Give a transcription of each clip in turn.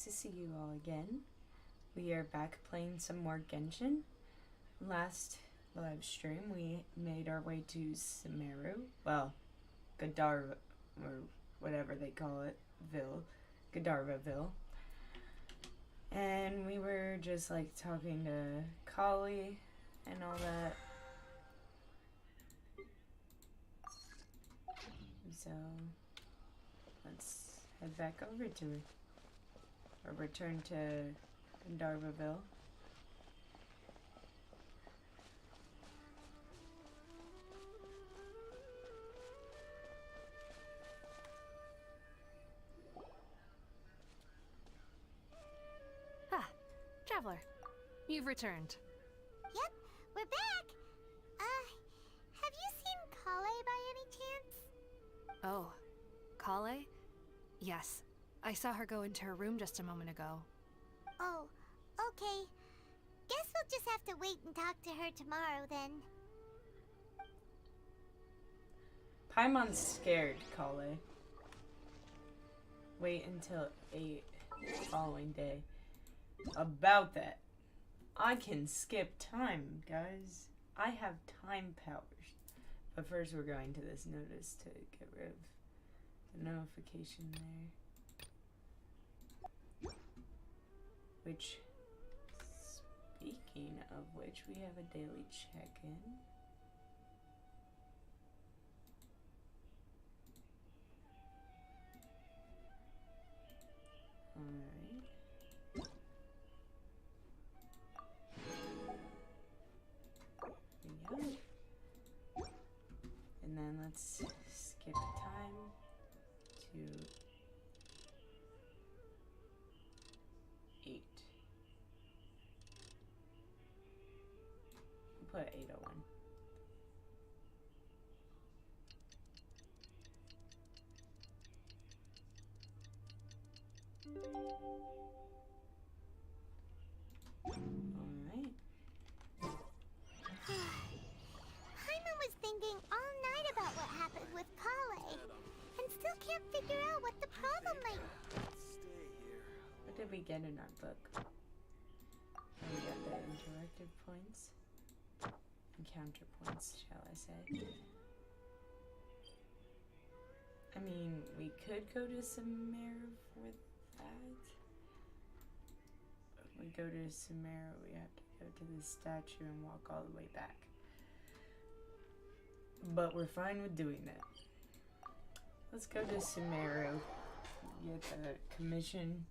to see you all again. We are back playing some more Genshin. Last live stream, we made our way to Sumeru. Well, Godiva, or whatever they call it, Godiva. And we were just like talking to Kali and all that. So, let's head back over to her. Or return to Godiva. Ah, Traveler, you've returned. Yep, we're back. Have you seen Kale by any chance? Oh, Kale? Yes, I saw her go into her room just a moment ago. Oh, okay. Guess we'll just have to wait and talk to her tomorrow then. Paimon's scared, Kale. Wait until 8 the following day. About that, I can skip time, guys. I have time powers. But first we're going to this notice to get rid of the notification there. Which, speaking of which, we have a daily check-in. Alright. There we go. And then let's skip time to 8. We'll put 8:01. Alright. Paimon was thinking all night about what happened with Kale, and still can't figure out what the problem might be. What did we get in our book? Oh, we got the interactive points. Encounter points, shall I say. I mean, we could go to Sumeru for that. If we go to Sumeru, we have to go to the statue and walk all the way back. But we're fine with doing that. Let's go to Sumeru. Get the commission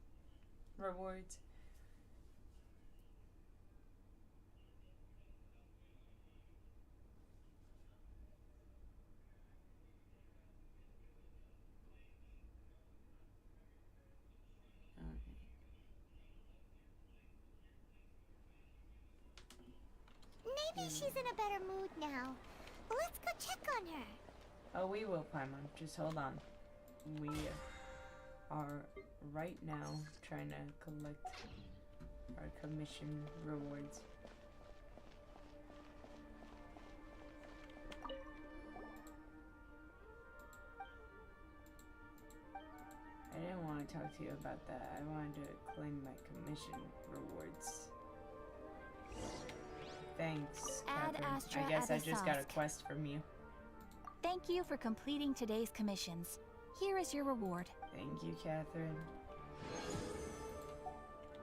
rewards. Maybe she's in a better mood now. Let's go check on her. Oh, we will, Paimon. Just hold on. We are right now trying to collect our commission rewards. I didn't want to talk to you about that. I wanted to claim my commission rewards. Thanks, Ad Catherine. Astra I guess I just got a Abyssosque. quest from you. Thank you for completing today's commissions. Here is your reward. Thank you, Catherine.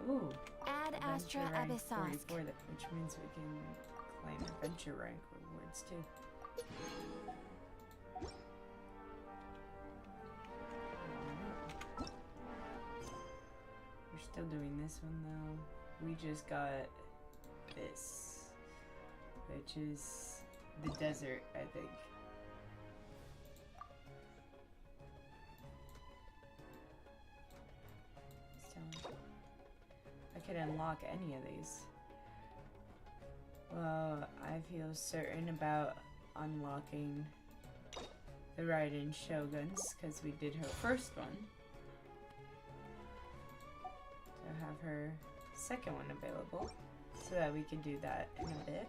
Ooh. Ad Astra Adventure rank Abyssosque. 44, which means we can claim adventure rank rewards too. We're still doing this one though. We just got this, which is the desert, I think. I could unlock any of these. Well, I feel certain about unlocking the Raiden Shoguns because we did her first one. To have her second one available so that we could do that in a bit.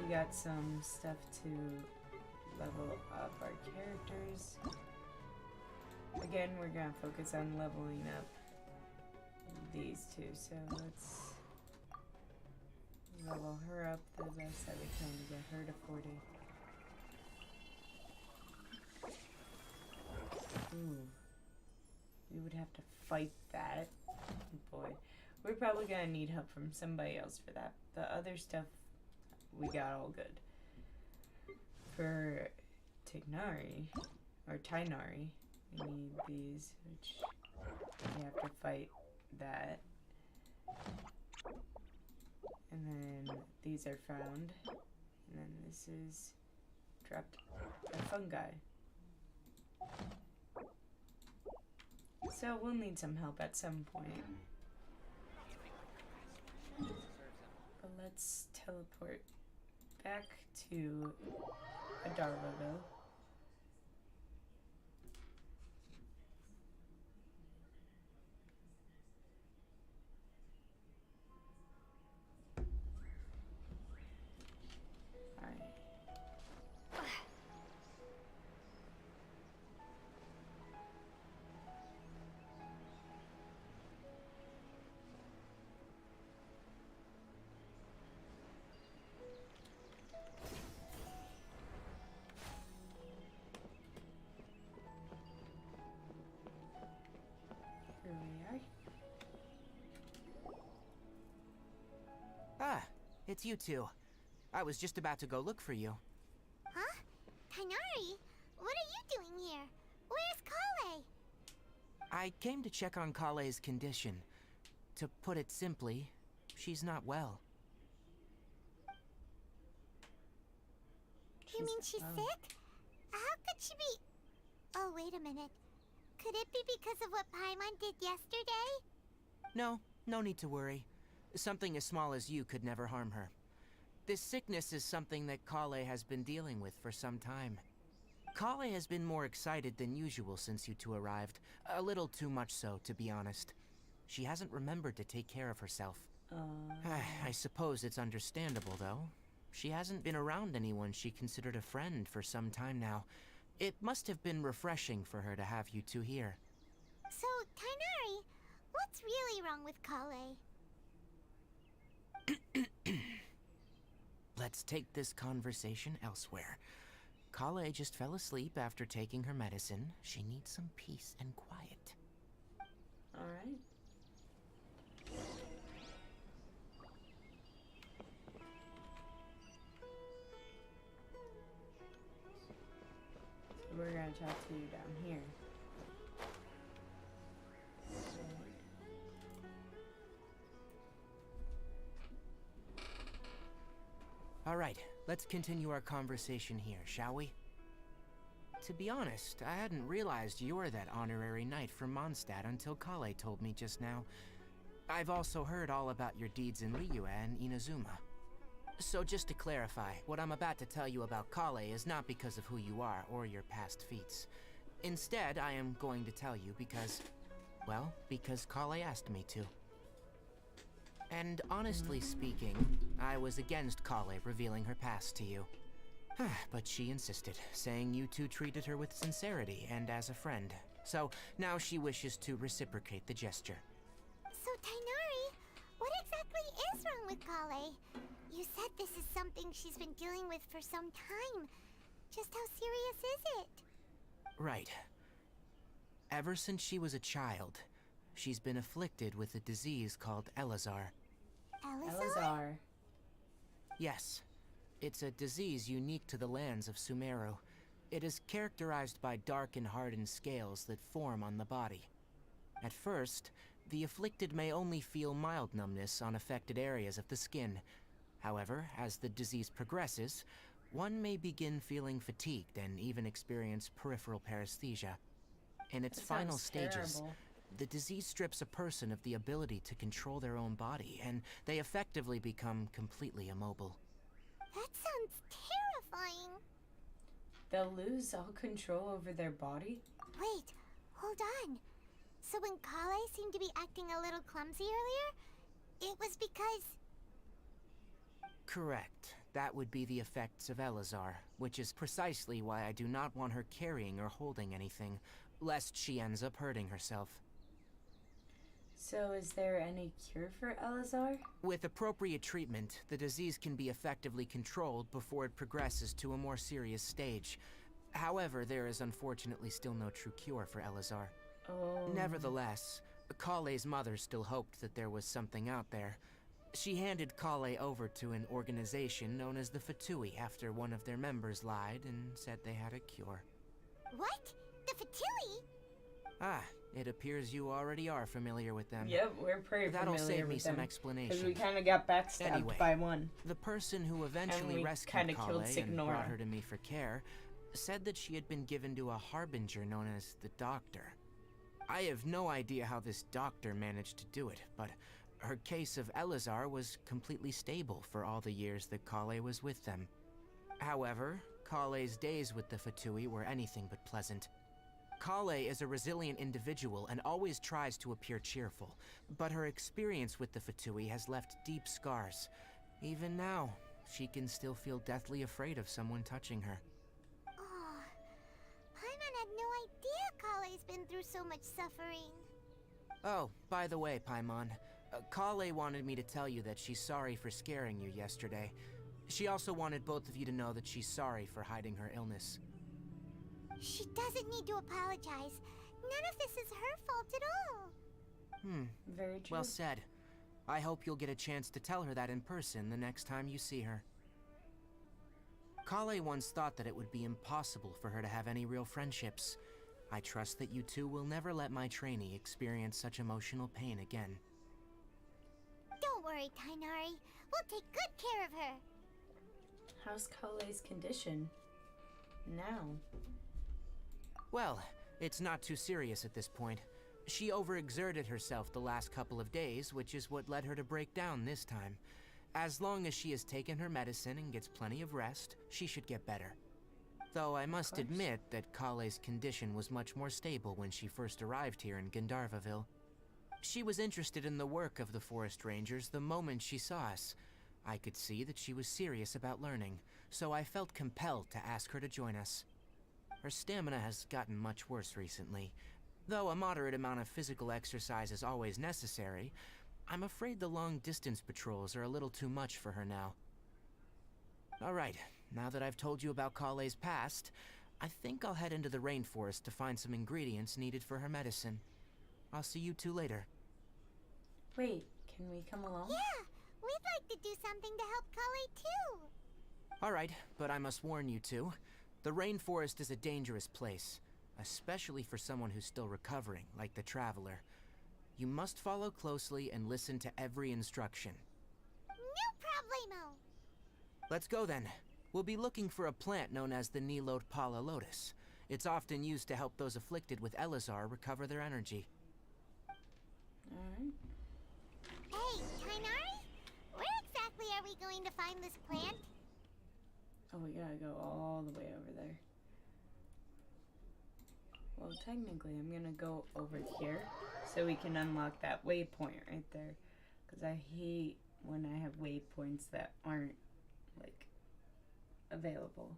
We got some stuff to level up our characters. Again, we're gonna focus on leveling up these two, so let's level her up the best that we can to get her to 40. Ooh. We would have to fight that. Boy. We're probably gonna need help from somebody else for that. The other stuff, we got all good. For Tignari, or Tainari, we need these, which we have to fight that. And then these are found. And then this is trapped by fungi. So we'll need some help at some point. But let's teleport back to Adarvaville. Here we are. Ah, it's you two. I was just about to go look for you. Huh? Tainari? What are you doing here? Where's Kale? I came to check on Kale's condition. To put it simply, she's not well. You mean she's sick? How could she be... Oh, wait a minute. Could it be because of what Paimon did yesterday? No, no need to worry. Something as small as you could never harm her. This sickness is something that Kale has been dealing with for some time. Kale has been more excited than usual since you two arrived. A little too much so, to be honest. She hasn't remembered to take care of herself. I suppose it's understandable, though. She hasn't been around anyone she considered a friend for some time now. It must have been refreshing for her to have you two here. So, Tainari, what's really wrong with Kale? Let's take this conversation elsewhere. Kale just fell asleep after taking her medicine. She needs some peace and quiet. Alright. We're gonna talk to you down here. All right, let's continue our conversation here, shall we? To be honest, I hadn't realized you're that honorary knight from Mondstadt until Kale told me just now. I've also heard all about your deeds in Liyue and Inazuma. So just to clarify, what I'm about to tell you about Kale is not because of who you are or your past feats. Instead, I am going to tell you because, well, because Kale asked me to. And honestly speaking, I was against Kale revealing her past to you. But she insisted, saying you two treated her with sincerity and as a friend. So now she wishes to reciprocate the gesture. So, Tainari, what exactly is wrong with Kale? You said this is something she's been dealing with for some time. Just how serious is it? Right. Ever since she was a child, she's been afflicted with a disease called Elazar. Elazar. Yes. It's a disease unique to the lands of Sumeru. It is characterized by dark and hardened scales that form on the body. At first, the afflicted may only feel mild numbness on affected areas of the skin. However, as the disease progresses, one may begin feeling fatigued and even experience peripheral paresthesia. In its final stages, the disease strips a person of the ability to control their own body, and they effectively become completely immobile. That sounds terrifying. They'll lose all control over their body? Wait, hold on. So when Kale seemed to be acting a little clumsy earlier, it was because... Correct. That would be the effects of Elazar, which is precisely why I do not want her carrying or holding anything, lest she ends up hurting herself. So is there any cure for Elazar? With appropriate treatment, the disease can be effectively controlled before it progresses to a more serious stage. However, there is unfortunately still no true cure for Elazar. Oh. Nevertheless, Kale's mother still hoped that there was something out there. She handed Kale over to an organization known as the Fatui after one of their members lied and said they had a cure. What? The Fatui? Ah, it appears you already are familiar with them. Yep, we're pretty That'll familiar save me with some them. explanation. Because we kind of got backstabbed Anyway, by one. The person who eventually we rescued kinda Kale killed and Signora. brought her to me for care said that she had been given to a harbinger known as the Doctor. I have no idea how this doctor managed to do it, but her case of Elazar was completely stable for all the years that Kale was with them. However, Kale's days with the Fatui were anything but pleasant. Kale is a resilient individual and always tries to appear cheerful, but her experience with the Fatui has left deep scars. Even now, she can still feel deathly afraid of someone touching her. Oh, Paimon had no idea Kale's been through so much suffering. Oh, by the way, Paimon, Kale wanted me to tell you that she's sorry for scaring you yesterday. She also wanted both of you to know that she's sorry for hiding her illness. She doesn't need to apologize. None of this is her fault at all. Very true. Well said. I hope you'll get a chance to tell her that in person the next time you see her. Kale once thought that it would be impossible for her to have any real friendships. I trust that you two will never let my trainee experience such emotional pain again. Don't worry, Tainari. We'll take good care of her. How's Kale's condition now? Well, it's not too serious at this point. She overexerted herself the last couple of days, which is what led her to break down this time. As long as she has taken her medicine and gets plenty of rest, she should get better. Though I must admit that Kale's condition was much more stable when she first arrived here in Gandharvaville. She was interested in the work of the forest rangers the moment she saw us. I could see that she was serious about learning, so I felt compelled to ask her to join us. Her stamina has gotten much worse recently. Though a moderate amount of physical exercise is always necessary, I'm afraid the long-distance patrols are a little too much for her now. Alright, now that I've told you about Kale's past, I think I'll head into the rainforest to find some ingredients needed for her medicine. I'll see you two later. Wait, can we come along? Yeah, we'd like to do something to help Kale too. Alright, but I must warn you two. The rainforest is a dangerous place, especially for someone who's still recovering, like the Traveler. You must follow closely and listen to every instruction. No problemo. Let's go then. We'll be looking for a plant known as the Nilotpala lotus. It's often used to help those afflicted with Elazar recover their energy. Alright. Hey, Tainari, where exactly are we going to find this plant? Oh, we gotta go all the way over there. Well, technically, I'm gonna go over here so we can unlock that waypoint right there. Because I hate when I have waypoints that aren't, like, available.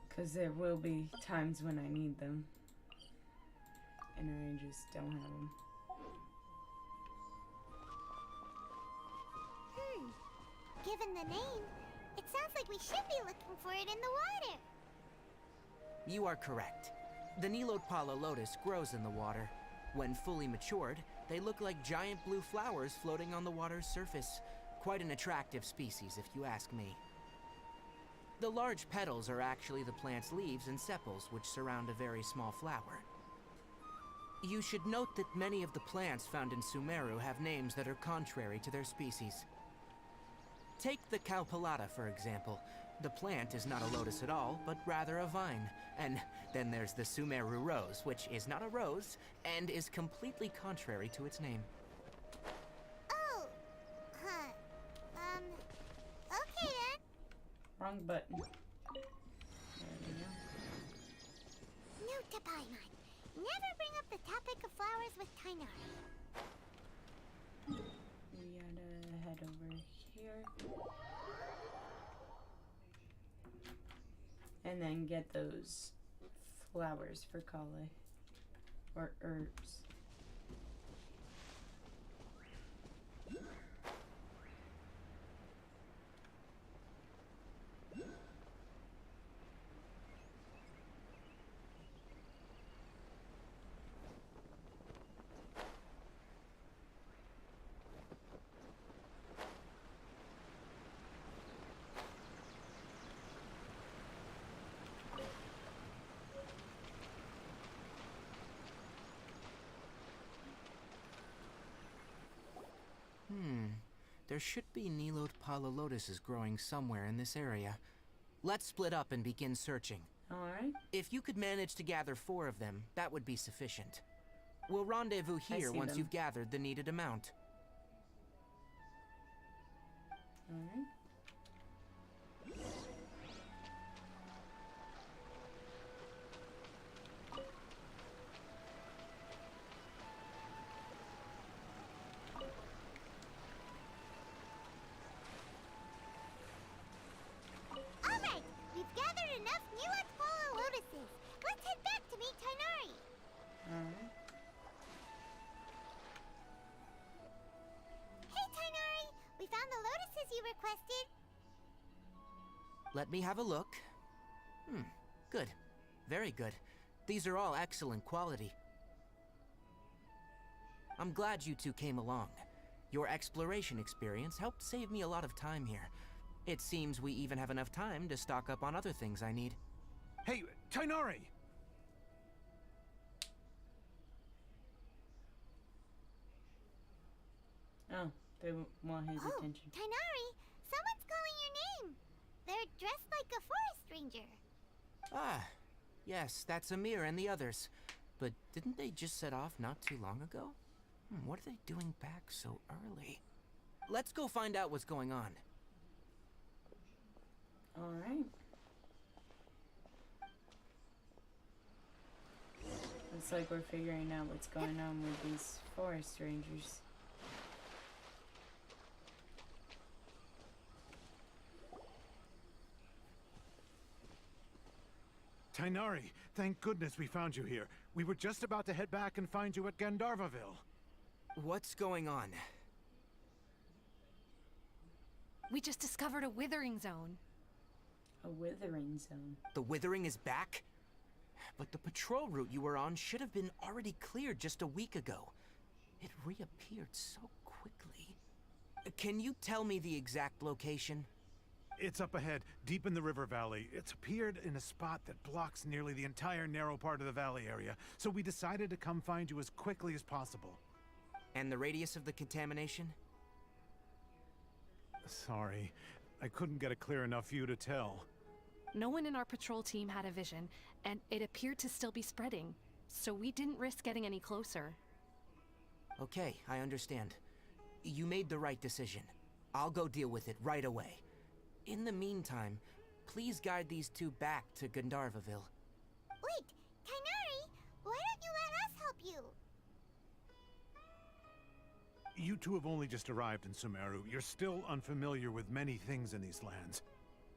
Because there will be times when I need them. And I just don't have them. Given the name, it sounds like we should be looking for it in the water. You are correct. The Nilotpala lotus grows in the water. When fully matured, they look like giant blue flowers floating on the water's surface. Quite an attractive species, if you ask me. The large petals are actually the plant's leaves and sepals, which surround a very small flower. You should note that many of the plants found in Sumeru have names that are contrary to their species. Take the Cowpelata, for example. The plant is not a lotus at all, but rather a vine. And then there's the Sumeru rose, which is not a rose, and is completely contrary to its name. Oh, okay then. Wrong button. There we go. Note to Paimon. Never bring up the topic of flowers with Tainari. We gotta head over here. And then get those flowers for Kale. Or herbs. There should be Nilode Lotuses growing somewhere in this area. Let's split up and begin searching. Alright. If you could manage to gather 4 of them, that would be sufficient. We'll rendezvous here once you've gathered the needed amount. Alright. Alright, we've gathered enough new Atpala lotuses. Let's head back to meet Tainari. Alright. Hey Tainari, we found the lotuses you requested. Let me have a look. Good. Very good. These are all excellent quality. I'm glad you two came along. Your exploration experience helped save me a lot of time here. It seems we even have enough time to stock up on other things I need. Hey, Tainari! Oh, they want his attention. Tainari, someone's calling your name. They're dressed like a forest ranger. Ah, yes, that's Amir and the others. But didn't they just set off not too long ago? What are they doing back so early? Let's go find out what's going on. Alright. Looks like we're figuring out what's going on with these forest rangers. Tainari, thank goodness we found you here. We were just about to head back and find you at Gandharvaville. What's going on? We just discovered a withering zone. A withering zone. The Withering is back? But the patrol route you were on should have been already cleared just a week ago. It reappeared so quickly. Can you tell me the exact location? It's up ahead, deep in the river valley. It's appeared in a spot that blocks nearly the entire narrow part of the valley area, so we decided to come find you as quickly as possible. And the radius of the contamination? Sorry, I couldn't get a clear enough view to tell. No one in our patrol team had a vision, and it appeared to still be spreading, so we didn't risk getting any closer. Okay, I understand. You made the right decision. I'll go deal with it right away. In the meantime, please guide these two back to Gandharvaville. Wait, Tainari, why don't you let us help you? You two have only just arrived in Sumeru. You're still unfamiliar with many things in these lands.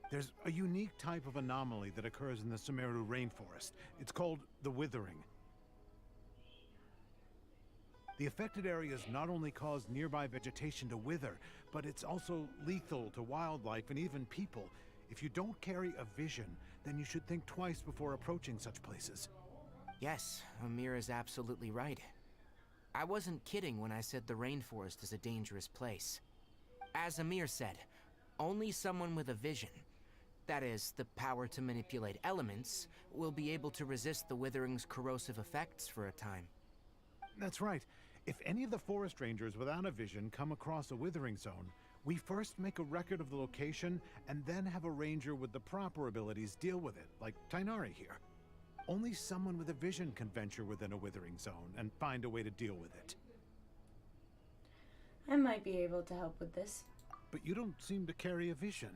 There's a unique type of anomaly that occurs in the Sumeru rainforest. It's called the Withering. The affected areas not only cause nearby vegetation to wither, but it's also lethal to wildlife and even people. If you don't carry a vision, then you should think twice before approaching such places. Yes, Amir is absolutely right. I wasn't kidding when I said the rainforest is a dangerous place. As Amir said, only someone with a vision, that is, the power to manipulate elements, will be able to resist the Withering's corrosive effects for a time. That's right. If any of the forest rangers without a vision come across a withering zone, we first make a record of the location and then have a ranger with the proper abilities deal with it, like Tainari here. Only someone with a vision can venture within a withering zone and find a way to deal with it. I might be able to help with this. But you don't seem to carry a vision.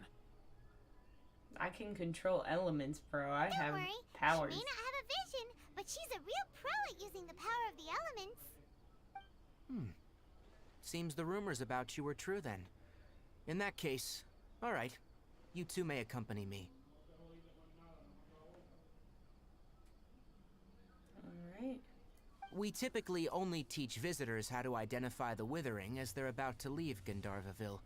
I can control elements, bro. I Don't have worry, powers. she may not have a vision, but she's a real pro at using the power of the elements. Seems the rumors about you were true then. In that case, all right. You two may accompany me. Alright. We typically only teach visitors how to identify the Withering as they're about to leave Gandharvaville.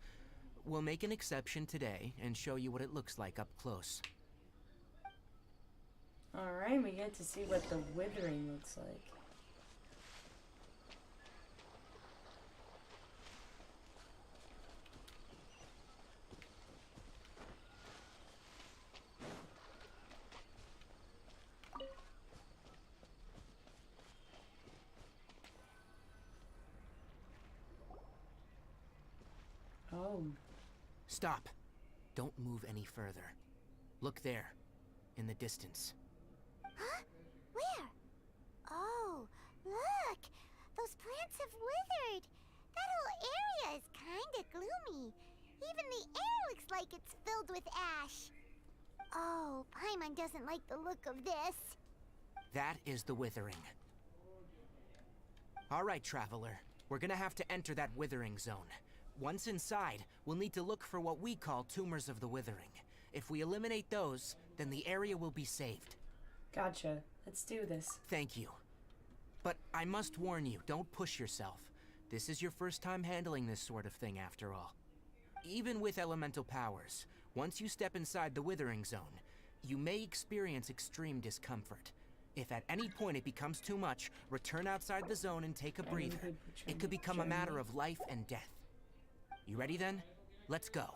We'll make an exception today and show you what it looks like up close. Alright, we get to see what the withering looks like. Stop. Don't move any further. Look there, in the distance. Huh? Where? Oh, look! Those plants have withered! That whole area is kinda gloomy. Even the air looks like it's filled with ash. Oh, Paimon doesn't like the look of this. That is the withering. All right, Traveler. We're gonna have to enter that withering zone. Once inside, we'll need to look for what we call tumors of the withering. If we eliminate those, then the area will be saved. Gotcha. Let's do this. Thank you. But I must warn you, don't push yourself. This is your first time handling this sort of thing, after all. Even with elemental powers, once you step inside the withering zone, you may experience extreme discomfort. If at any point it becomes too much, return outside the zone and take a breather. It could become a matter of life and death. You ready then? Let's go.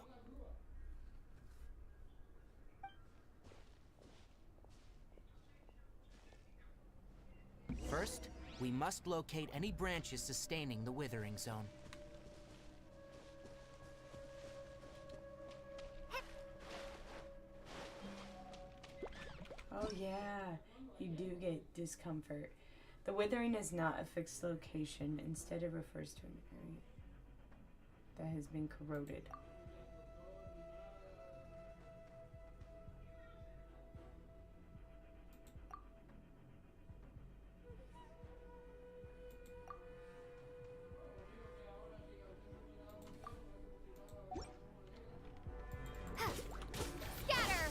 First, we must locate any branches sustaining the withering zone. Oh yeah, you do get discomfort. The withering is not a fixed location. Instead, it refers to an area that has been corroded. Scatter!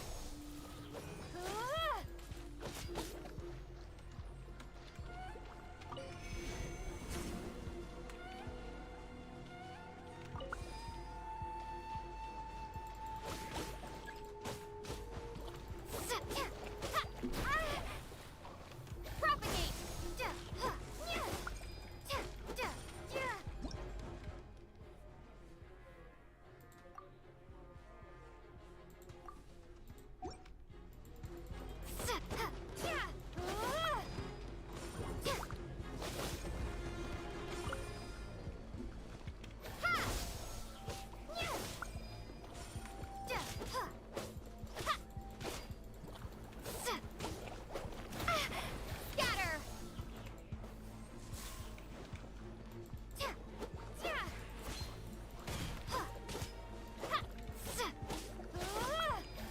Propagate! Scatter!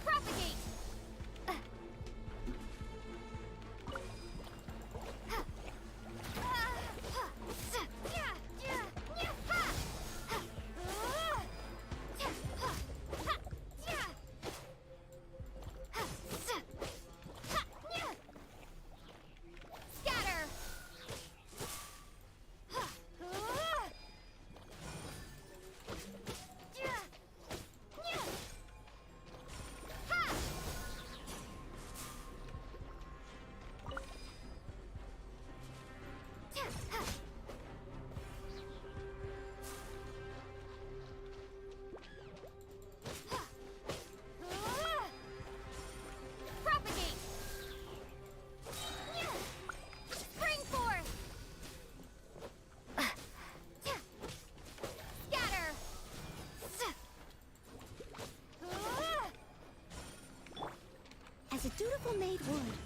Propagate! Scatter! Propagate! Spring forth! Scatter! As a dutiful maid would.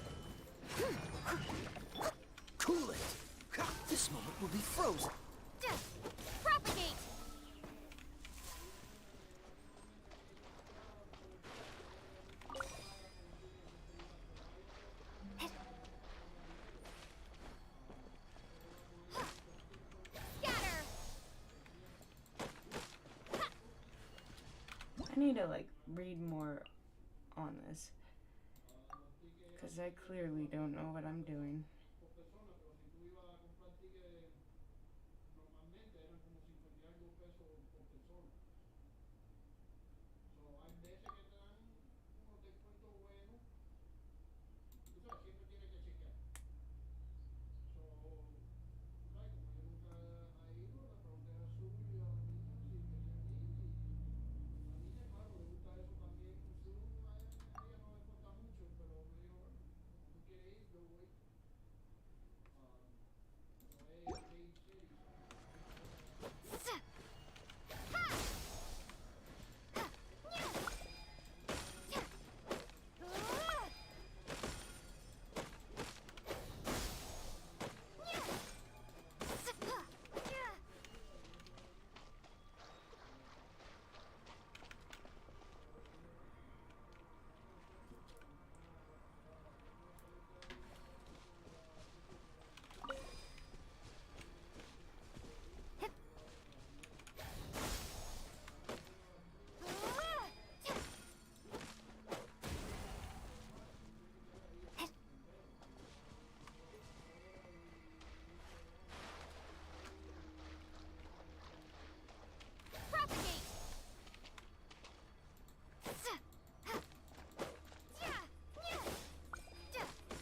Cool it! This moment will be frozen. Propagate! Scatter! I need to like read more on this, because I clearly don't know what I'm doing.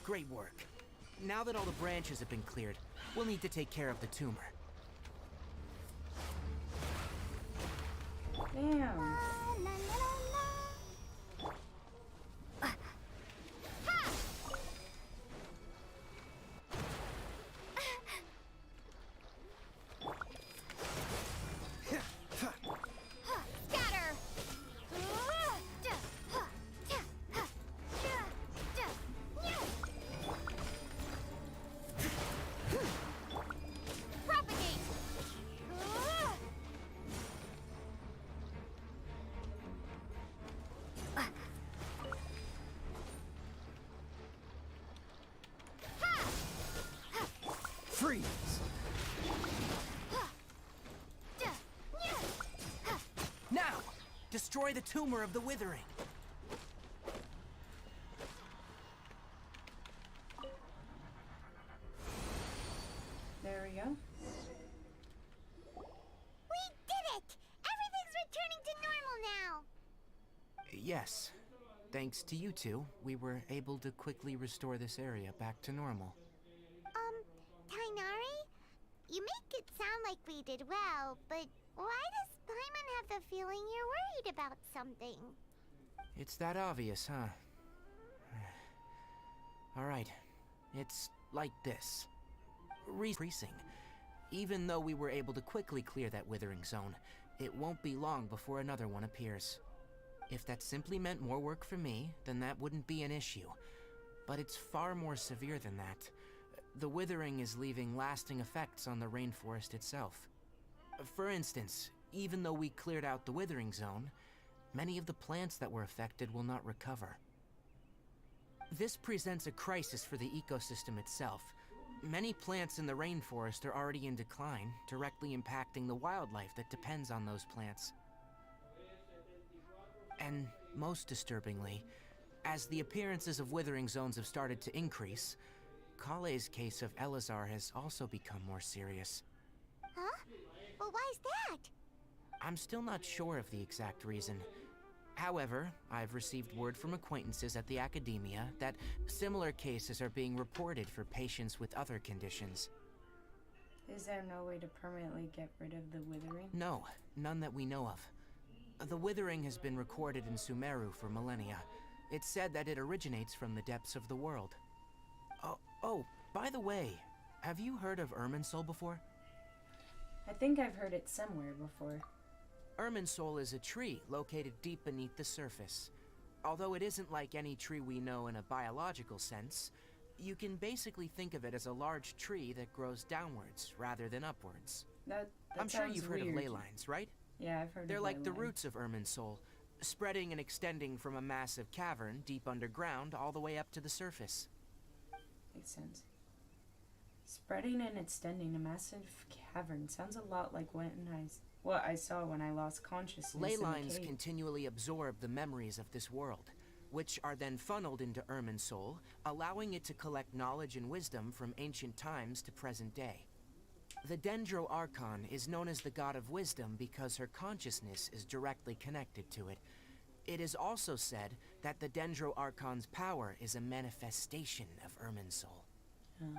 Great work. Now that all the branches have been cleared, we'll need to take care of the tumor. Damn. La, la, la, la. Ha! Scatter! Propagate! Freeze! Now! Destroy the tumor of the withering! There we go. We did it! Everything's returning to normal now! Yes. Thanks to you two, we were able to quickly restore this area back to normal. Tainari? You make it sound like we did well, but why does Paimon have the feeling you're worried about something? It's that obvious, huh? Alright. It's like this. Increasing. Even though we were able to quickly clear that withering zone, it won't be long before another one appears. If that simply meant more work for me, then that wouldn't be an issue. But it's far more severe than that. The withering is leaving lasting effects on the rainforest itself. For instance, even though we cleared out the withering zone, many of the plants that were affected will not recover. This presents a crisis for the ecosystem itself. Many plants in the rainforest are already in decline, directly impacting the wildlife that depends on those plants. And most disturbingly, as the appearances of withering zones have started to increase, Kale's case of Elazar has also become more serious. Huh? Well, why's that? I'm still not sure of the exact reason. However, I've received word from acquaintances at the academia that similar cases are being reported for patients with other conditions. Is there no way to permanently get rid of the withering? No, none that we know of. The withering has been recorded in Sumeru for millennia. It's said that it originates from the depths of the world. Oh, by the way, have you heard of Irminsul before? I think I've heard it somewhere before. Irminsul is a tree located deep beneath the surface. Although it isn't like any tree we know in a biological sense, you can basically think of it as a large tree that grows downwards rather than upwards. That I'm sure sounds you've heard of weird. ley lines, right? Yeah, I've heard They're of like the ley roots of Irminsul, spreading and extending from a massive cavern deep underground all the way up to the surface. Makes sense. Spreading and extending a massive cavern sounds a lot like what I saw when I lost consciousness. Ley in the lines cave. continually absorb the memories of this world, which are then funneled into Irminsul, allowing it to collect knowledge and wisdom from ancient times to present day. The Dendro Archon is known as the god of wisdom because her consciousness is directly connected to it. It is also said that the Dendro Archon's power is a manifestation of Irminsul.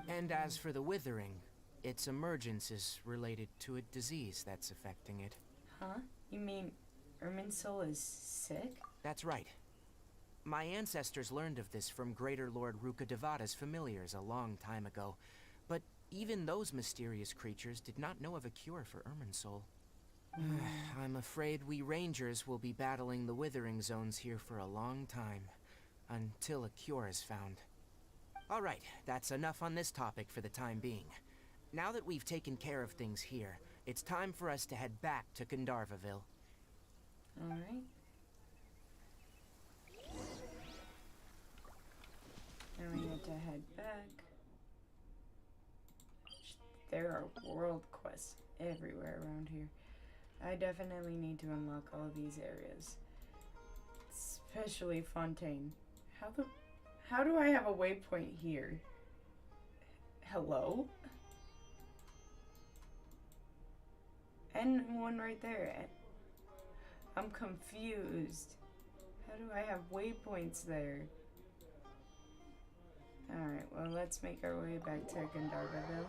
And as for the withering, its emergence is related to a disease that's affecting it. Huh? You mean Irminsul is sick? That's right. My ancestors learned of this from Greater Lord Rukkhadevata's familiars a long time ago, but even those mysterious creatures did not know of a cure for Irminsul. I'm afraid we rangers will be battling the withering zones here for a long time, until a cure is found. Alright, that's enough on this topic for the time being. Now that we've taken care of things here, it's time for us to head back to Gandharvaville. Alright. Now we need to head back. There are world quests everywhere around here. I definitely need to unlock all these areas. Especially Fontaine. How do I have a waypoint here? Hello? And one right there. I'm confused. How do I have waypoints there? Alright, well, let's make our way back to Gandharvaville.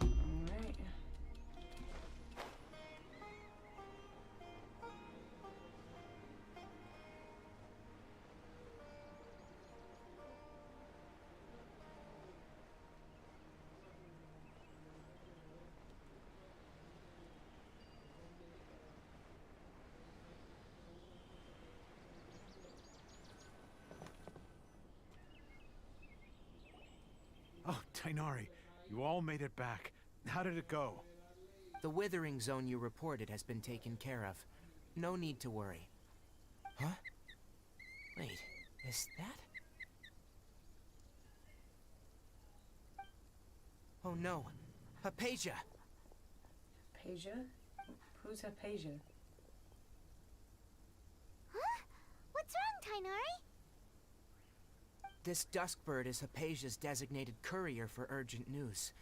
Alright. Oh, Tainari, you all made it back. How did it go? The withering zone you reported has been taken care of. No need to worry. Huh? Wait, is that? Oh no, Hypatia! Hypatia? Who's Hypatia? Huh? What's wrong, Tainari? This Duskbird is Hypatia's designated courier for urgent news.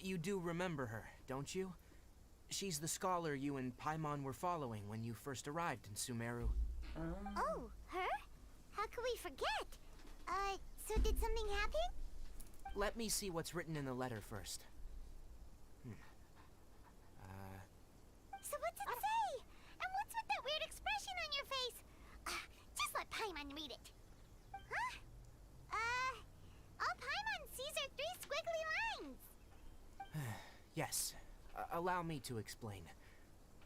You do remember her, don't you? She's the scholar you and Paimon were following when you first arrived in Sumeru. Oh, her? How could we forget? So did something happen? Let me see what's written in the letter first. So what's it say? And what's with that weird expression on your face? Just let Paimon read it. Huh? All Paimon sees are 3 squiggly lines. Yes, allow me to explain.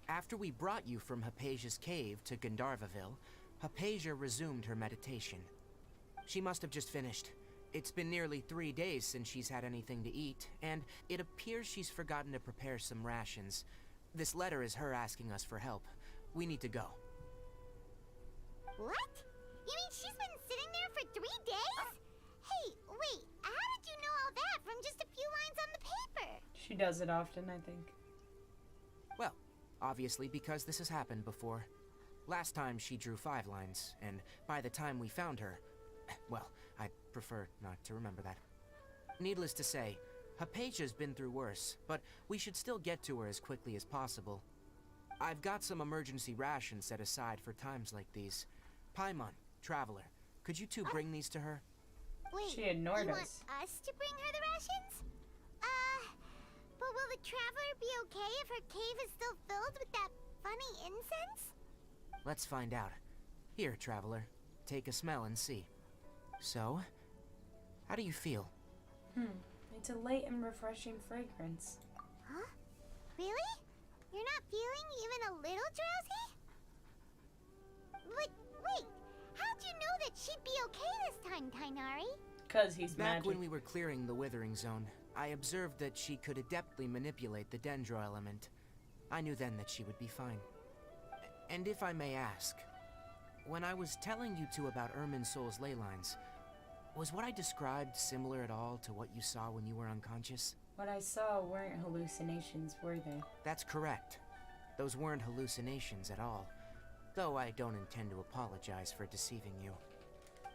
After we brought you from Hypatia's cave to Gandharvaville, Hypatia resumed her meditation. She must have just finished. It's been nearly 3 days since she's had anything to eat, and it appears she's forgotten to prepare some rations. This letter is her asking us for help. We need to go. What? You mean she's been sitting there for 3 days? Hey, wait, how did you know all that from just a few lines on the paper? She does it often, I think. Well, obviously because this has happened before. Last time she drew 5 lines, and by the time we found her, well, I'd prefer not to remember that. Needless to say, Hypatia's been through worse, but we should still get to her as quickly as possible. I've got some emergency rations set aside for times like these. Paimon, Traveler, could you two bring these to her? Wait, She ignored you us. want us to bring her the rations? But will the Traveler be okay if her cave is still filled with that funny incense? Let's find out. Here, Traveler, take a smell and see. So, how do you feel? It's a light and refreshing fragrance. Huh? Really? You're not feeling even a little drowsy? But wait, how'd you know that she'd be okay this time, Tainari? Because he's Back magic. when we were clearing the Withering Zone, I observed that she could adeptly manipulate the Dendro element. I knew then that she would be fine. And if I may ask, when I was telling you two about Irminsol's ley lines, was what I described similar at all to what you saw when you were unconscious? What I saw weren't hallucinations, were they? That's correct. Those weren't hallucinations at all. Though I don't intend to apologize for deceiving you.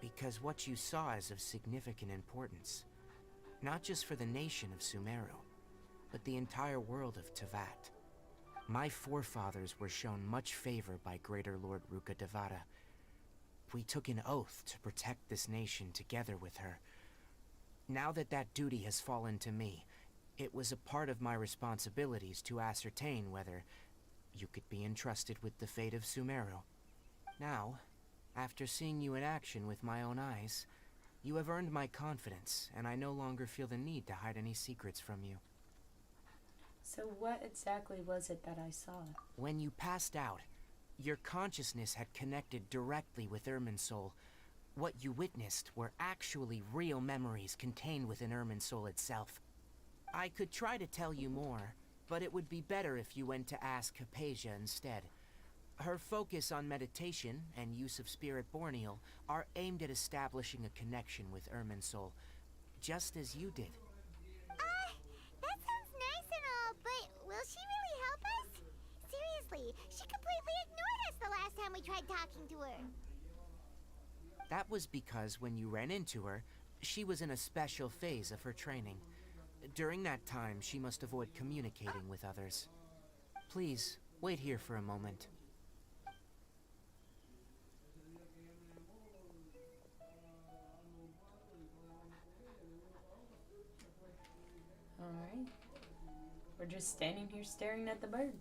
Because what you saw is of significant importance. Not just for the nation of Sumeru, but the entire world of Teyvat. My forefathers were shown much favor by Greater Lord Ruka Devata. We took an oath to protect this nation together with her. Now that that duty has fallen to me, it was a part of my responsibilities to ascertain whether you could be entrusted with the fate of Sumeru. Now, after seeing you in action with my own eyes, you have earned my confidence, and I no longer feel the need to hide any secrets from you. So what exactly was it that I saw? When you passed out, your consciousness had connected directly with Irminsul. What you witnessed were actually real memories contained within Irminsul itself. I could try to tell you more, but it would be better if you went to ask Hypatia instead. Her focus on meditation and use of Spirit Borneal are aimed at establishing a connection with Irminsul, just as you did. That sounds nice and all, but will she really help us? Seriously, she completely ignored us the last time we tried talking to her. That was because when you ran into her, she was in a special phase of her training. During that time, she must avoid communicating with others. Please, wait here for a moment. Alright. We're just standing here staring at the bird.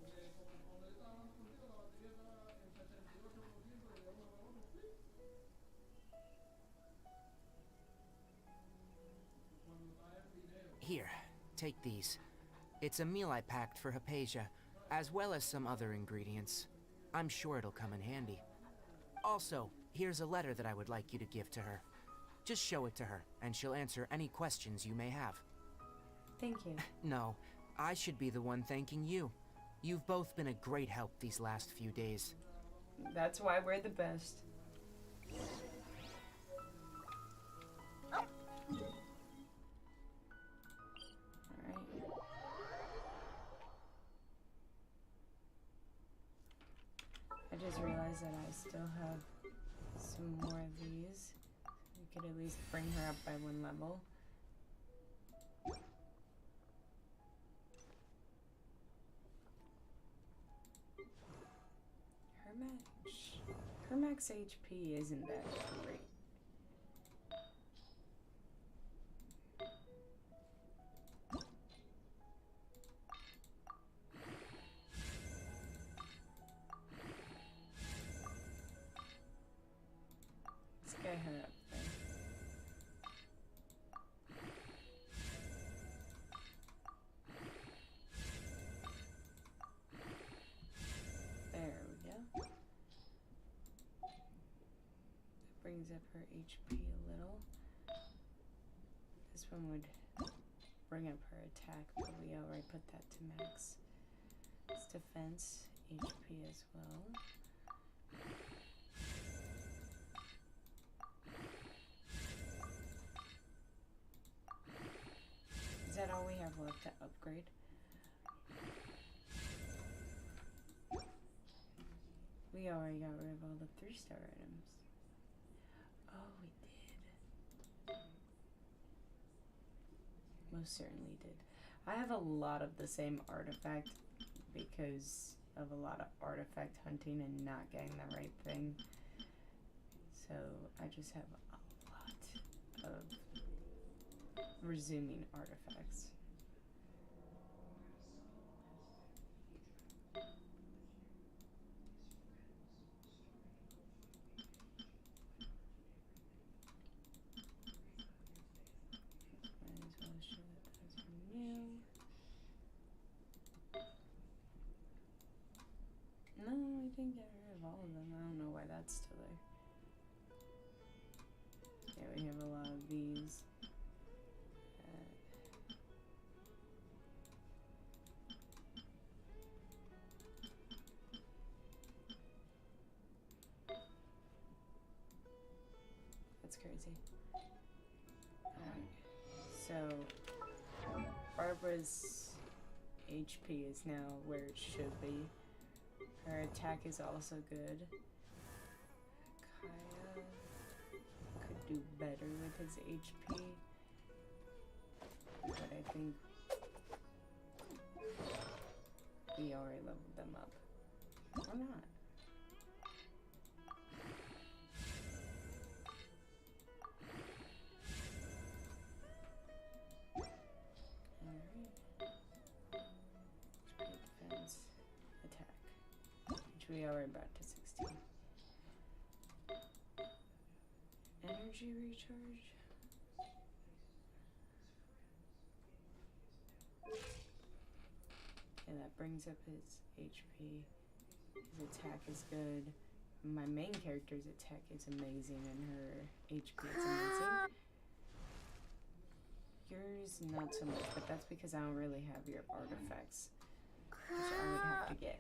Here, take these. It's a meal I packed for Hypatia, as well as some other ingredients. I'm sure it'll come in handy. Also, here's a letter that I would like you to give to her. Just show it to her, and she'll answer any questions you may have. Thank you. No, I should be the one thanking you. You've both been a great help these last few days. That's why we're the best. Alright. I just realized that I still have some more of these. We could at least bring her up by 1 level. Her max HP isn't that great. Let's get her up there. There we go. Brings up her HP a little. This one would bring up her attack, but we already put that to max. It's defense, HP as well. Is that all we have left to upgrade? We already got rid of all the 3-star items. Oh, we did. Most certainly did. I have a lot of the same artifact because of a lot of artifact hunting and not getting the right thing. So I just have a lot of resuming artifacts. No, I didn't get rid of all of them. I don't know why that's still there. Yeah, we have a lot of these. That's crazy. Alright, so Barbara's HP is now where it should be. Her attack is also good. Kaya could do better with his HP, but I think we already leveled them up. Or not. We already brought to 16. Energy recharge. Yeah, that brings up his HP. His attack is good. My main character's attack is amazing and her HP is amazing. Yours not so much, but that's because I don't really have your artifacts, which I would have to get.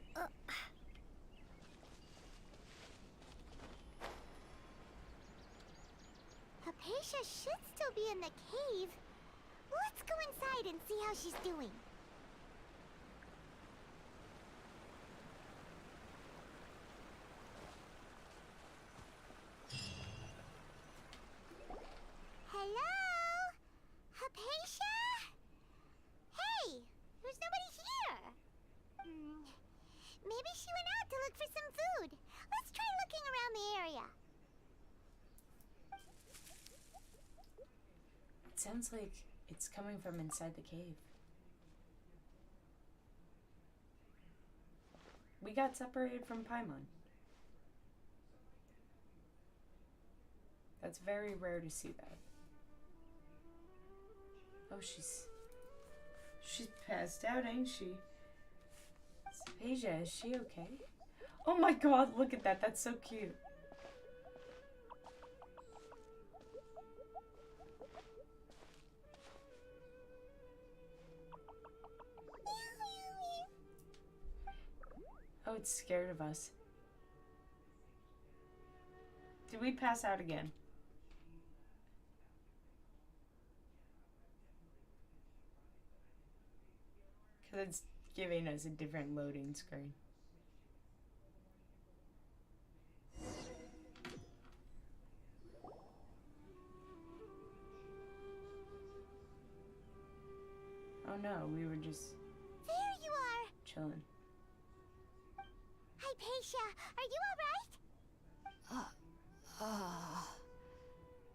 Hypatia should still be in the cave. Let's go inside and see how she's doing. Hello? Hypatia? It sounds like it's coming from inside the cave. We got separated from Paimon. That's very rare to see that. Oh, she's passed out, ain't she? Asia, is she okay? Oh my god, look at that. That's so cute. Oh, it's scared of us. Did we pass out again? Because it's giving us a different loading screen. Oh no, we were just There you are! chilling. Hypatia, are you alright?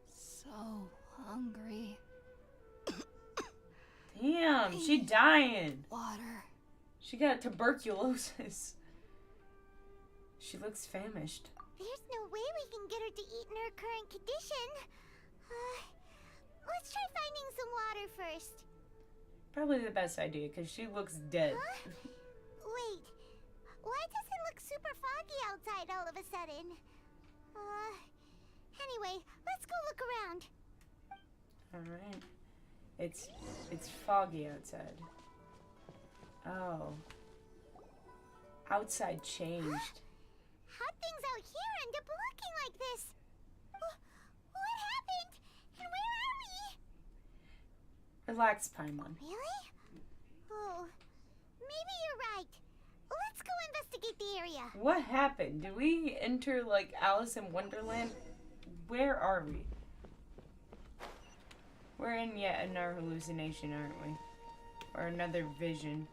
So hungry. Damn, she dying. Water. She got tuberculosis. She looks famished. There's no way we can get her to eat in her current condition. Let's try finding some water first. Probably the best idea, because she looks dead. Huh? Wait, why does it look super foggy outside all of a sudden? Anyway, let's go look around. Alright. It's foggy outside. Oh. Outside changed. How'd things out here end up looking like this? What happened? And where are we? Relax, Paimon. Really? Oh, maybe you're right. Let's go investigate the area. What happened? Did we enter, like, Alice in Wonderland? Where are we? We're in yet another hallucination, aren't we? Or another vision.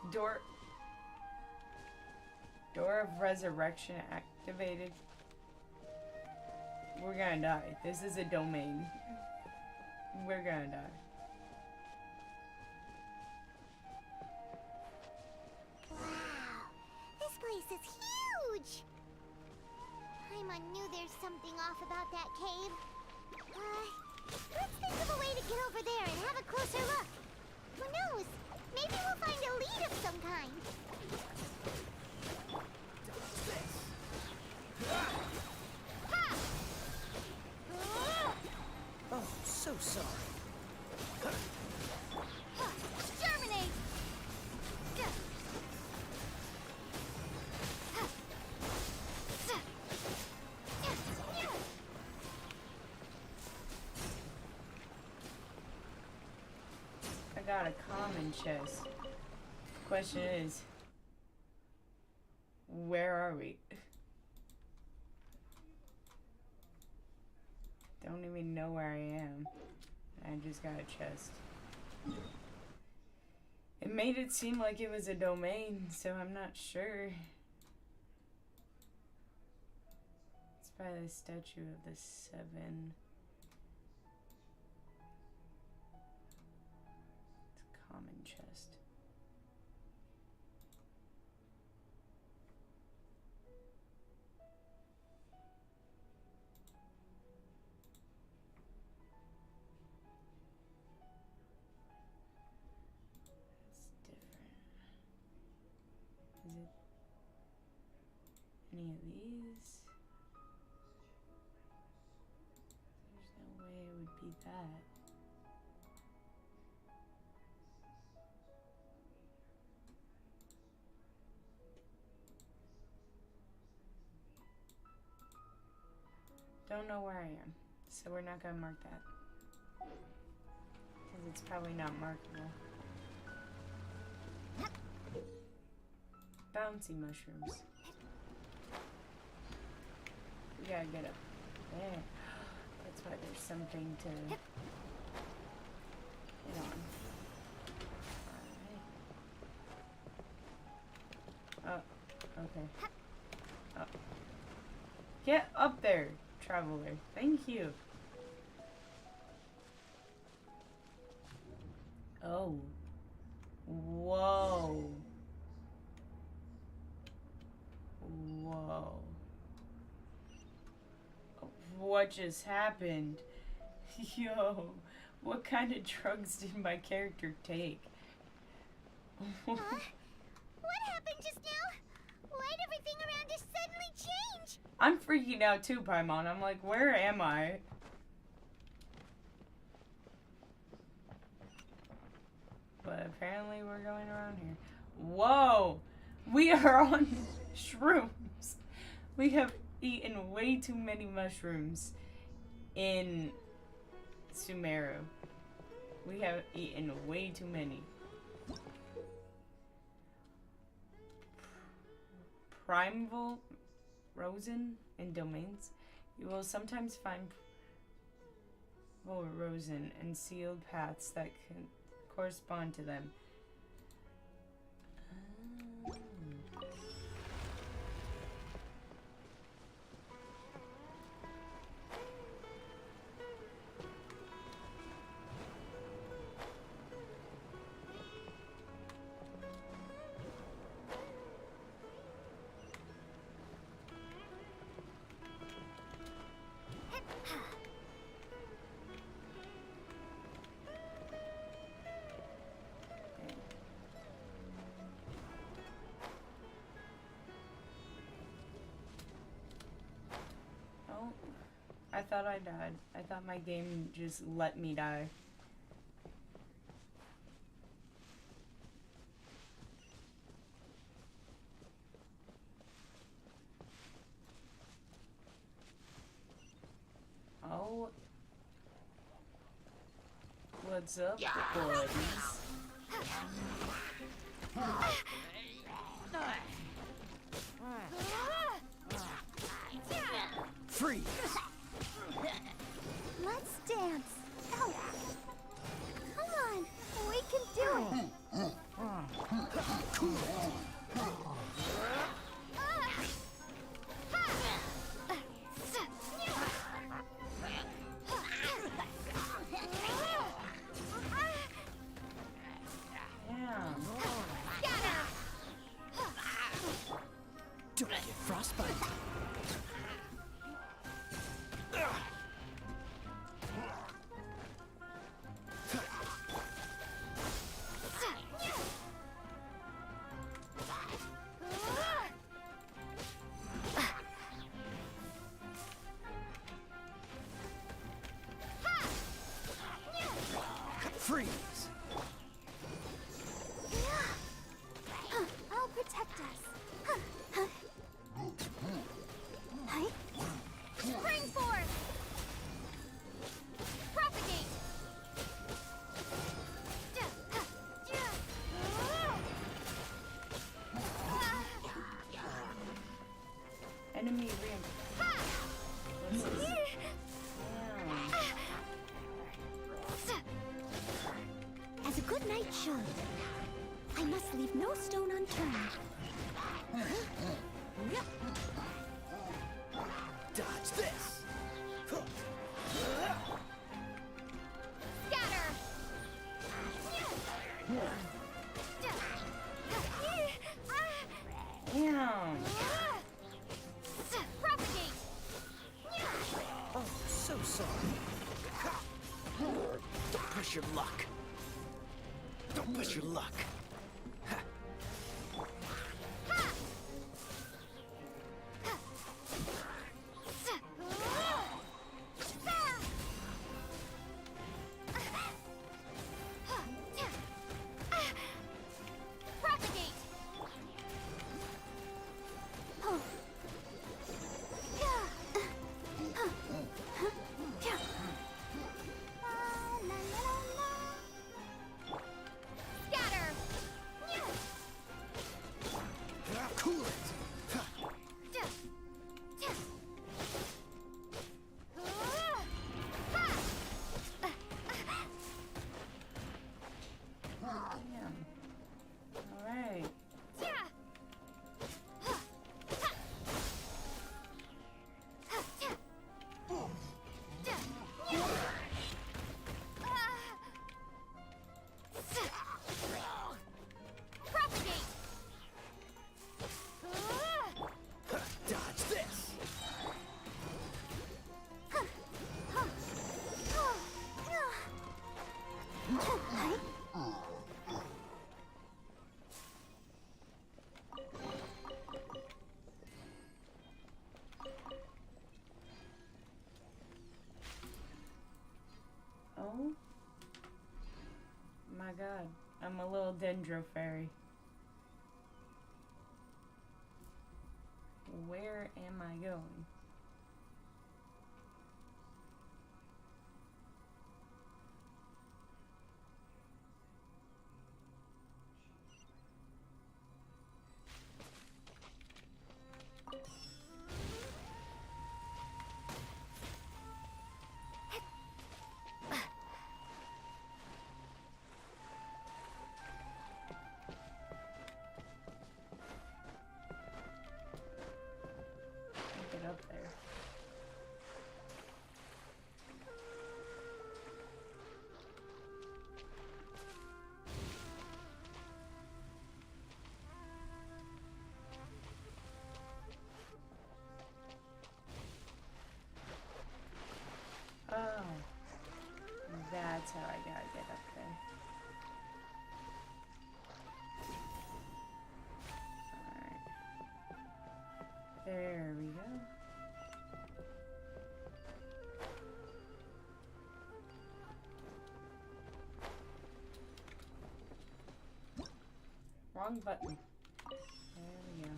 Door of Resurrection activated. We're gonna die. This is a domain. We're gonna die. Wow, this place is huge. Paimon knew there's something off about that cave. Let's think of a way to get over there and have a closer look. Who knows? Maybe we'll find a lead of some kind. Oh, so sorry. Germinate! I got a common chest. Question is, where are we? Don't even know where I am. I just got a chest. It made it seem like it was a domain, so I'm not sure. It's by the statue of the seven. It's a common chest. Is it any of these? There's no way it would be that. Don't know where I am, so we're not gonna mark that. Because it's probably not markable. Bouncy mushrooms. We gotta get up there. That's why there's something to hit on. Alright. Oh, Okay. Oh. Get up there, traveler. Thank you. Oh. Whoa. Whoa. What just happened? Yo, what kind of drugs did my character take? Huh? What happened just now? Why'd everything around us suddenly change? I'm freaking out too, Paimon. I'm like, where am I? But apparently we're going around here. Whoa! We are on shrooms. We have eaten way too many mushrooms in Sumeru. We have eaten way too many. Primeval Rosen in domains. You will sometimes find Rosen and sealed paths that can correspond to them. I thought I died. I thought my game just let me die. Oh. What's up, buddies? Freeze! Let's dance. Oh. Come on, we can do it. Don't get frostbite. Freeze! I'll protect us. Spring forth! Propagate! Enemy reinforcements. As a good knight should, I must leave no stone unturned. Dodge this! Scatter! Damn. Propagate! Oh, so sorry. Don't push your luck. Don't push your luck. Propagate! Oh. Scatter! I'm a little dendro fairy. Where am I going? Get up there. Oh, that's how I gotta get up there. Alright. There we go. Wrong button. There we go.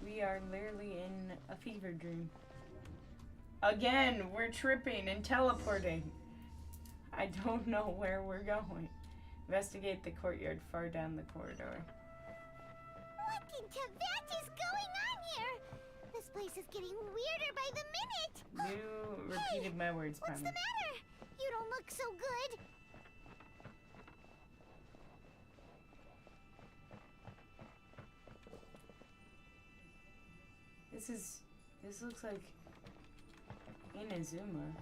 We are literally in a fever dream. Again, we're tripping and teleporting. I don't know where we're going. Investigate the courtyard far down the corridor. What in Tibet is going on here? This place is getting weirder by the minute. You repeated my words, What's Pamela. the matter? You don't look so good. This looks like Inazuma.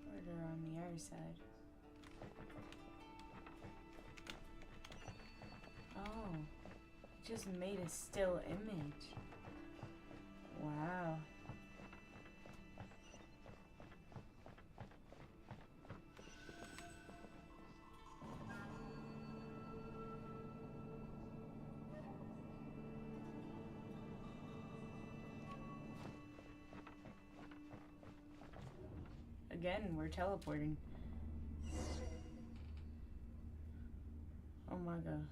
Corridor on the other side. Oh, it just made a still image. Wow. Again, we're teleporting. Oh my god.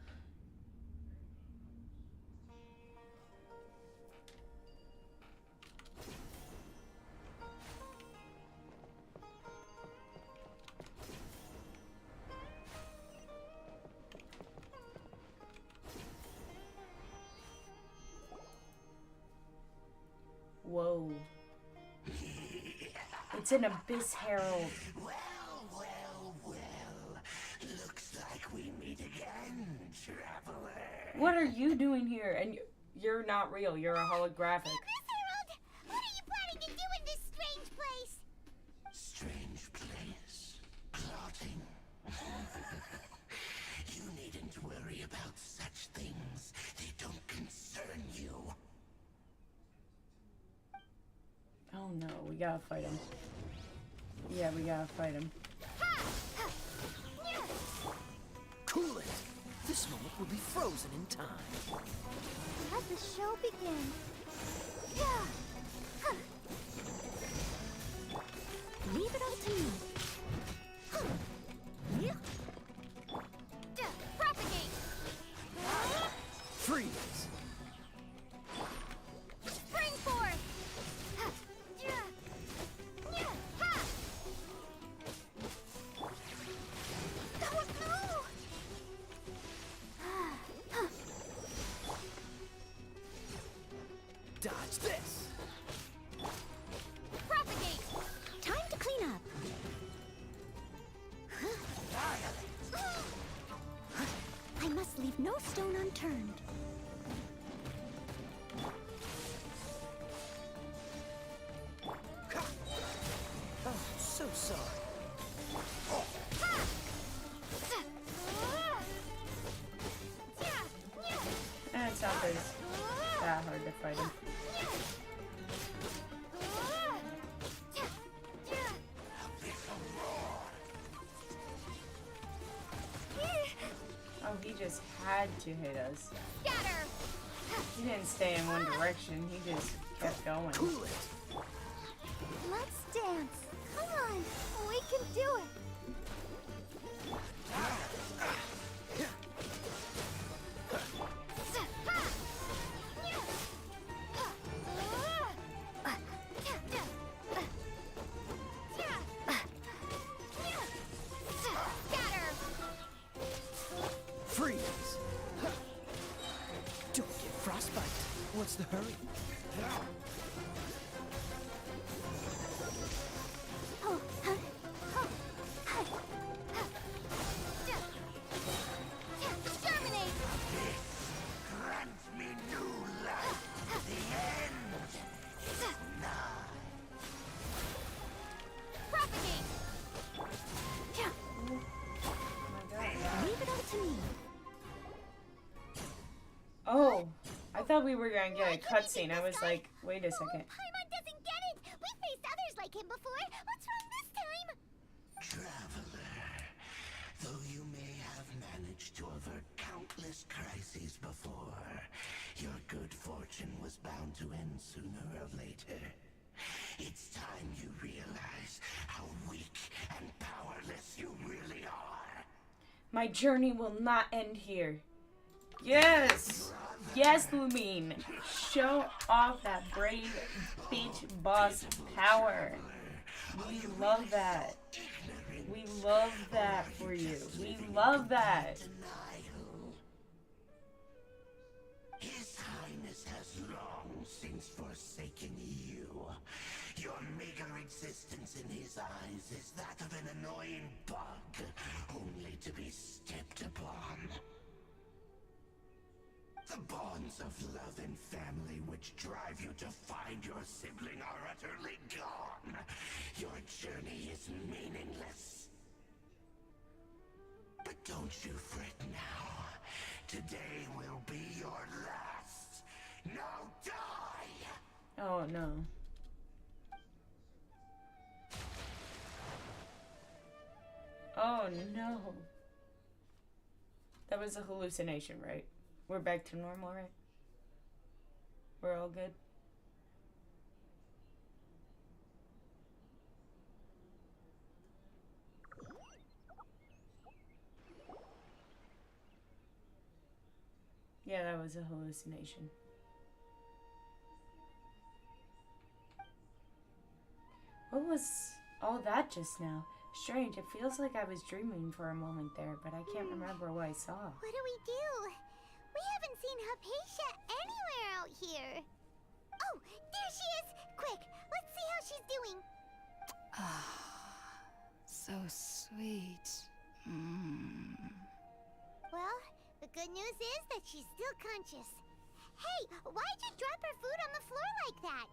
Whoa. It's an Abyss Herald. Well. Looks like we meet again, traveler. What are you doing here? And you're not real. You're a holographic. Abyss Herald, what are you planning to do in this strange place? Strange place. Plotting. You needn't worry about such things. They don't concern you. Oh no, we gotta fight him. Yeah, we gotta fight him. Cool it. This moment will be frozen in time. Let the show begin. Leave it up to me. Propagate! Freeze. Spring forth! Dodge this. Propagate! Time to clean up. I must leave no stone unturned. Oh, so sorry. And it's not that hard to fight him. Oh, he just had to hit us. Scatter! He didn't stay in one direction, he just kept going. Cool it. Let's dance. Come on, we can do it. Freeze. Don't get frostbite. What's the hurry? Exterminate! Grant me new life. The end is nigh. Propagate! Leave it up to me. Oh, I thought we were gonna get a cutscene. I was like, wait a second. Paimon doesn't get it! We faced others like him before! What's wrong this time? Traveler, though you may have managed to avert countless crises before, your good fortune was bound to end sooner or later. It's time you realize how weak and powerless you really are. My journey will not end here. Yes! Yes, Lumine! Show off that brave bitch boss power. We love that. We love that for you. We love that. His Highness has long since forsaken you. Your meager existence in his eyes is that of an annoying bug, only to be stepped upon. The bonds of love and family which drive you to find your sibling are utterly gone. Your journey is meaningless. But don't you fret now. Today will be your last. Now die! Oh no. Oh no. That was a hallucination, right? We're back to normal, right? We're all good? Yeah, that was a hallucination. What was all that just now? Strange, it feels like I was dreaming for a moment there, but I can't remember what I saw. What do we do? We haven't seen Hypatia anywhere out here. Oh, there she is! Quick, let's see how she's doing. So sweet. Well, the good news is that she's still conscious. Hey, why'd you drop her food on the floor like that?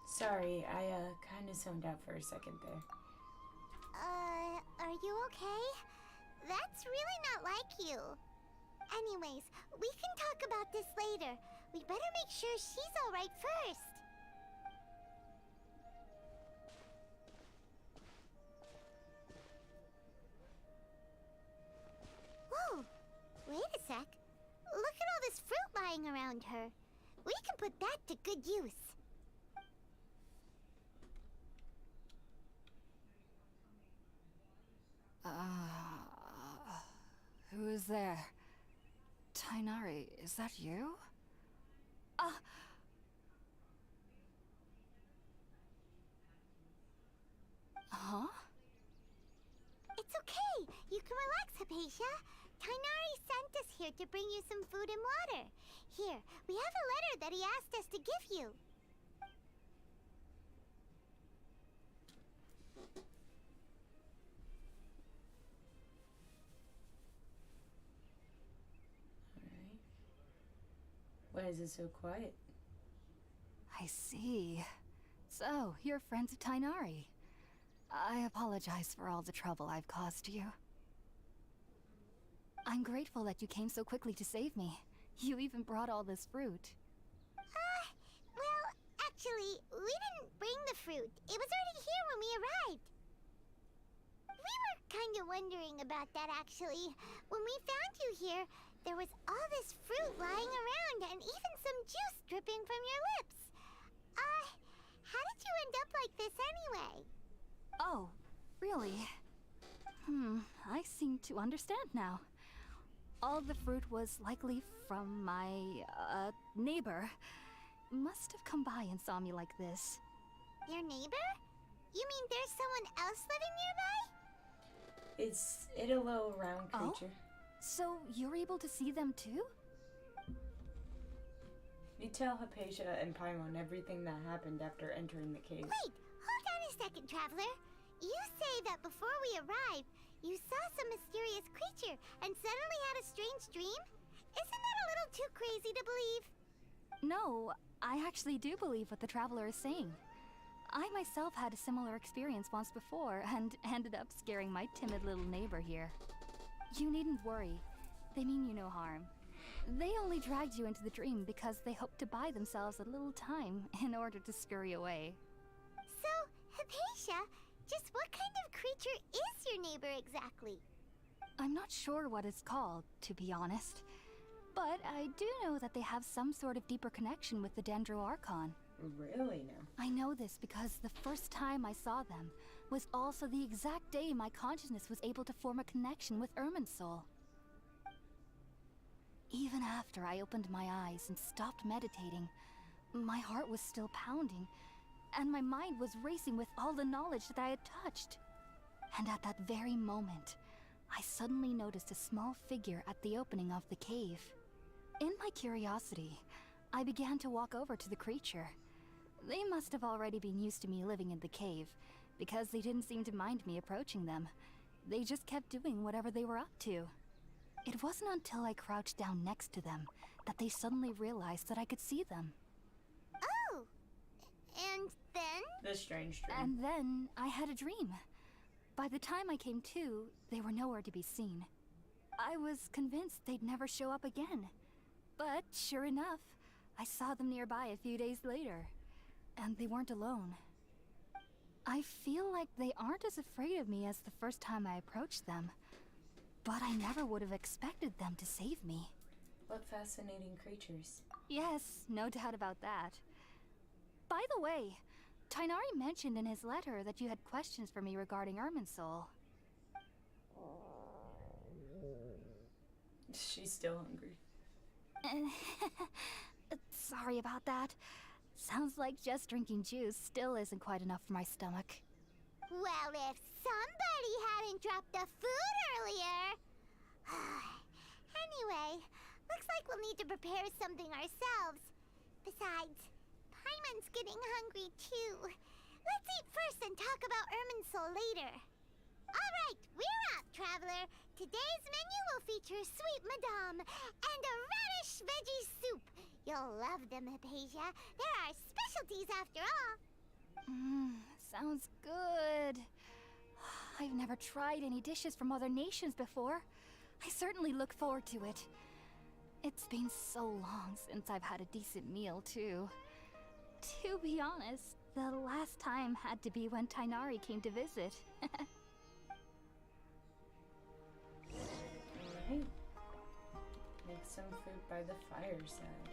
Sorry, I kind of zoned out for a second there. Are you okay? That's really not like you. Anyways, we can talk about this later. We better make sure she's alright first. Whoa! Wait a sec. Look at all this fruit lying around her. We can put that to good use. Who is there? Tainari, is that you? Huh? It's okay. You can relax, Hypatia. Tainari sent us here to bring you some food and water. Here, we have a letter that he asked us to give you. Alright. Why is it so quiet? I see. So, you're friends of Tainari. I apologize for all the trouble I've caused you. I'm grateful that you came so quickly to save me. You even brought all this fruit. Well, actually, we didn't bring the fruit. It was already here when we arrived. We were kind of wondering about that, actually. When we found you here, there was all this fruit lying around and even some juice dripping from your lips. How did you end up like this anyway? Oh, really? I seem to understand now. All the fruit was likely from my, neighbor. Must have come by and saw me like this. Your neighbor? You mean there's someone else living nearby? Is it a little round creature? Oh? So you're able to see them too? You tell Hypatia and Paimon everything that happened after entering the cave. Wait, hold on a second, Traveler. You say that before we arrived, you saw some mysterious creature and suddenly had a strange dream? Isn't that a little too crazy to believe? No, I actually do believe what the Traveler is saying. I myself had a similar experience once before and ended up scaring my timid little neighbor here. You needn't worry. They mean you no harm. They only dragged you into the dream because they hoped to buy themselves a little time in order to scurry away. So, Hypatia, just what kind of creature is your neighbor exactly? I'm not sure what it's called, to be honest. But I do know that they have some sort of deeper connection with the Dendroarchon. Really now? I know this because the first time I saw them was also the exact day my consciousness was able to form a connection with Irminsul. Even after I opened my eyes and stopped meditating, my heart was still pounding, and my mind was racing with all the knowledge that I had touched. And at that very moment, I suddenly noticed a small figure at the opening of the cave. In my curiosity, I began to walk over to the creature. They must have already been used to me living in the cave, because they didn't seem to mind me approaching them. They just kept doing whatever they were up to. It wasn't until I crouched down next to them that they suddenly realized that I could see them. Oh! And then? The strange dream. And then I had a dream. By the time I came to, they were nowhere to be seen. I was convinced they'd never show up again. But sure enough, I saw them nearby a few days later. And they weren't alone. I feel like they aren't as afraid of me as the first time I approached them. But I never would have expected them to save me. What fascinating creatures. Yes, no doubt about that. By the way, Tighnari mentioned in his letter that you had questions for me regarding Irminsul. She's still hungry. Sorry about that. Sounds like just drinking juice still isn't quite enough for my stomach. Well, if somebody hadn't dropped the food earlier... Anyway, looks like we'll need to prepare something ourselves. Besides, Paimon's getting hungry too. Let's eat first and talk about Irminsul later. Alright, we're up, Traveler. Today's menu will feature sweet madame and a radish veggie soup. You'll love them, Hypatia. They're our specialties after all. Sounds good. I've never tried any dishes from other nations before. I certainly look forward to it. It's been so long since I've had a decent meal, too. To be honest, the last time had to be when Tighnari came to visit. Alright. Make some food by the fireside.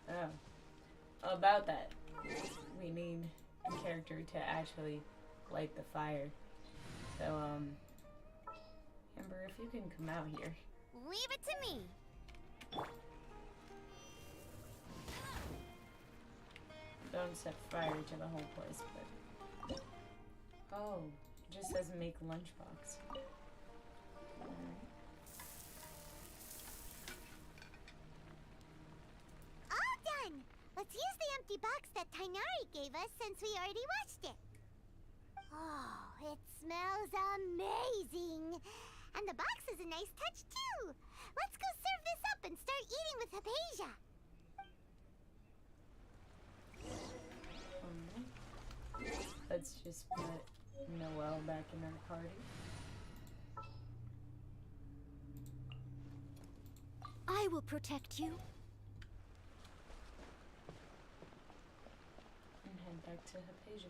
Oh. About that. We need a character to actually light the fire. So, Amber, if you can come out here. Leave it to me. Don't set fire to the whole place, but... Oh, it just says make lunchbox. Alright. All done! Let's use the empty box that Tighnari gave us since we already watched it. Oh, it smells amazing! And the box is a nice touch too! Let's go serve this up and start eating with Hypatia! Let's just put Noelle back in our party. I will protect you. And head back to Hypatia.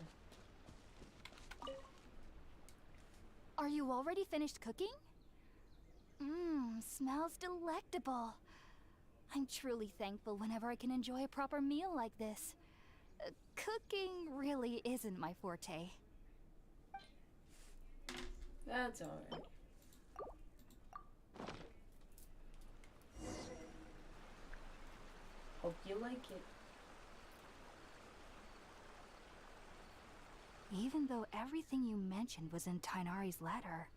Are you already finished cooking? Mmm, smells delectable. I'm truly thankful whenever I can enjoy a proper meal like this. Cooking really isn't my forte. That's alright. Hope you like it. Even though everything you mentioned was in Tainari's letter,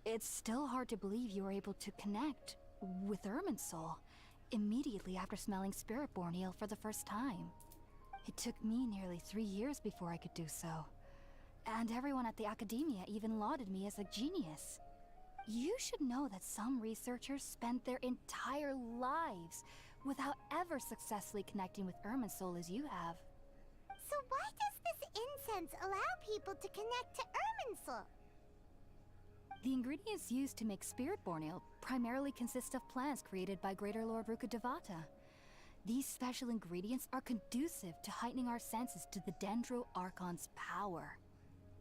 it's still hard to believe you were able to connect with Irminsul immediately after smelling Spiritborn ale for the first time. It took me nearly 3 years before I could do so. And everyone at the Academia even lauded me as a genius. You should know that some researchers spend their entire lives without ever successfully connecting with Irminsul as you have. So why does this incense allow people to connect to Irminsul? The ingredients used to make Spiritborn ale primarily consist of plants created by Greater Lord Rukkhadevata. These special ingredients are conducive to heightening our senses to the Dendro Archon's power.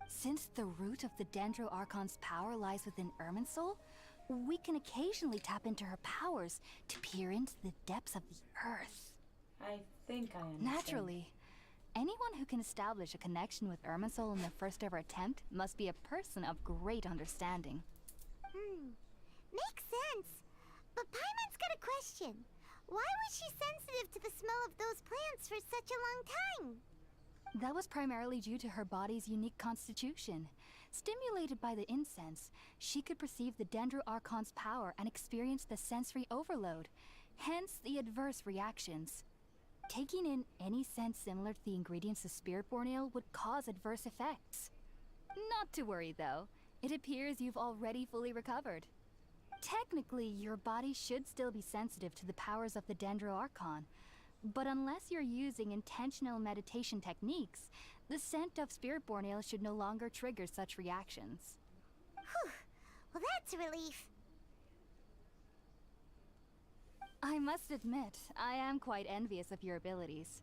Since the root of the Dendro Archon's power lies within Irminsul, we can occasionally tap into her powers to peer into the depths of the earth. I think I understand. Naturally, anyone who can establish a connection with Irminsul in their first ever attempt must be a person of great understanding. Makes sense. But Paimon's got a question. Why was she sensitive to the smell of those plants for such a long time? That was primarily due to her body's unique constitution. Stimulated by the incense, she could perceive the Dendro Archon's power and experience the sensory overload, hence the adverse reactions. Taking in any scent similar to the ingredients of Spiritborn ale would cause adverse effects. Not to worry though, it appears you've already fully recovered. Technically, your body should still be sensitive to the powers of the Dendro Archon, but unless you're using intentional meditation techniques, the scent of Spiritborn ale should no longer trigger such reactions. Whew. Well, that's a relief. I must admit, I am quite envious of your abilities.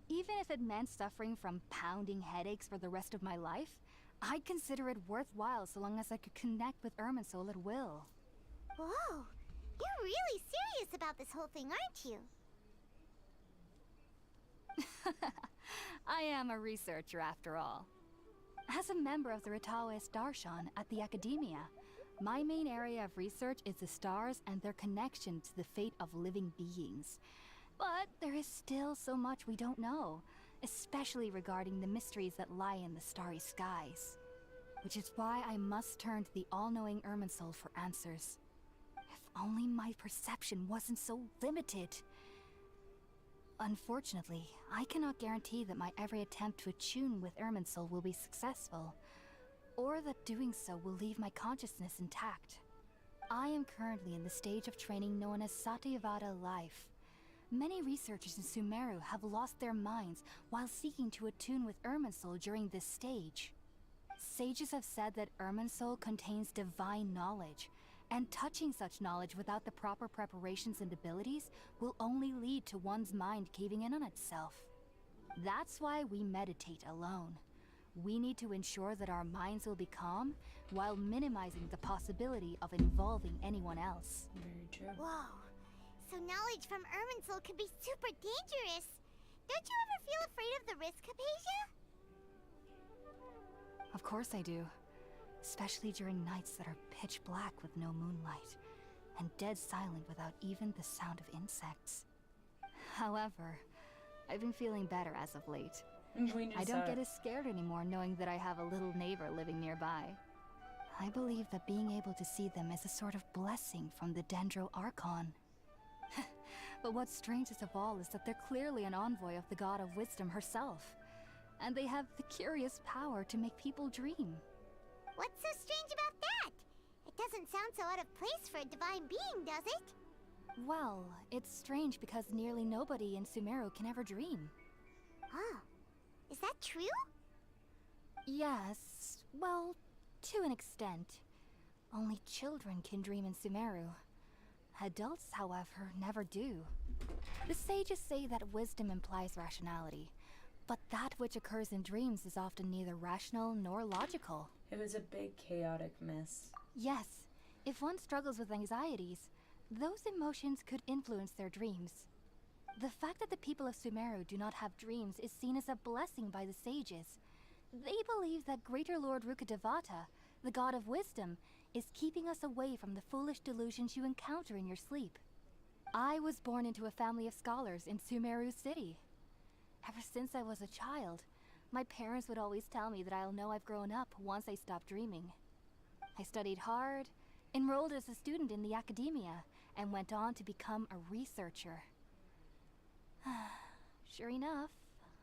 Even if it meant suffering from pounding headaches for the rest of my life, I'd consider it worthwhile so long as I could connect with Irminsul at will. Whoa, you're really serious about this whole thing, aren't you? I am a researcher after all. As a member of the Ritaoist Darshan at the Academia, my main area of research is the stars and their connection to the fate of living beings. But there is still so much we don't know, especially regarding the mysteries that lie in the starry skies. Which is why I must turn to the all-knowing Irminsul for answers. If only my perception wasn't so limited. Unfortunately, I cannot guarantee that my every attempt to attune with Irminsul will be successful, or that doing so will leave my consciousness intact. I am currently in the stage of training known as Satyavada life. Many researchers in Sumeru have lost their minds while seeking to attune with Irminsul during this stage. Sages have said that Irminsul contains divine knowledge, and touching such knowledge without the proper preparations and abilities will only lead to one's mind caving in on itself. That's why we meditate alone. We need to ensure that our minds will be calm while minimizing the possibility of involving anyone else. Very true. Whoa, so knowledge from Irminsul can be super dangerous. Don't you ever feel afraid of the risk, Hypatia? Of course I do. Especially during nights that are pitch black with no moonlight, and dead silent without even the sound of insects. However, I've been feeling better as of late. I don't get as scared anymore knowing that I have a little neighbor living nearby. I believe that being able to see them is a sort of blessing from the Dendro Archon. But what's strangest of all is that they're clearly an envoy of the God of Wisdom herself, and they have the curious power to make people dream. What's so strange about that? It doesn't sound so out of place for a divine being, does it? Well, it's strange because nearly nobody in Sumeru can ever dream. Oh, is that true? Yes, well, to an extent. Only children can dream in Sumeru. Adults, however, never do. The sages say that wisdom implies rationality, But that which occurs in dreams is often neither rational nor logical. It was a big chaotic mess. Yes, if one struggles with anxieties, those emotions could influence their dreams. The fact that the people of Sumeru do not have dreams is seen as a blessing by the sages. They believe that Greater Lord Rukkhadevata, the god of wisdom, is keeping us away from the foolish delusions you encounter in your sleep. I was born into a family of scholars in Sumeru City. Ever since I was a child, my parents would always tell me that I'll know I've grown up once I stop dreaming. I studied hard, enrolled as a student in the academia, and went on to become a researcher. Sure enough,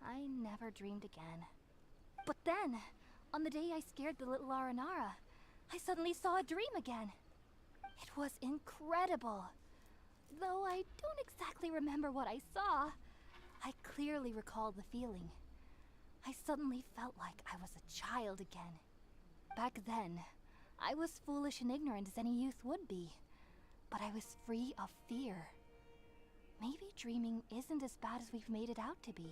I never dreamed again. But then, on the day I scared the little Aranara, I suddenly saw a dream again. It was incredible. Though I don't exactly remember what I saw, I clearly recall the feeling. I suddenly felt like I was a child again. Back then, I was foolish and ignorant as any youth would be, but I was free of fear. Maybe dreaming isn't as bad as we've made it out to be.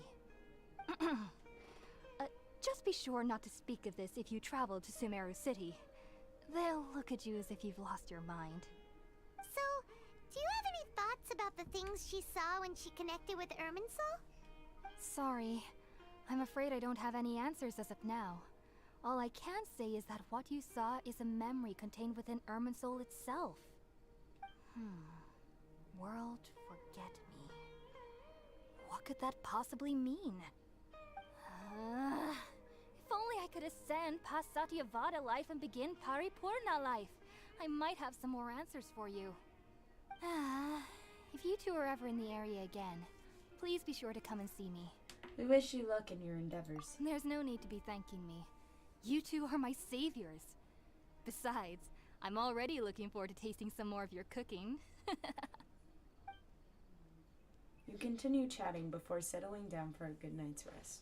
Just be sure not to speak of this if you travel to Sumeru City. They'll look at you as if you've lost your mind. So, do you have any thoughts about the things she saw when she connected with Irminsul? Sorry. I'm afraid I don't have any answers as of now. All I can say is that what you saw is a memory contained within Irminsul itself. World forget me. What could that possibly mean? If only I could ascend past Satyavada life and begin Paripurna life. I might have some more answers for you. If you two are ever in the area again, please be sure to come and see me. We wish you luck in your endeavors. There's no need to be thanking me. You two are my saviors. Besides, I'm already looking forward to tasting some more of your cooking. You continue chatting before settling down for a good night's rest.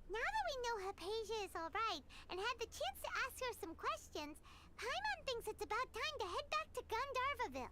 Now that we know Hypatia is alright and had the chance to ask her some questions, Paimon thinks it's about time to head back to Gandharvaville.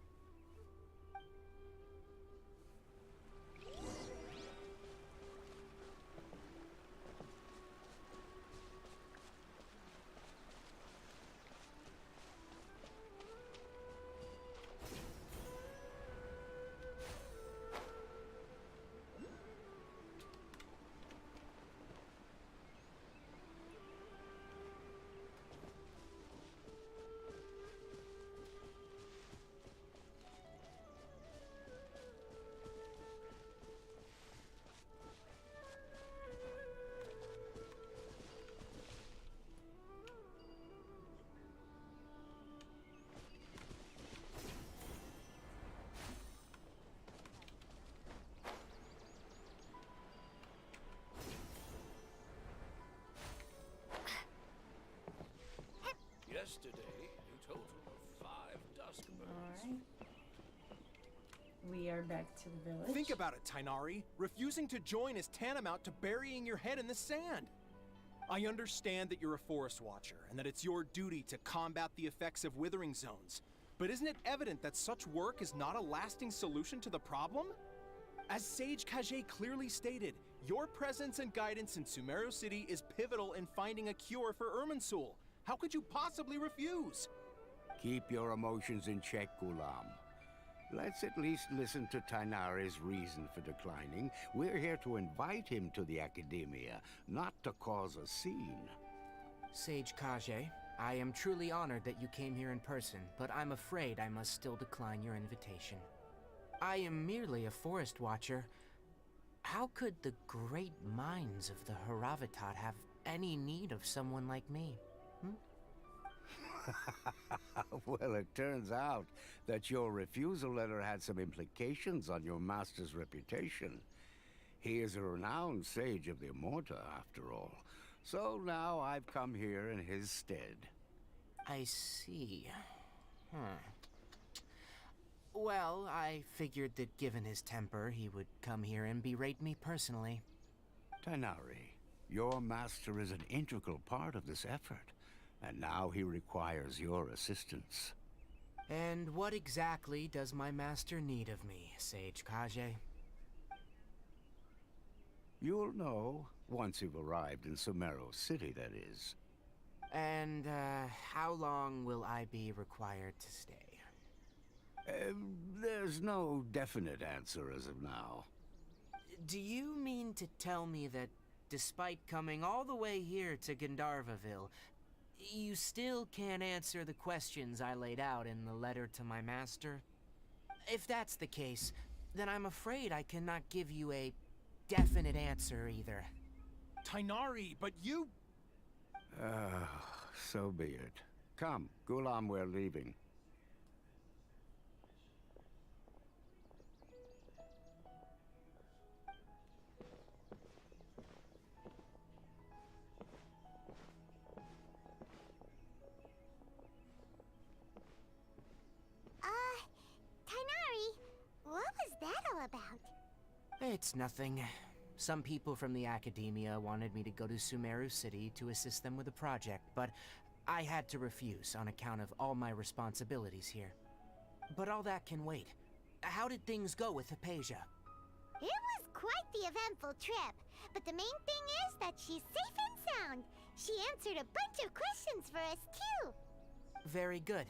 Yesterday, a total of 5 Duskbirds. Alright. We are back to the village. Think about it, Tainari. Refusing to join is tantamount to burying your head in the sand. I understand that you're a forest watcher and that it's your duty to combat the effects of withering zones. But isn't it evident that such work is not a lasting solution to the problem? As Sage Kage clearly stated, your presence and guidance in Sumeru City is pivotal in finding a cure for Irminsul. How could you possibly refuse? Keep your emotions in check, Gulam. Let's at least listen to Tainari's reason for declining. We're here to invite him to the Academia, not to cause a scene. Sage Kage, I am truly honored that you came here in person, but I'm afraid I must still decline your invitation. I am merely a forest watcher. How could the great minds of the Haravatat have any need of someone like me? Well, it turns out that your refusal letter had some implications on your master's reputation. He is a renowned sage of the Immorta, after all. So now I've come here in his stead. I see. Well, I figured that given his temper, he would come here and berate me personally. Tainari, your master is an integral part of this effort, and now he requires your assistance. And what exactly does my master need of me, Sage Kage? You'll know Once you've arrived in Sumeru City, that is. And, how long will I be required to stay? There's no definite answer as of now. Do you mean to tell me that, despite coming all the way here to Gandharvaville, you still can't answer the questions I laid out in the letter to my master? If that's the case, then I'm afraid I cannot give you a definite answer either. Tighnari, but you... So be it. Come, Gulam, we're leaving. Tighnari, what was that all about? It's nothing. Some people from the academia wanted me to go to Sumeru City to assist them with a project, but I had to refuse on account of all my responsibilities here. But all that can wait. How did things go with Hypatia? It was quite the eventful trip, but the main thing is that she's safe and sound. She answered a bunch of questions for us, too. Very good.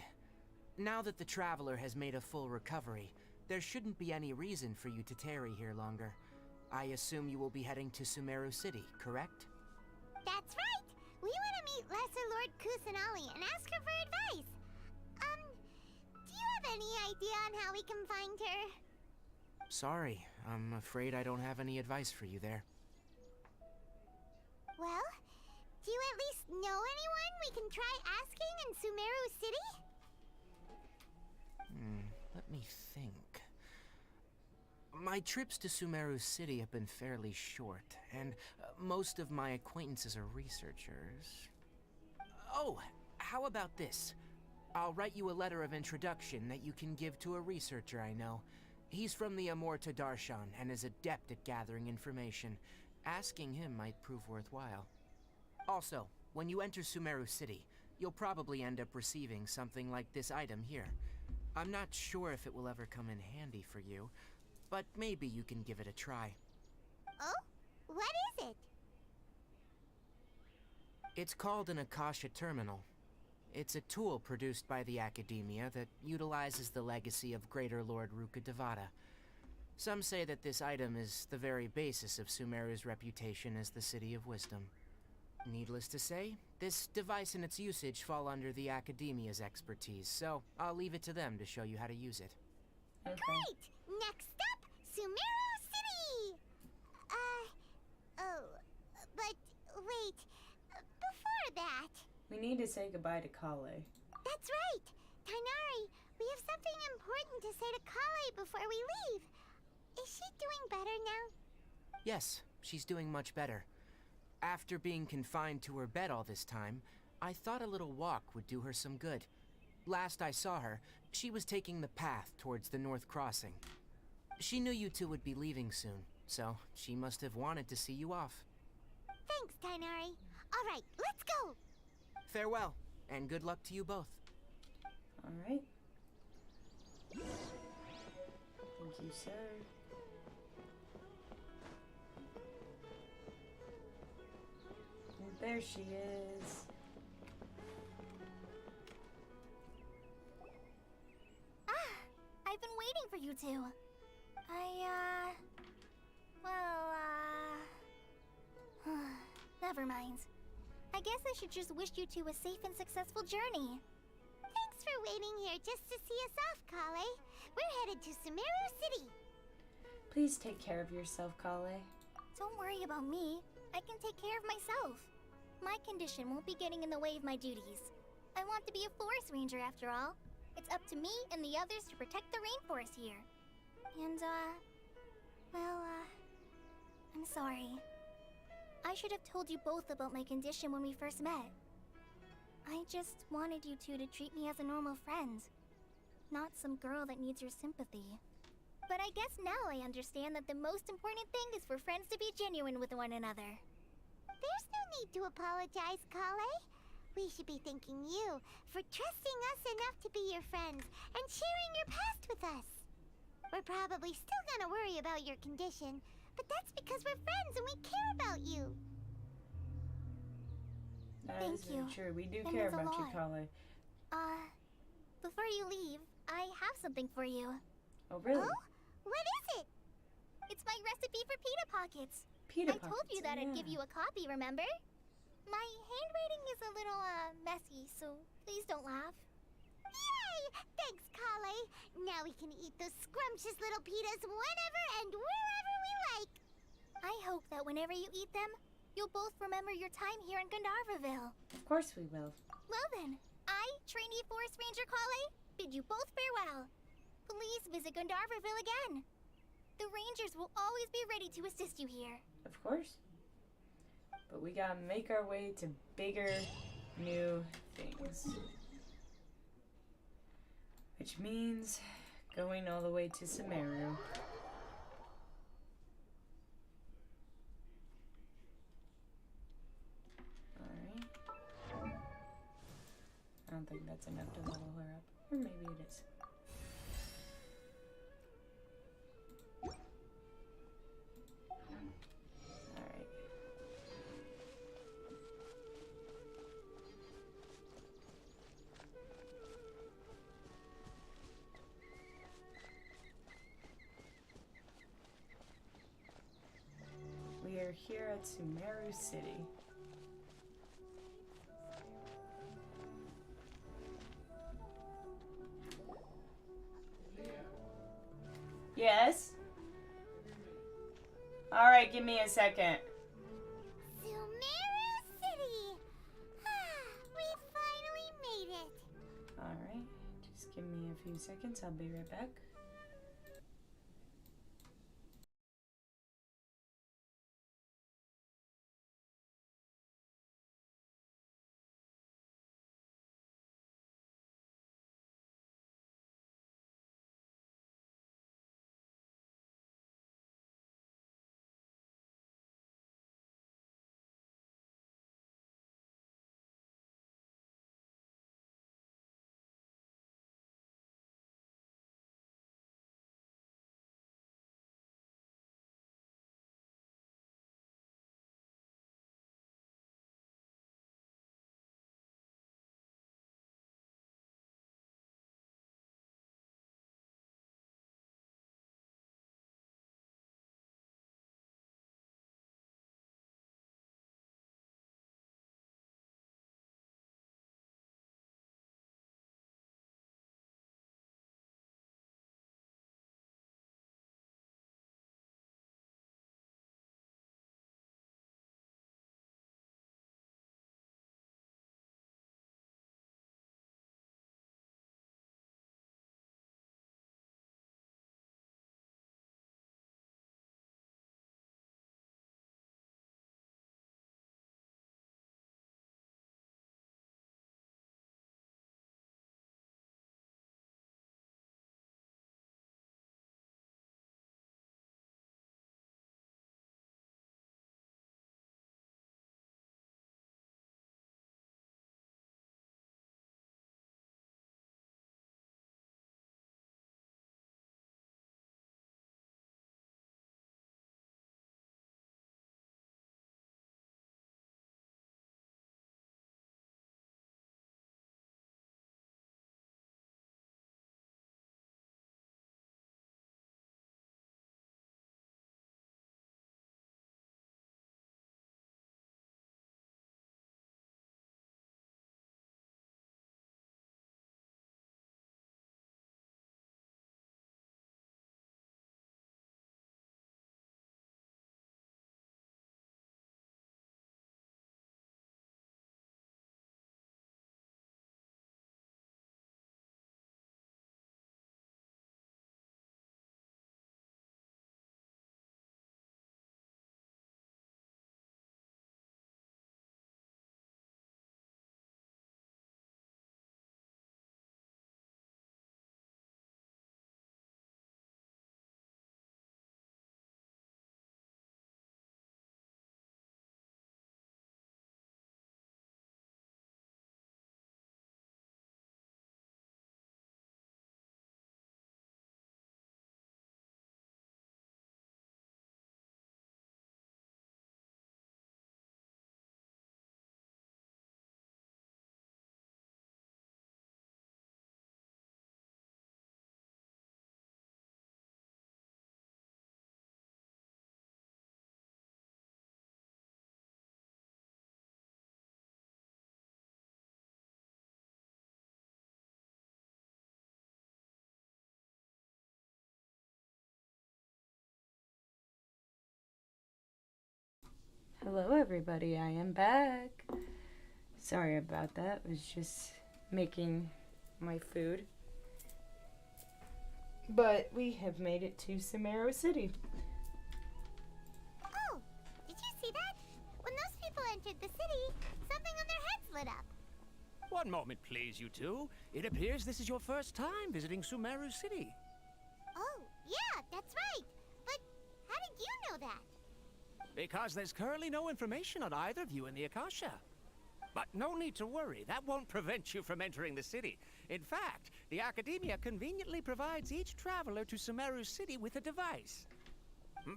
Now that the Traveler has made a full recovery, there shouldn't be any reason for you to tarry here longer. I assume you will be heading to Sumeru City, correct? That's right! We want to meet Lesser Lord Kusanali and ask her for advice. Do you have any idea on how we can find her? Sorry, I'm afraid I don't have any advice for you there. Well, do you at least know anyone we can try asking in Sumeru City? Let me think. My trips to Sumeru City have been fairly short, and most of my acquaintances are researchers. Oh, how about this? I'll write you a letter of introduction that you can give to a researcher I know. He's from the Amorta Darshan and is adept at gathering information. Asking him might prove worthwhile. Also, when you enter Sumeru City, you'll probably end up receiving something like this item here. I'm not sure if it will ever come in handy for you, but maybe you can give it a try. Oh? What is it? It's called an Akasha Terminal. It's a tool produced by the Academia that utilizes the legacy of Greater Lord Rukkhadevata. Some say that this item is the very basis of Sumeru's reputation as the City of Wisdom. Needless to say, this device and its usage fall under the Academia's expertise, so I'll leave it to them to show you how to use it. Okay. Great! Next up, Sumeru City! But wait, before that... We need to say goodbye to Kale. That's right! Tighnari, we have something important to say to Kale before we leave. Is she doing better now? Yes, she's doing much better. After being confined to her bed all this time, I thought a little walk would do her some good. Last I saw her, she was taking the path towards the North Crossing. She knew you two would be leaving soon, so she must have wanted to see you off. Thanks, Tighnari. All right, let's go! Farewell, and good luck to you both. Alright. Thank you, sir. And there she is. I've been waiting for you two. Never mind. I guess I should just wish you two a safe and successful journey. Thanks for waiting here just to see us off, Kale. We're headed to Sumeru City. Please take care of yourself, Kale. Don't worry about me. I can take care of myself. My condition won't be getting in the way of my duties. I want to be a forest ranger after all. It's up to me and the others to protect the rainforest here. And, I'm sorry. I should have told you both about my condition when we first met. I just wanted you two to treat me as a normal friend, not some girl that needs your sympathy. But I guess now I understand that the most important thing is for friends to be genuine with one another. There's no need to apologize, Kale. We should be thanking you for trusting us enough to be your friends and sharing your past with us. We're probably still gonna worry about your condition, but that's because we're friends and we care about you. That Thank is very you. true. We do That care means a about you, lot. Kale. Before you leave, I have something for you. Oh, really? Oh? What is it? It's my recipe for pita pockets. Pita I told you pockets, that I'd give yeah. you a copy, remember? My handwriting is a little, messy, so please don't laugh. Yay! Thanks, Kale. Now we can eat those scrumptious little pitas whenever and wherever we like. I hope that whenever you eat them, you'll both remember your time here in Gandharvaville. Of course we will. Well then, I, trainee Forest Ranger Kale, bid you both farewell. Please visit Gandharvaville again. The Rangers will always be ready to assist you here. Of course. But we gotta make our way to bigger, new things. Which means going all the way to Sumeru. Alright. I don't think that's enough to level her up. Or maybe it is. Alright. We are here at Sumeru City. Yes? Alright, give me a second. Sumeru City! We finally made it. Alright, just give me a few seconds. I'll be right back. Hello, everybody. I am back. Sorry about that. I was just making my food. But we have made it to Sumeru City. Oh, did you see that? When those people entered the city, something on their heads lit up. One moment, please, you two. It appears this is your first time visiting Sumeru City. Oh, yeah, that's right. But how did you know that? Because there's currently no information on either of you in the Akasha. But no need to worry, that won't prevent you from entering the city. In fact, the Academia conveniently provides each traveler to Sumeru City with a device.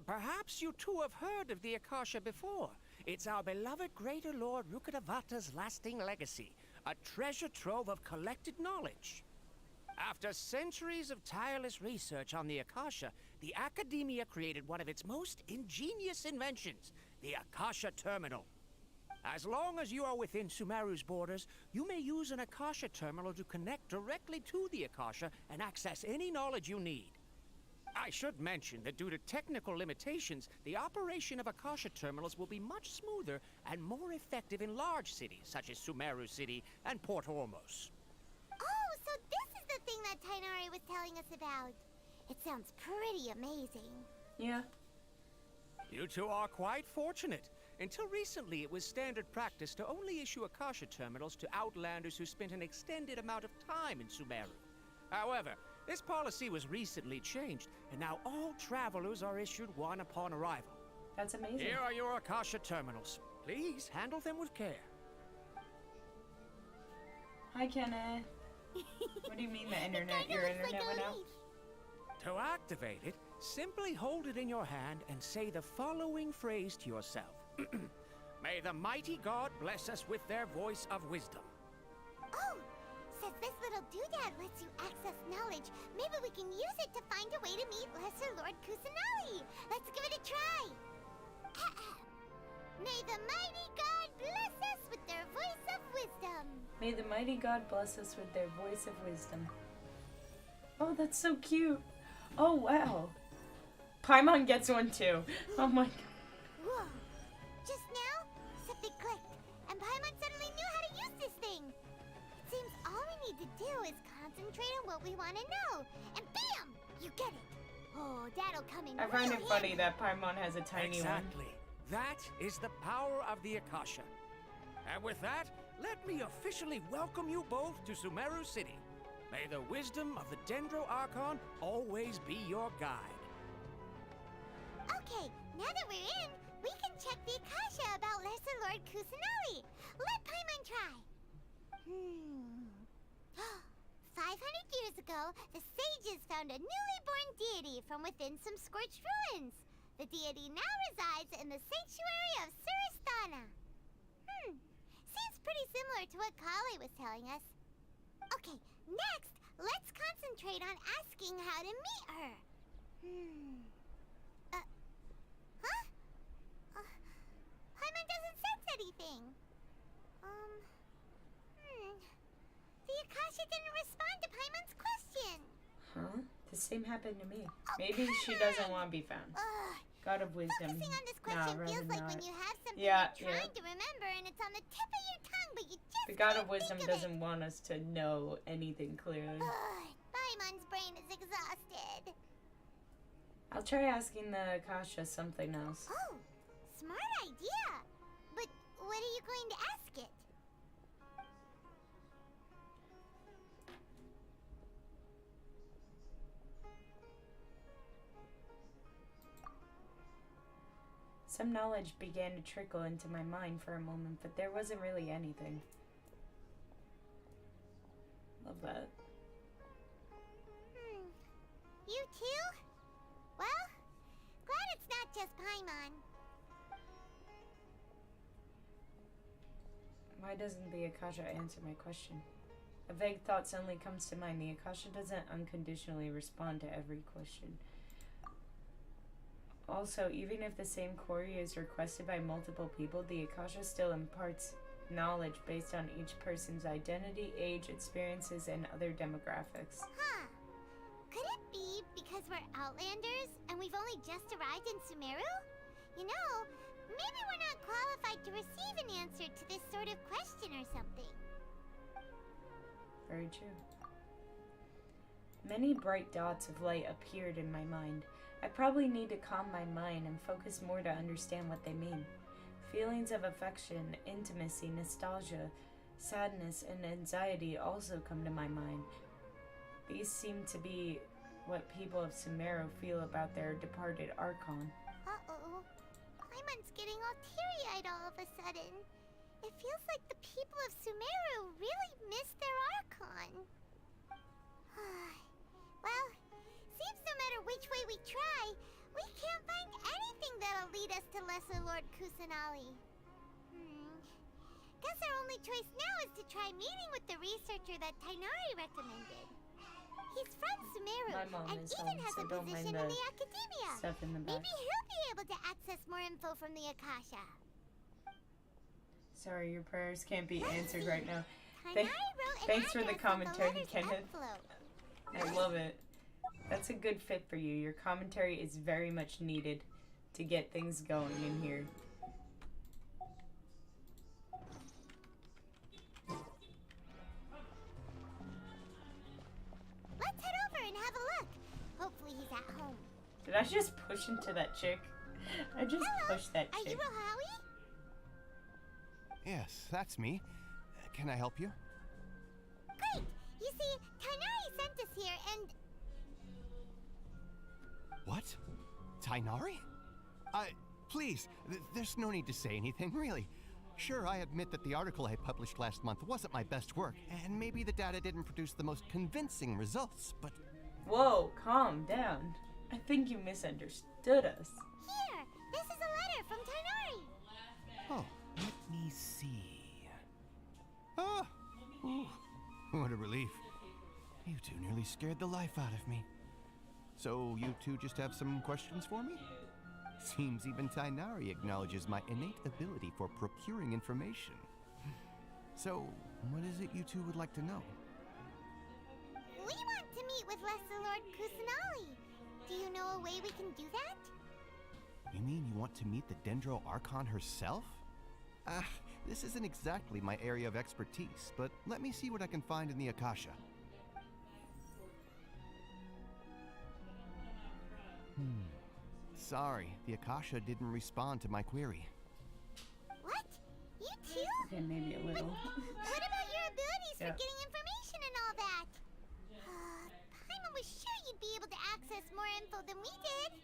Perhaps you two have heard of the Akasha before. It's our beloved Greater Lord Rukkhadevata's lasting legacy, a treasure trove of collected knowledge. After centuries of tireless research on the Akasha, the Academia created one of its most ingenious inventions, the Akasha Terminal. As long as you are within Sumeru's borders, you may use an Akasha terminal to connect directly to the Akasha and access any knowledge you need. I should mention that due to technical limitations, the operation of Akasha terminals will be much smoother and more effective in large cities such as Sumeru City and Port Ormos. Oh, so this is the thing that Tainari was telling us about. It sounds pretty amazing. Yeah. You two are quite fortunate. Until recently, it was standard practice to only issue Akasha terminals to outlanders who spent an extended amount of time in Sumeru. However, this policy was recently changed, and now all travelers are issued one upon arrival. That's amazing. Here are your Akasha terminals. Please handle them with care. Hi, Kenneth. What do you mean the internet? Your internet went out? To activate it, simply hold it in your hand and say the following phrase to yourself. May the mighty God bless us with their voice of wisdom. Oh, since this little doodad lets you access knowledge, maybe we can use it to find a way to meet Lesser Lord Kusanali. Let's give it a try. May the mighty God bless us with their voice of wisdom. May the mighty God bless us with their voice of wisdom. Oh, that's so cute. Oh, wow. Paimon gets one too. Oh my god. Whoa. Just now, something clicked, and Paimon suddenly knew how to use this thing. It seems all we need to do is concentrate on what we want to know, and bam! You get it. Oh, that'll come in I find real it funny handy. that Paimon has a tiny Exactly. one. That is the power of the Akasha. And with that, let me officially welcome you both to Sumeru City. May the wisdom of the Dendro Archon always be your guide. Okay, now that we're in, we can check the Akasha about Lesser Lord Kusanali. Let Paimon try. 500 years ago, the sages found a newly born deity from within some scorched ruins. The deity now resides in the sanctuary of Suristana. Seems pretty similar to what Kali was telling us. Okay, next, let's concentrate on asking how to meet her. Paimon doesn't sense anything. The Akasha didn't respond to Paimon's question. Huh? The same happened to me. Maybe she doesn't want to be found. God of wisdom. Focusing on this question feels like when you have something Yeah, you're trying to remember and it's on the tip of your tongue, but you just The God can't of wisdom think of doesn't want us to know anything clearly. Paimon's brain is exhausted. I'll try asking the Akasha something else. Oh, smart idea. But what are you going to ask it? Some knowledge began to trickle into my mind for a moment, but there wasn't really anything. Love that. You too? Well, glad it's not just Paimon. Why doesn't the Akasha answer my question? A vague thought suddenly comes to mind. The Akasha doesn't unconditionally respond to every question. Also, even if the same query is requested by multiple people, the Akasha still imparts knowledge based on each person's identity, age, experiences, and other demographics. Huh. Could it be because we're Outlanders and we've only just arrived in Sumeru? You know, Maybe we're not qualified to receive an answer to this sort of question or something. Very true. Many bright dots of light appeared in my mind. I probably need to calm my mind and focus more to understand what they mean. Feelings of affection, intimacy, nostalgia, sadness, and anxiety also come to my mind. These seem to be what people of Sumeru feel about their departed Archon. Uh-oh. Paimon's getting all teary-eyed all of a sudden. It feels like the people of Sumeru really miss their Archon. Well, seems no matter which way we try, we can't find anything that'll lead us to Lesser Lord Kusanali. Guess our only choice now is to try meeting with the researcher that Tainari recommended. He's from Sumeru and even has a position in the academia. Maybe he'll be able to access more info from the Akasha. Sorry, your prayers can't be answered right now. Wrote Thanks for the commentary, letter's Kenneth. I love it. That's a good fit for you. Your commentary is very much needed to get things going in here. Let's head over and have a look. Hopefully he's at home. Did I just push into that chick? I just pushed that Are chick. you Rohawi? Yes, that's me. Can I help you? Great! You see, Tainari sent us here and... What? Tainari? Please, there's no need to say anything, really. Sure, I admit that the article I published last month wasn't my best work, and maybe the data didn't produce the most convincing results, but... Whoa, calm down. I think you misunderstood us. Here! This is a letter from Tainari! Oh, let me see... Oh! Ooh, what a relief. You two nearly scared the life out of me. So, you two just have some questions for me? Seems even Tainari acknowledges my innate ability for procuring information. So, what is it you two would like to know? We want to meet with Lesser Lord Kusanali. Do you know a way we can do that? You mean you want to meet the Dendro Archon herself? This isn't exactly my area of expertise, but let me see what I can find in the Akasha. Sorry, the Akasha didn't respond to my query. What? You too? Okay, maybe a little. What about your abilities for getting information and all that? Paimon was sure you'd be able to access more info than we did.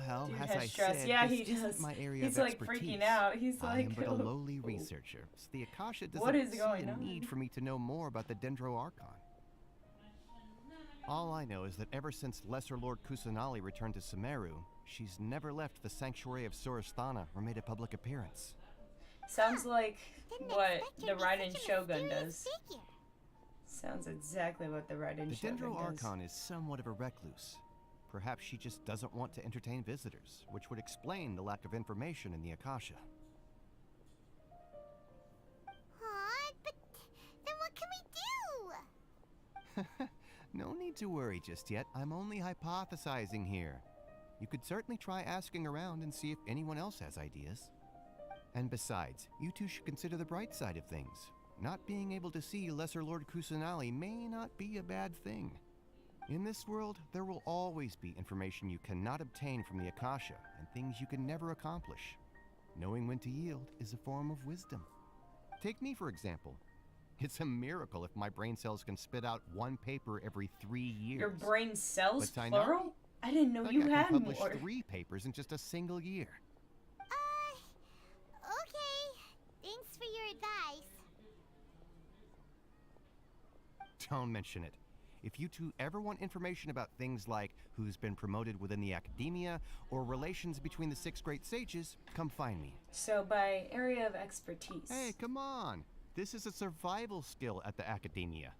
Well, Dude as has I stress. said, Yeah, this he isn't does. my area He's of like expertise. freaking out. He's I like, am but a lowly researcher, so the Akasha What doesn't is see going a on? need for me to know more about the Dendro Archon. All I know is that ever since Lesser Lord Kusanali returned to Sumeru, she's never left the Sanctuary of Sorasthana or made a public appearance. Sounds like what the be Raiden such a Shogun mysterious does. figure. Sounds exactly what the Raiden The Shogun Dendro does. Archon is somewhat of a recluse. Perhaps she just doesn't want to entertain visitors, which would explain the lack of information in the Akasha. But then what can we do? No need to worry just yet. I'm only hypothesizing here. You could certainly try asking around and see if anyone else has ideas. And besides, you two should consider the bright side of things. Not being able to see Lesser Lord Kusanali may not be a bad thing. In this world, there will always be information you cannot obtain from the Akasha and things you can never accomplish. Knowing when to yield is a form of wisdom. Take me, for example. It's a miracle if my brain cells can spit out one paper every 3 years. Your brain cells, But Tainari? plural? I didn't know you I had can publish more. 3 papers in just a single year. Okay. Thanks for your advice. Don't mention it. If you two ever want information about things like who's been promoted within the academia or relations between the 6 great sages, come find me. So by area of expertise. Hey, come on. This is a survival skill at the academia.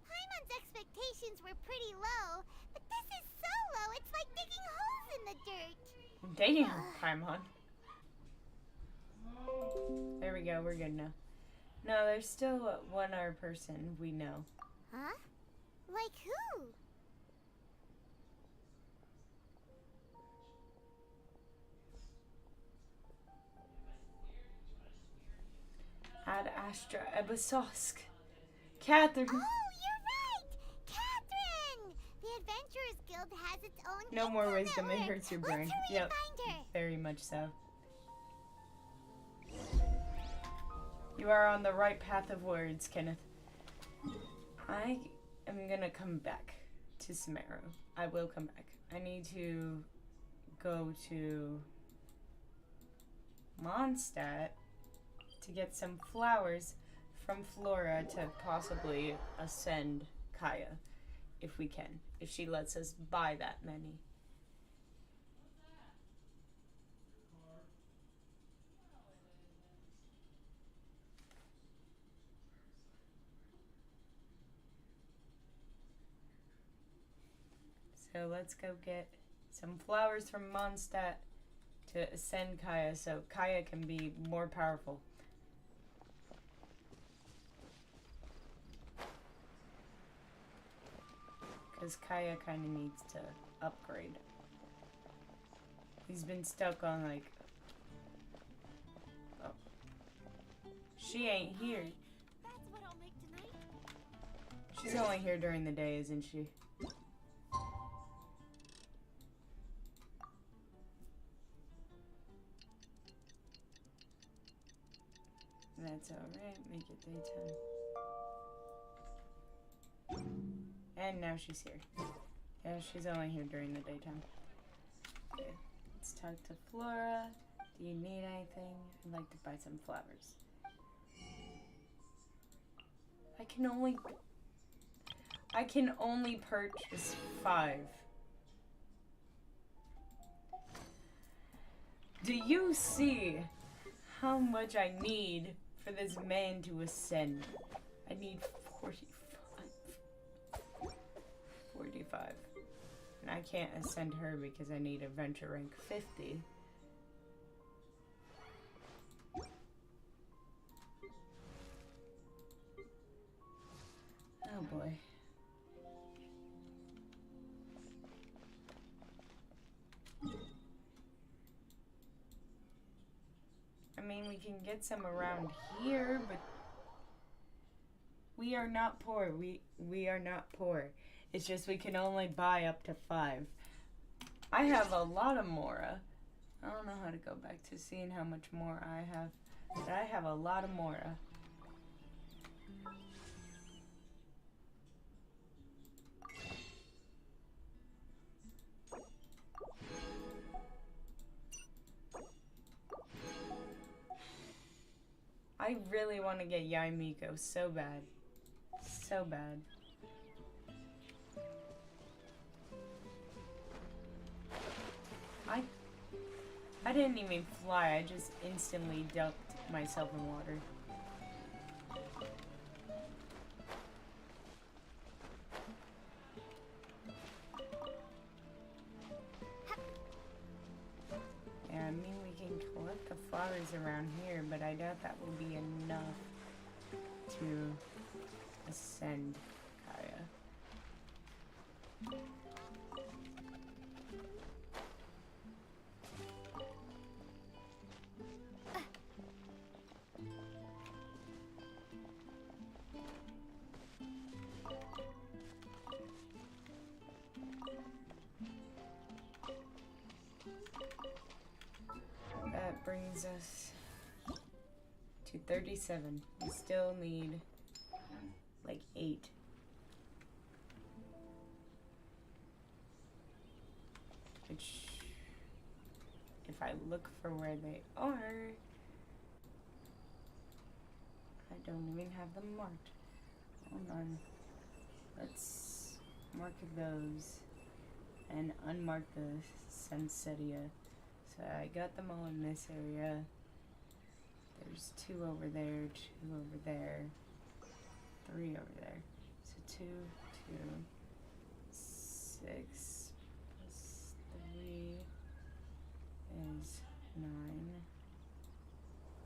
Paimon's expectations were pretty low, but this is so low, it's like digging holes in the dirt. Damn, Paimon. There we go, we're good now. No, there's still one other person we know. Huh? Like who? Astra Ebasosk. Catherine. Oh, you're right! Catherine! The Adventurers Guild has its own No more info wisdom, it network. hurts your Let's brain. hurry Yep. and find her. Very much so. You are on the right path of words, Kenneth. I am gonna come back to Sumeru. I will come back. I need to go to Mondstadt to get some flowers from Flora to possibly ascend Kaya, if we can, if she lets us buy that many. So let's go get some flowers from Mondstadt to ascend Kaya so Kaya can be more powerful. Because Kaya kind of needs to upgrade. He's been stuck on like... Oh. She ain't here. That's what I'll make tonight. She's only here during the day, isn't she? That's alright, make it daytime. And now she's here. Yeah, she's only here during the daytime. Okay, let's talk to Flora. Do you need anything? I'd like to buy some flowers. I can only purchase 5. Do you see how much I need for this man to ascend? I need 45. And I can't ascend her because I need adventure rank 50. Oh boy. I mean, we can get some around here, but we are not poor. We are not poor. It's just we can only buy up to 5. I have a lot of Mora. I don't know how to go back to seeing how much more I have, but I have a lot of Mora. I really want to get Yaimiko so bad. So bad. I didn't even fly, I just instantly dumped myself in water. Yeah, I mean we can collect the flowers around here, but I doubt that will be enough to ascend Kaya. That brings us to 37. We still need like 8. Which, if I look for where they are, I don't even have them marked. Hold on. Let's mark those and unmark the Sensetia. So I got them all in this area. There's 2 over there, 2 over there, 3 over there. So 2, 2, 6 plus 3 is 9.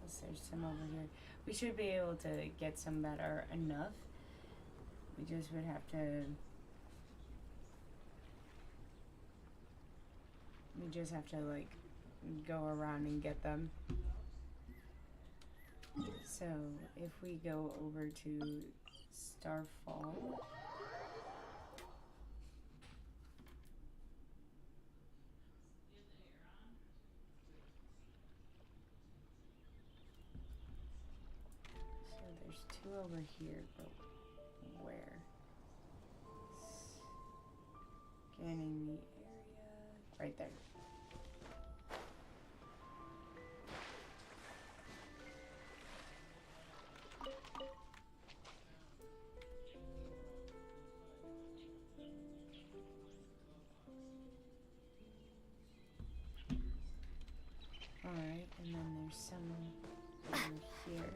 Plus there's some over here. We should be able to get some that are enough. We just would have to... We just have to like go around and get them. So if we go over to Starfall, so there's two over here, but where? Scanning the area, right there. Alright, and then there's some over here.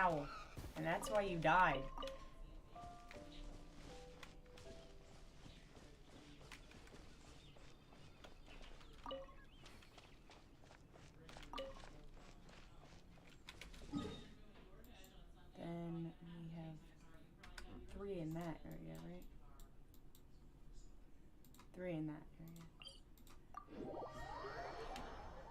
Ow! And that's why you died. Then we have 3 in that area, right? 3 in that area.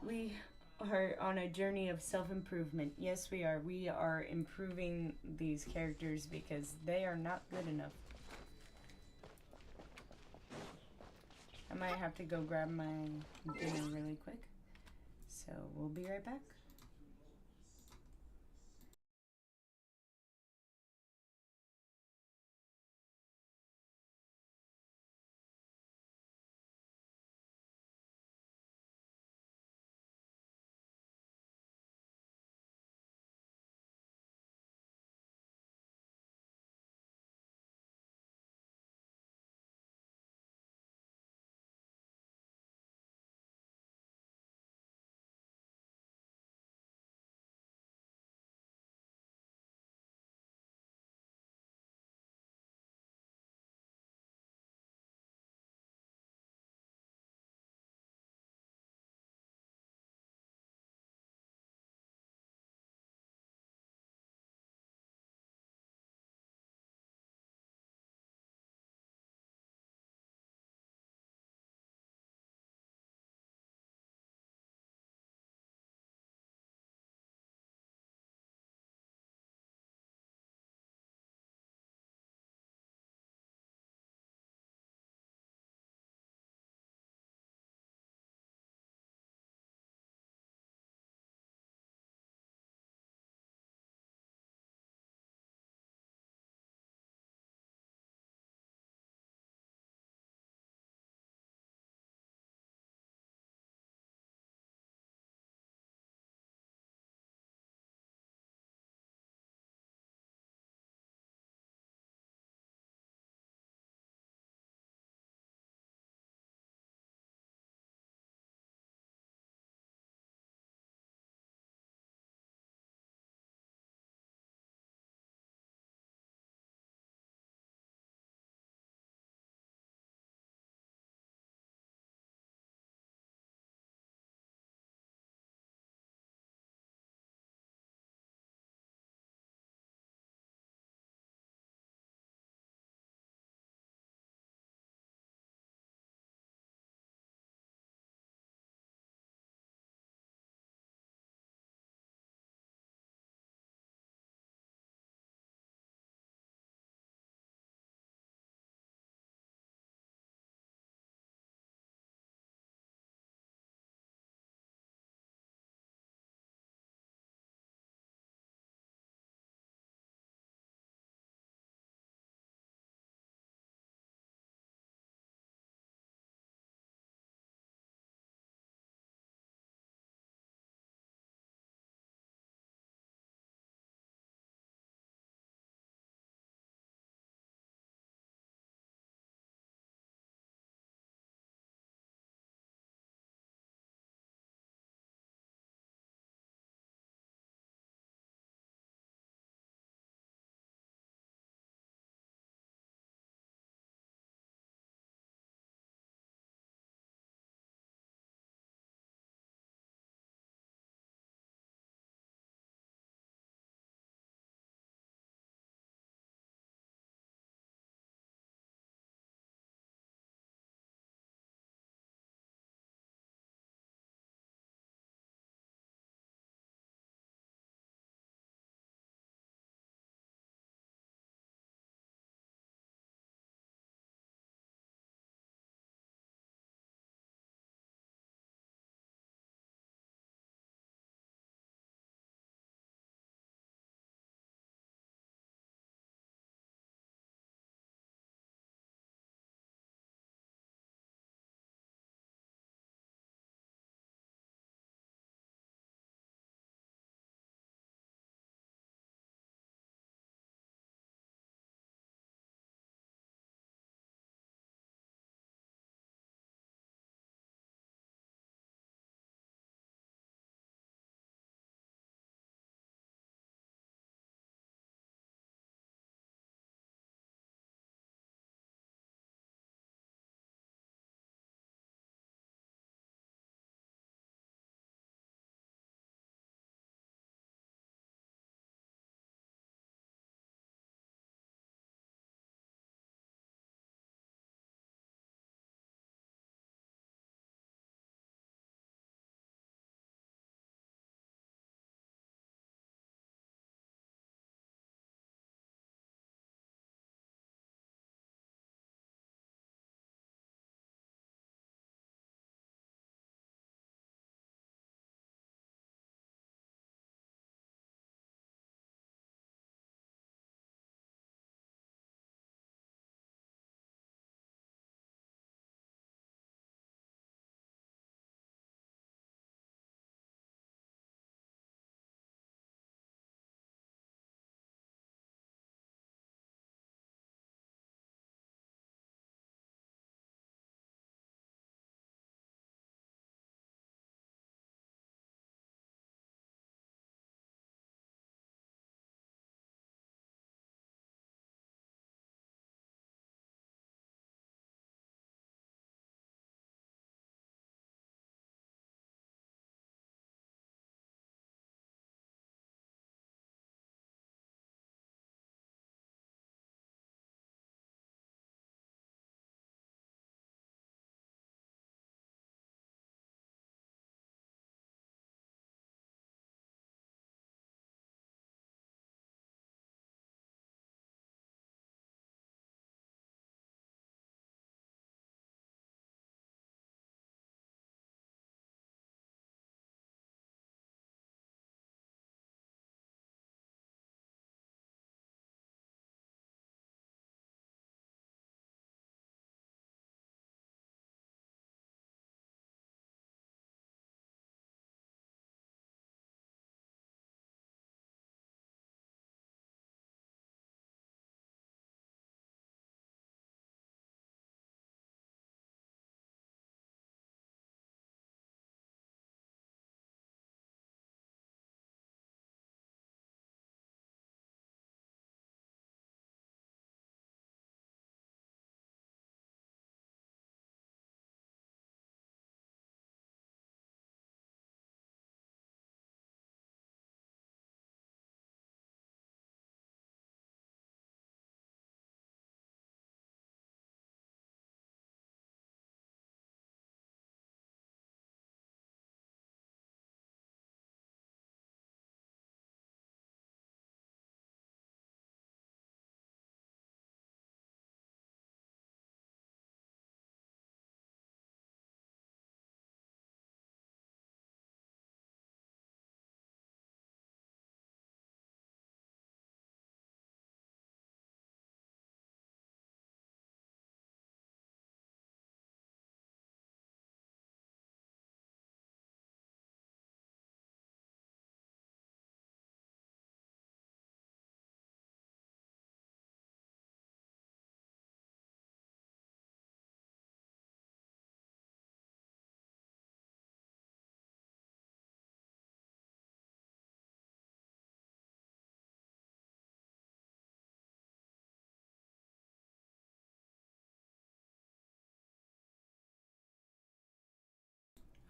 We are on a journey of self-improvement. Yes, we are. We are improving these characters because they are not good enough. I might have to go grab my dinner really quick. So we'll be right back.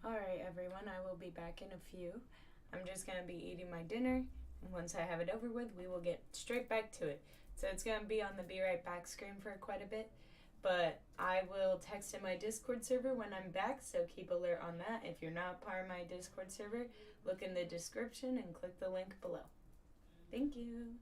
Alright, everyone, I will be back in a few. I'm just gonna be eating my dinner, and once I have it over with, we will get straight back to it. So it's gonna be on the be right back screen for quite a bit, but I will text in my Discord server when I'm back, so keep alert on that. If you're not part of my Discord server, look in the description and click the link below. Thank you.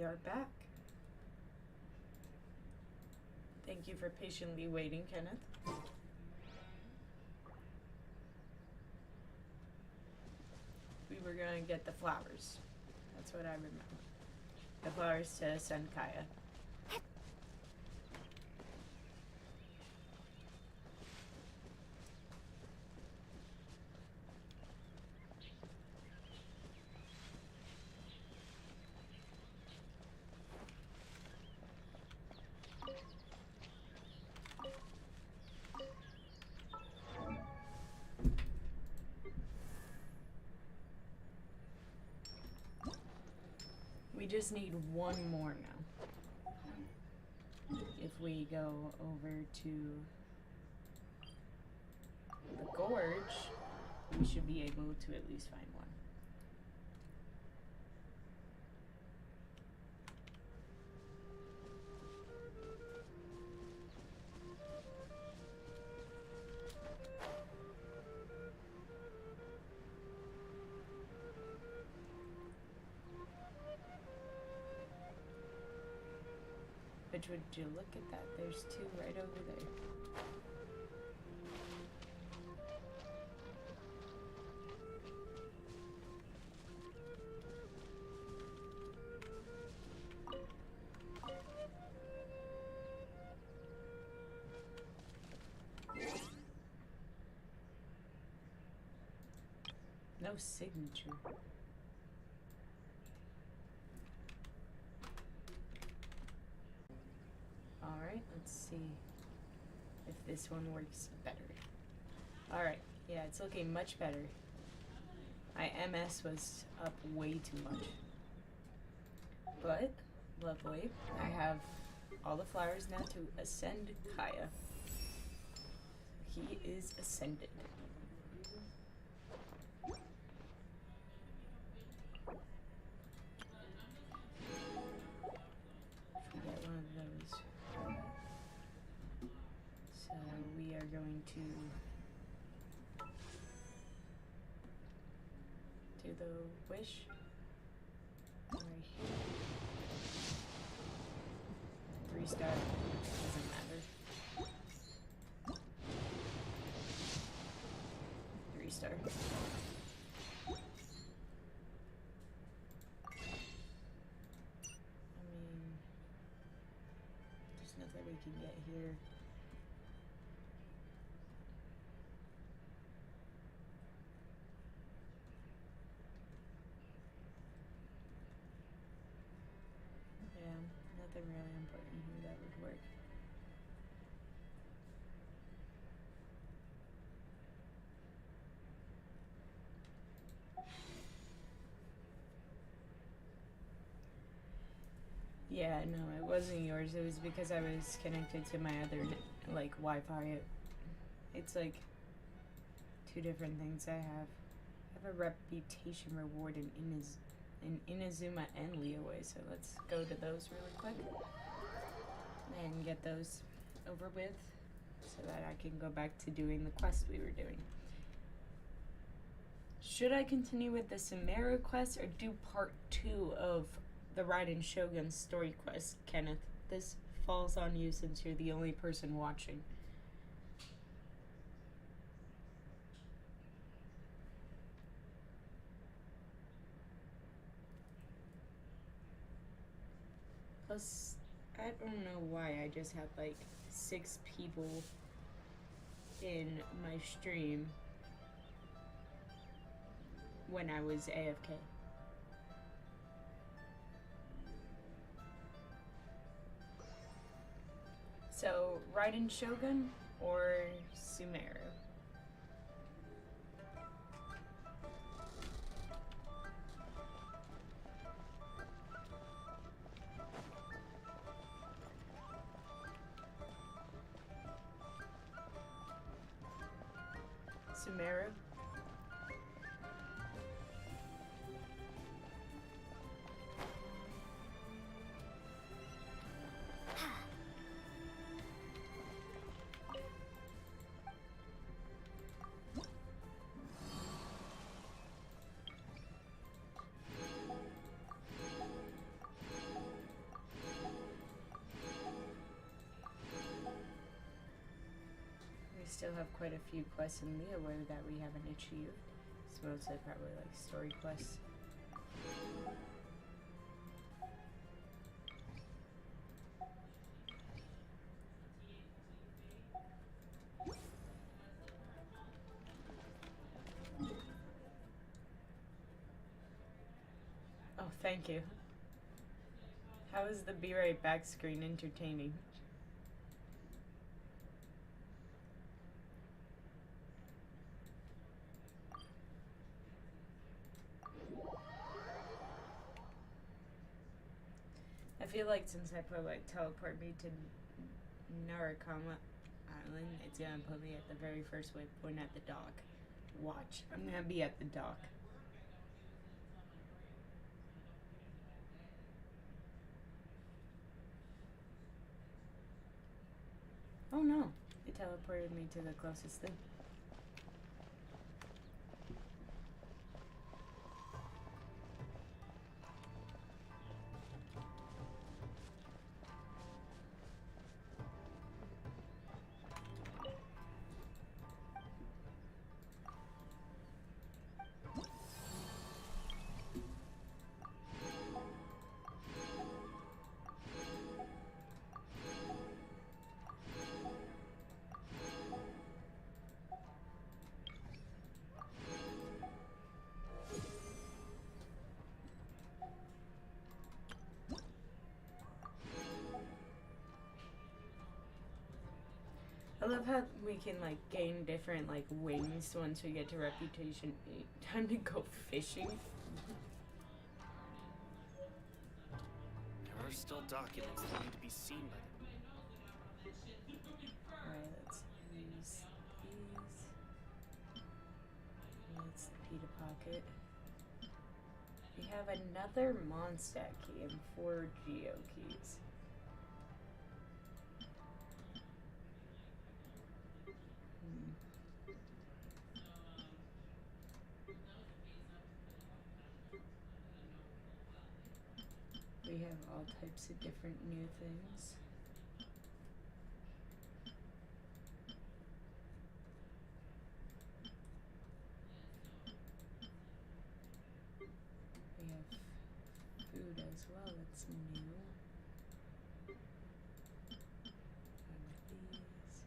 we are back. Thank you for patiently waiting, Kenneth. We were gonna get the flowers. That's what I remember. The flowers to send Kaya. We just need one more now. If we go over to the gorge, we should be able to at least find one. Which would you look at that? There's two right over there. No signature. Alright, let's see if this one works better. Alright, yeah, it's looking much better. My MS was up way too much. But, luckily, I have all the flowers now to ascend Kaya. He is ascended. Get one of those. So we are going to do the wish right here. 3-star, doesn't matter. 3-star. I mean, there's nothing we can get here. Yeah, nothing really important here that would work. Yeah, no, it wasn't yours. It was because I was connected to my other, like, Wi-Fi. It's like 2 different things I have. I have a reputation reward in Inazuma and Liyue, so let's go to those really quick and get those over with so that I can go back to doing the quest we were doing. Should I continue with the Sumeru quest or do part 2 of the Raiden Shogun story quest, Kenneth? This falls on you since you're the only person watching. Plus, I don't know why I just had like 6 people in my stream when I was AFK. So, Raiden Shogun or Sumeru? Sumeru? still have quite a few quests in Leaware that we haven't achieved. It's mostly probably like story quests. Oh, thank you. How is the Be Right Back screen entertaining? I feel like since I put like teleport me to Narukama Island, it's gonna put me at the very first waypoint at the dock. Watch, I'm gonna be at the dock. Oh no, it teleported me to the closest thing. I love how we can like gain different like wings once we get to reputation 8. Time to go fishing. There are still documents that need to be seen by them. Alright, let's use these. That's the Pita Pocket. We have another Mondstadt key and 4 Geo keys. We have all types of different new things. We have food as well that's new. And these.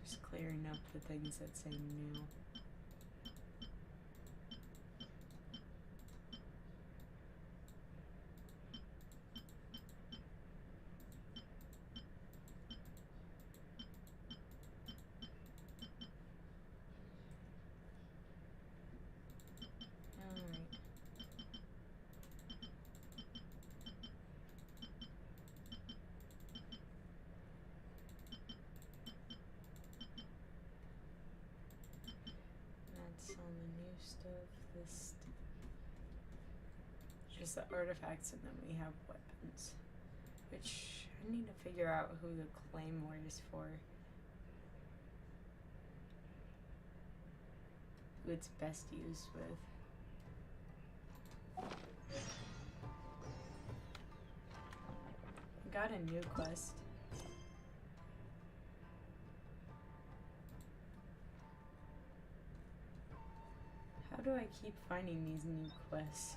Just clearing up the things that say new. On the new stuff, this just the artifacts, and then we have weapons, which I need to figure out who the claymore is for, who it's best used with. I got a new quest. How do I keep finding these new quests?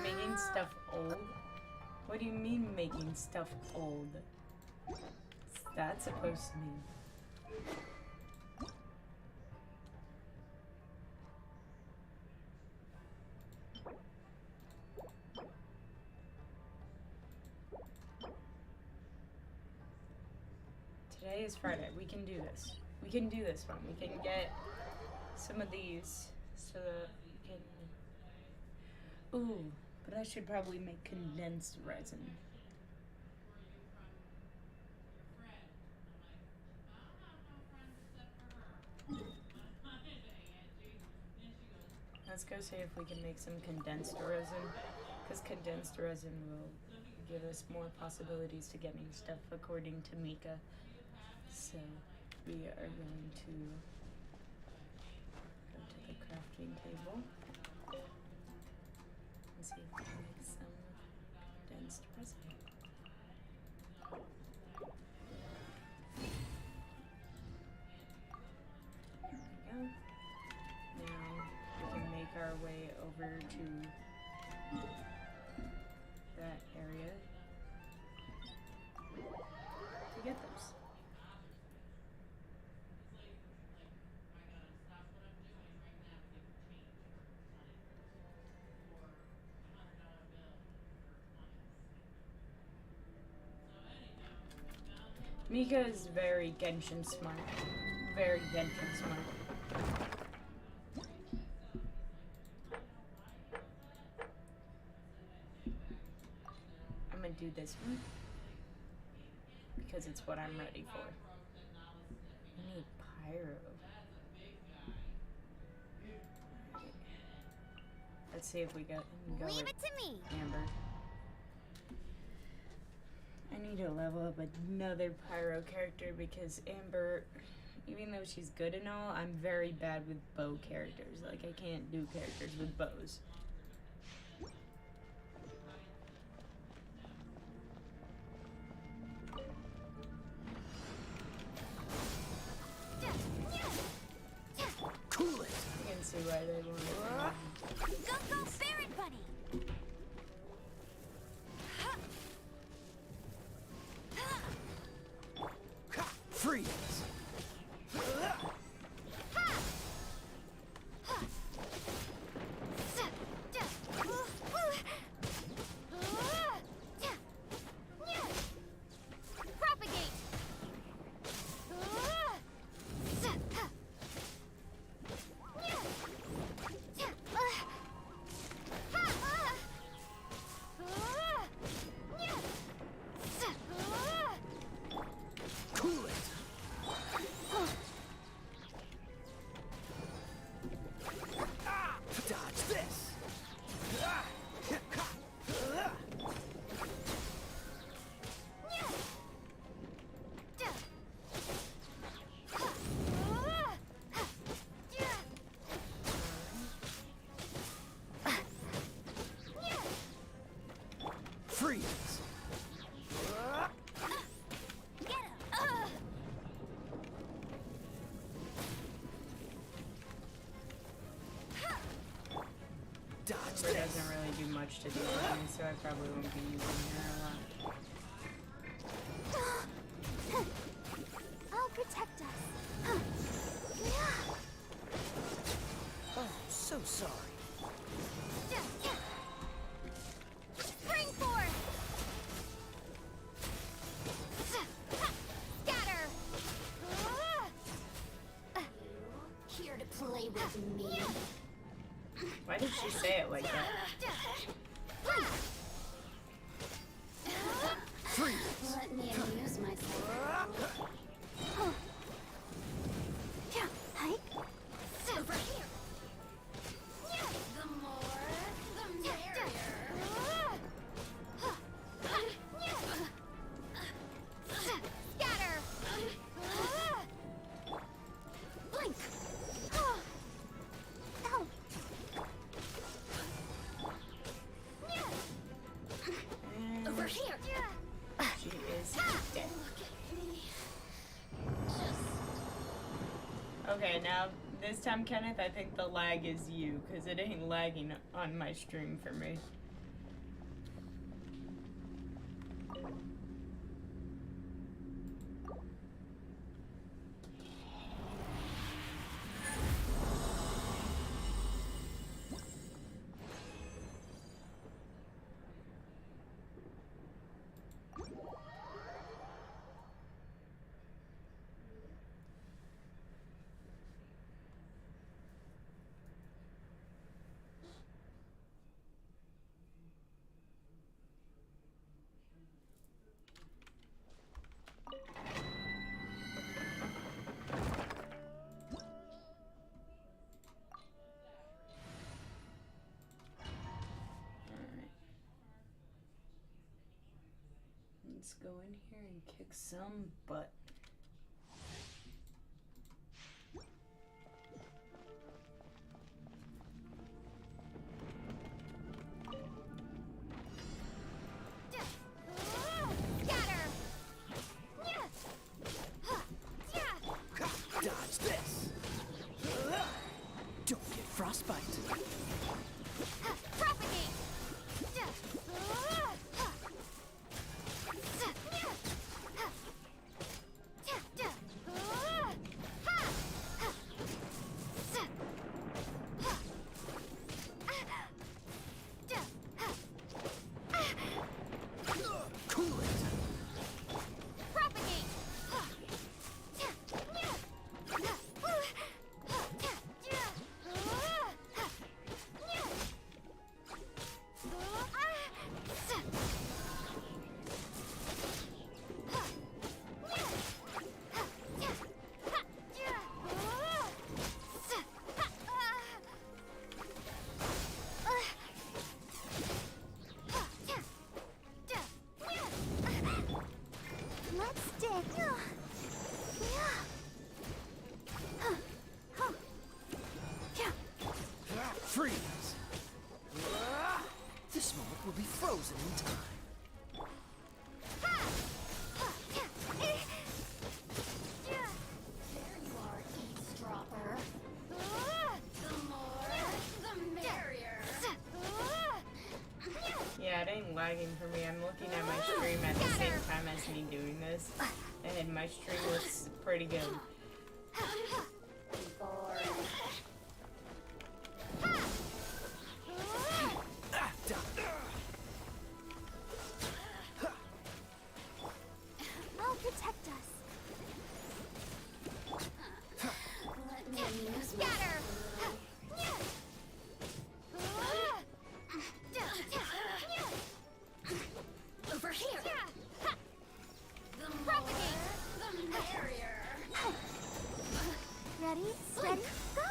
Making stuff old? What do you mean making stuff old? What's that supposed to mean? Today is Friday. We can do this. We can do this one. We can get some of these so that we can... Ooh, but I should probably make condensed resin. Let's go see if we can make some condensed resin, because condensed resin will give us more possibilities to getting stuff according to Mika. So we are going to go crafting table. Let's see if we can make some condensed resin. There we go. Now we can make our way over to that area to get those. Mika is very Genshin smart. Very Genshin smart. I'm gonna do this one because it's what I'm ready for. I need pyro. Right. Let's see if we can go Leave with it to me. Amber. I need to level up another pyro character because Amber, even though she's good and all, I'm very bad with bow characters. Like, I can't do characters with bows. Cool it. You can see why they want Go, Barrett Bunny! Freeze! Propagate! Cool it! Dodge this! Freeze! Dodge Amber this! doesn't really do much to do with me, so I probably won't be using her a lot. I'll protect us. Oh, so sorry. Spring forth! Scatter! Here to play with me. Why did she say it like that? Freeze! Let me amuse myself. Hike. Over here. The more, the merrier. Scatter. Blink. Ow. And Over here. she is dead. Okay, now this time, Kenneth, I think the lag is you, because it ain't lagging on my stream for me. Let's go in here and kick some butt. Freeze! This moment will be frozen in time. There you are, eavesdropper. The more, the merrier. Yeah, it ain't lagging for me. I'm looking at my stream at the same time as me doing this. And my stream looks pretty good. I'll protect us. Let me use my scatter. Over here. Propagate. The merrier. Ready? Ready? Go.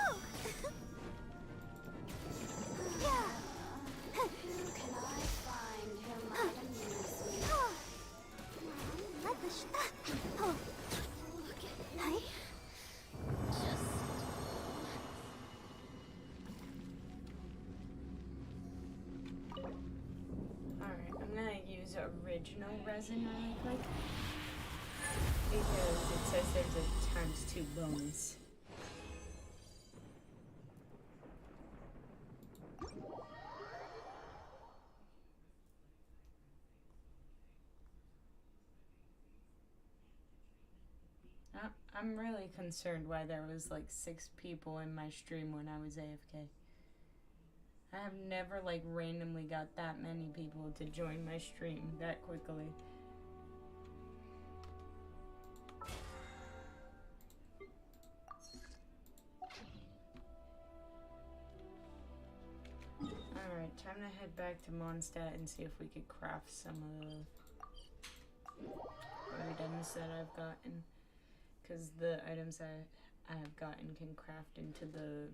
Who can I find who might amuse me? Let the look at me. Just Alright, I'm gonna use original resin really quick. Because it says there's a ×2 bonus. I'm really concerned why there was like 6 people in my stream when I was AFK. I have never like randomly got that many people to join my stream that quickly. Alright, time to head back to Mondstadt and see if we could craft some of the items that I've gotten. Because the items I have gotten can craft into the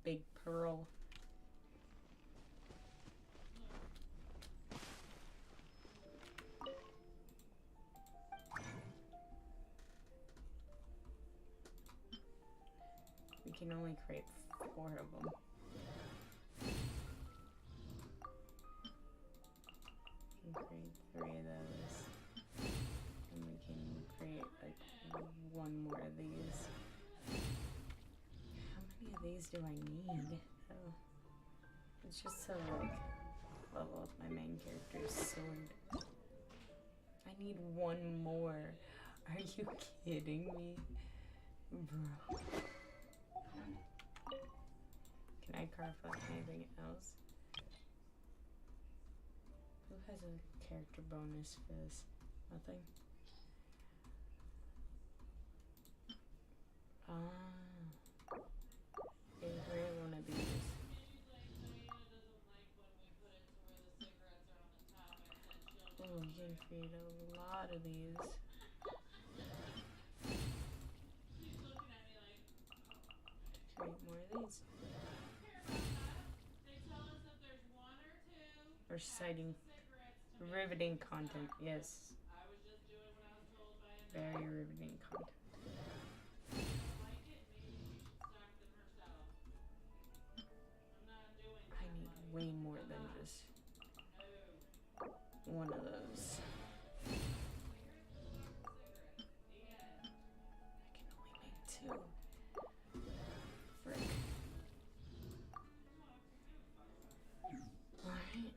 big pearl. We can only create 4 of them. We can create 3 of those. And we can create like 1 more of these. How many of these do I need? Oh, it's just to like level up my main character's sword. I need 1 more. Are you kidding me? Bro. Can I craft like anything else? Who has a character bonus for this? Nothing? Ah. Okay, create one of these. Oh, you can create a lot of these. Create more of these. Reciting riveting content, yes. Very riveting content. I need way more than just 1 of those. I can only make 2. Frick. Alright,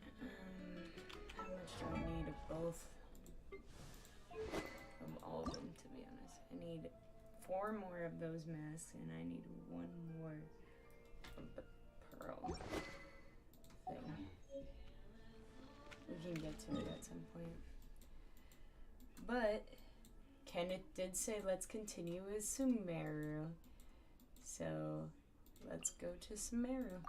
how much do I need of both? Of all of them, to be honest. I need 4 more of those masks, and I need 1 more of the pearl thing. We can get to it at some point. But Kenneth did say let's continue with Sumeru. So let's go to Sumeru.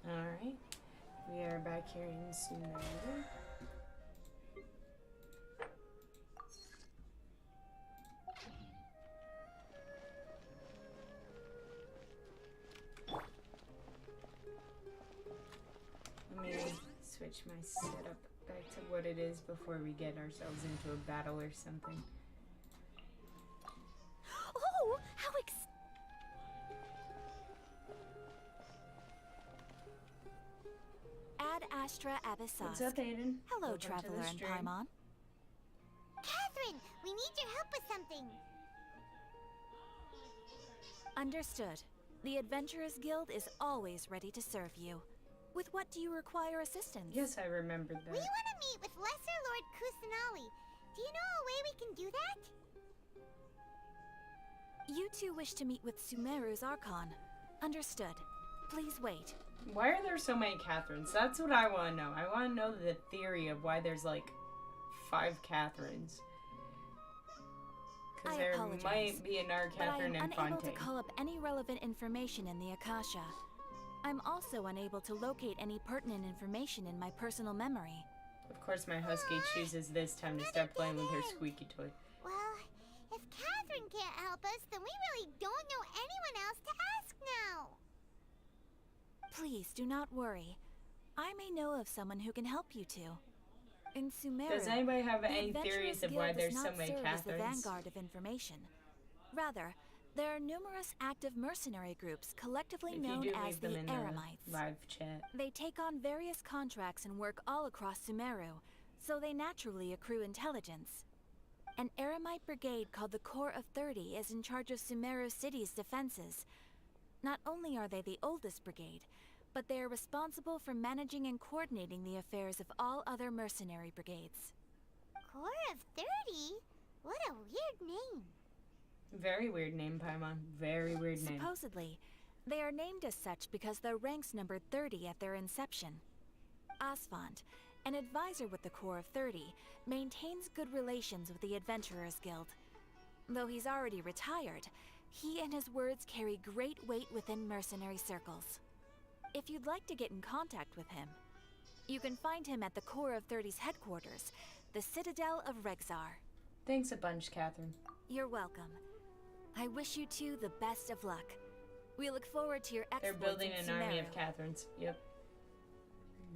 Alright, we are back here in Sumeru. to set up back to what it is before we get ourselves into a battle or something. Oh, how Ad Astra Abyssos. What's up, Aiden? Hello, Welcome to the Traveler and stream. Paimon. Catherine, we need your help with something. Understood. The Adventurers Guild is always ready to serve you. With what do you require assistance? Yes, I remembered We that. want to meet with Lesser Lord Kusanali. Do you know a way we can do that? You two wish to meet with Sumeru's Archon. Understood. Please wait. Why are there so many Catherines? That's what I want to know. I want to know the theory of why there's like 5 Catherines. Because there apologize, might be another Catherine but I in am unable to Fontaine. call up any relevant information in the Akasha. I'm also unable to locate any pertinent information in my personal memory. Of course, my husky chooses this time to start playing with her squeaky toy. Well, if Catherine can't help us, then we really don't know anyone else to ask now. Please do not worry. I may know of someone who can help you two. In Sumeru, Does anybody have the any Adventurers theories of Guild why does there's not so many serve as the Catherines? vanguard of information. Rather, there are numerous active mercenary groups collectively If you known do as leave them the in Eremites. the live chat. They take on various contracts and work all across Sumeru, so they naturally accrue intelligence. An Eremite brigade called the Corps of 30 is in charge of Sumeru City's defenses. Not only are they the oldest brigade, but they are responsible for managing and coordinating the affairs of all other mercenary brigades. Corps of 30? What a weird name. Very weird name, Paimon. Very weird name. Supposedly, they are named as such because their ranks numbered 30 at their inception. Asfand, an advisor with the Corps of 30, maintains good relations with the Adventurers Guild. Though he's already retired, he and his words carry great weight within mercenary circles. If you'd like to get in contact with him, you can find him at the Corps of 30's headquarters, the Citadel of Rexar. Thanks a bunch, Catherine. You're welcome. I wish you two the best of luck. We look forward to your exploits. They're building in an army of Sumeru. Catherines. Yep.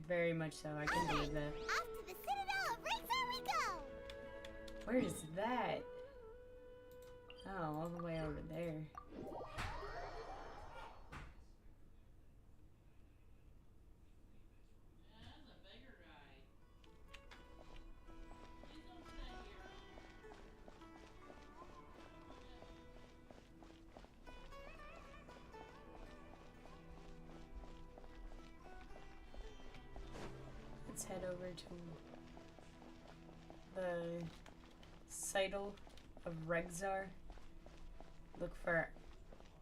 Very much so. I can believe that. Off to the Citadel of Rexar we go! Where is that? Oh, all the way over there. Let's head over to the Citadel of Rexar. Look for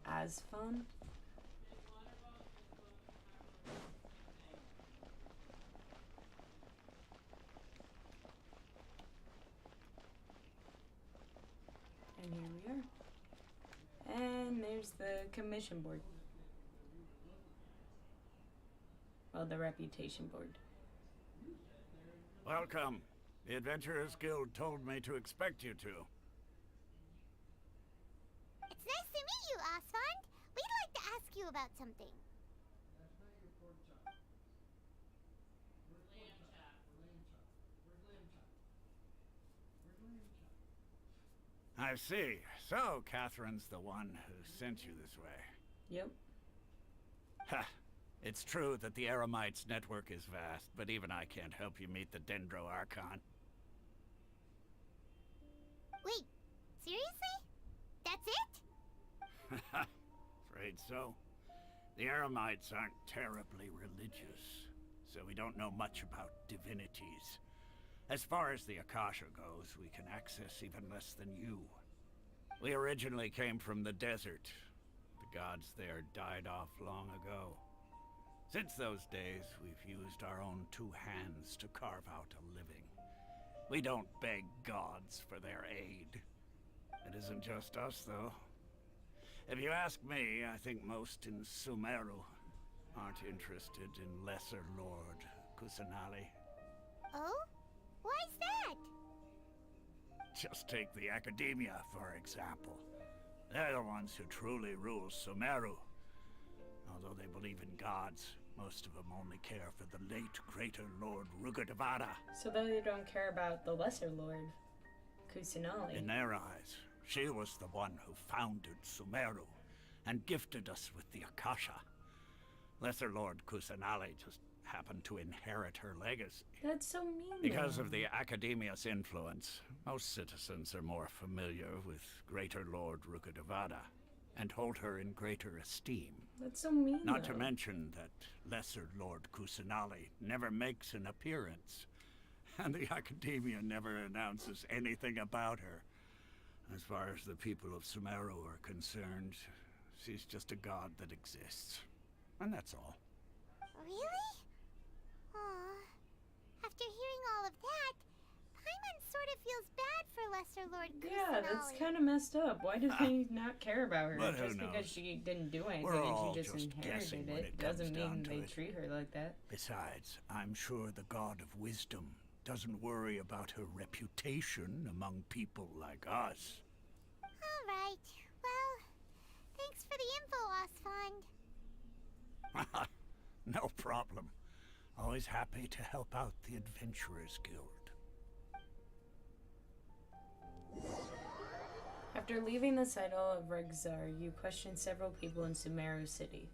Asfand. And here we are. And there's the commission board. Well, the reputation board. Welcome. The Adventurers Guild told me to expect you to. It's nice to meet you, Asfand. We'd like to ask you about something. I see. So, Catherine's the one who sent you this way. Yep. Ha! It's true that the Eremites' network is vast, but even I can't help you meet the Dendro Archon. Wait, seriously? That's it? Afraid so. The Eremites aren't terribly religious, so we don't know much about divinities. As far as the Akasha goes, we can access even less than you. We originally came from the desert. The gods there died off long ago. Since those days, we've used our own 2 hands to carve out a living. We don't beg gods for their aid. It isn't just us, though. If you ask me, I think most in Sumeru aren't interested in Lesser Lord Kusanali. Oh? Why's that? Just take the Academia, for example. They're the ones who truly rule Sumeru. Although they believe in gods, Most of them only care for the late Greater Lord Rugadavada. So they don't care about the Lesser Lord, Kusanali. In their eyes, she was the one who founded Sumeru and gifted us with the Akasha. Lesser Lord Kusanali just happened to inherit her legacy. That's so mean. Because though. of the Academia's influence, most citizens are more familiar with Greater Lord Rugadavada and hold her in greater esteem. That's so mean. Not though. to mention that Lesser Lord Kusanali never makes an appearance, and the Academia never announces anything about her. As far as the people of Sumeru are concerned, she's just a god that exists. And that's all. Really? Aw. After hearing all of that, Paimon sort of feels bad for Lesser Lord Kusanali. Yeah, that's kind of messed up. Why do they not care about her? But who Just because knows? she didn't do anything We're and all she just guessing inherited when it it comes doesn't down mean to they it. treat her like that. Besides, I'm sure the god of wisdom doesn't worry about her reputation among people like us. All right. Well, thanks for the info, Osfond. No problem. Always happy to help out the Adventurers Guild. After leaving the Citadel of Regzar, you questioned several people in Sumeru City.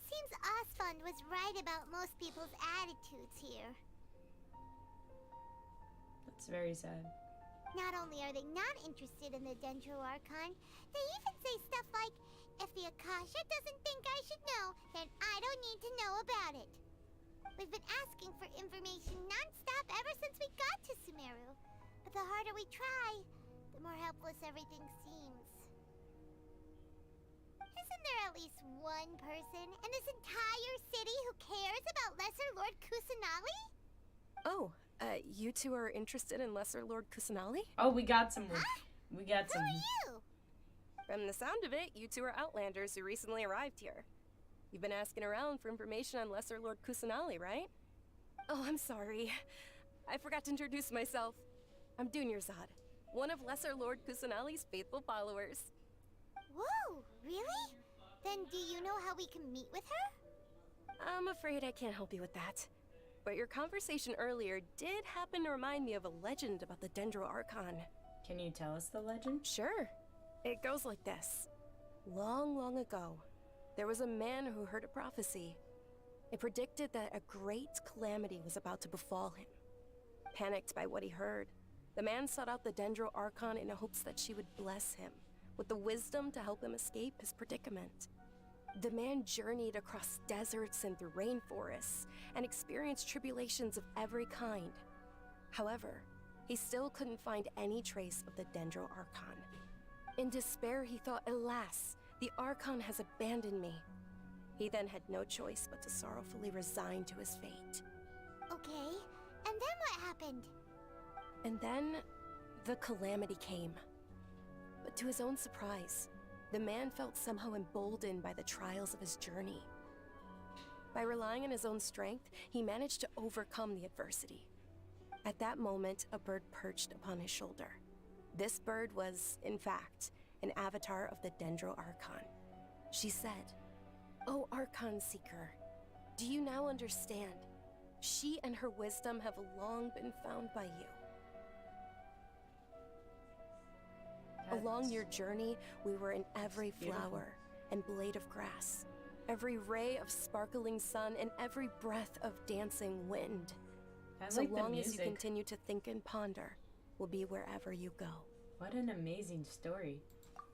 Seems Osfond was right about most people's attitudes here. That's very sad. Not only are they not interested in the Dendro Archon, they even say stuff like, if the Akasha doesn't think I should know, then I don't need to know about it. We've been asking for information non-stop ever since we got to Sumeru. But the harder we try, the more helpless everything seems. Isn't there at least one person in this entire city who cares about Lesser Lord Kusanali? Oh, you two are interested in Lesser Lord Kusanali? Oh, we got some. We got some. Who are you? From the sound of it, you two are Outlanders who recently arrived here. You've been asking around for information on Lesser Lord Kusanali, right? Oh, I'm sorry. I forgot to introduce myself. I'm Dunyarzad, one of Lesser Lord Kusanali's faithful followers. Whoa, really? Then do you know how we can meet with her? I'm afraid I can't help you with that. But your conversation earlier did happen to remind me of a legend about the Dendro Archon. Can you tell us the legend? Sure. It goes like this. Long, long ago, there was a man who heard a prophecy. It predicted that a great calamity was about to befall him. Panicked by what he heard, the man sought out the Dendro Archon in hopes that she would bless him with the wisdom to help him escape his predicament. The man journeyed across deserts and through rainforests and experienced tribulations of every kind. However, he still couldn't find any trace of the Dendro Archon. In despair, he thought, alas, the Archon has abandoned me. He then had no choice but to sorrowfully resign to his fate. Okay, and then what happened? And then, the calamity came. But to his own surprise, the man felt somehow emboldened by the trials of his journey. By relying on his own strength, he managed to overcome the adversity. At that moment, a bird perched upon his shoulder. This bird was, in fact, an avatar of the Dendro Archon. She said, "O Archon Seeker, do you now understand? She and her wisdom have long been found by you. Along your journey, we were in every flower and blade of grass, every ray of sparkling sun, and every breath of dancing wind. So long as you continue to think and ponder, we'll be wherever you go." What an amazing story.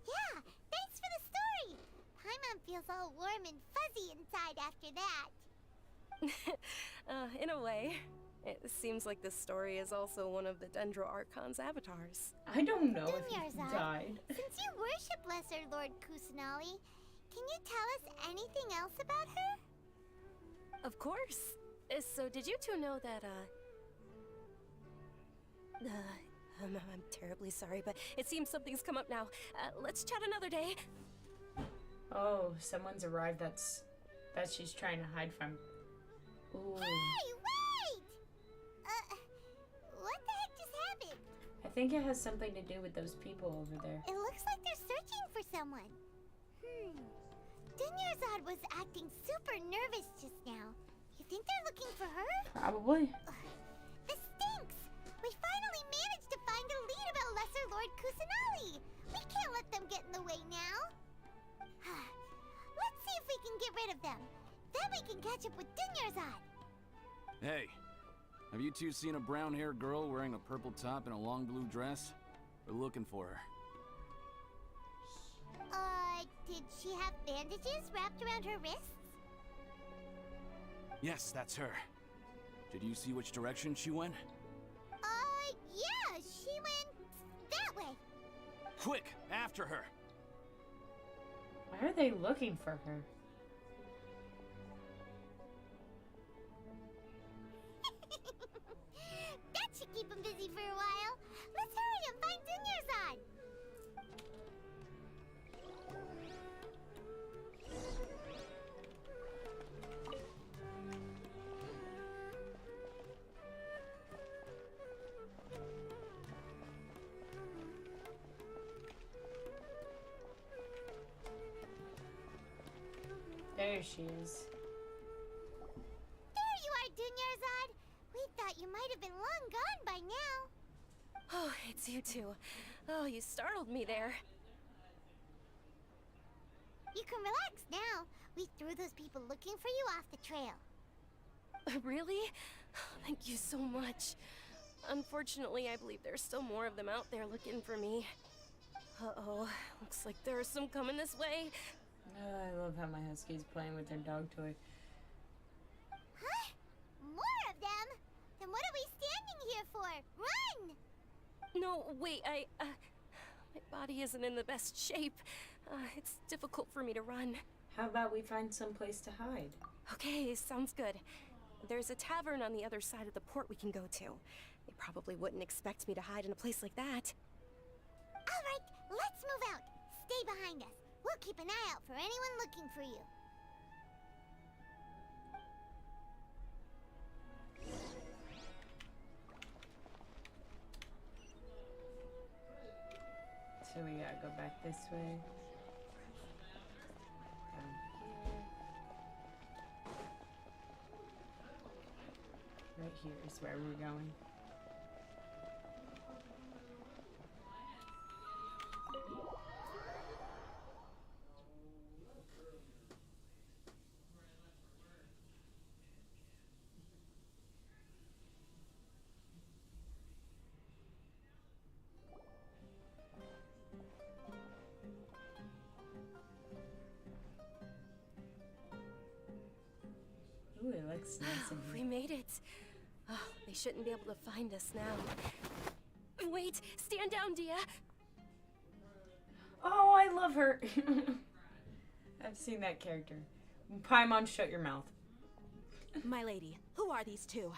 Yeah, thanks for the story! Paimon feels all warm and fuzzy inside after that. In a way, it seems like this story is also one of the Dendro Archon's avatars. I don't know if he Dunyarzad, died. Since you worship Lesser Lord Kusanali, can you tell us anything else about her? Of course. So did you two know that, I'm terribly sorry, but it seems something's come up now. Let's chat another day. Oh, someone's arrived that she's trying to hide from. Ooh. Hey, wait! What the heck just happened? I think it has something to do with those people over there. It looks like they're searching for someone. Dunyarzad was acting super nervous just now. You think they're looking for her? Probably. This stinks! We finally managed to find a lead about Lesser Lord Kusanali! We can't let them get in the way now! Let's see if we can get rid of them. Then we can catch up with Dunyarzad. Hey, have you two seen a brown-haired girl wearing a purple top and a long blue dress? We're looking for her. Did she have bandages wrapped around her wrists? Yes, that's her. Did you see which direction she went? Yeah, she went that way. Quick, after her! Why are they looking for her? That should keep them busy for a while. Let's hurry and find Dunyarzad. There she is. There you are, Dunyarzad. We thought you might have been long gone by now. Oh, it's you two. Oh, you startled me there. You can relax now. We threw those people looking for you off the trail. Really? Thank you so much. Unfortunately, I believe there's still more of them out there looking for me. Uh-oh, looks like there are some coming this way. I love how my husky's playing with their dog toy. Huh? More of them? Then what are we standing here for? Run! No, wait, my body isn't in the best shape. It's difficult for me to run. How about we find some place to hide? Okay, sounds good. There's a tavern on the other side of the port we can go to. They probably wouldn't expect me to hide in a place like that. All right, let's move out. Stay behind us. We'll keep an eye out for anyone looking for you. So we gotta go back this way. Down here. Right here is where we're going. Ooh, it looks nice in We here. made it. Oh, they shouldn't be able to find us now. Wait, stand down, Dia. Oh, I love her. I've seen that character. Paimon, shut your mouth. My lady, who are these two?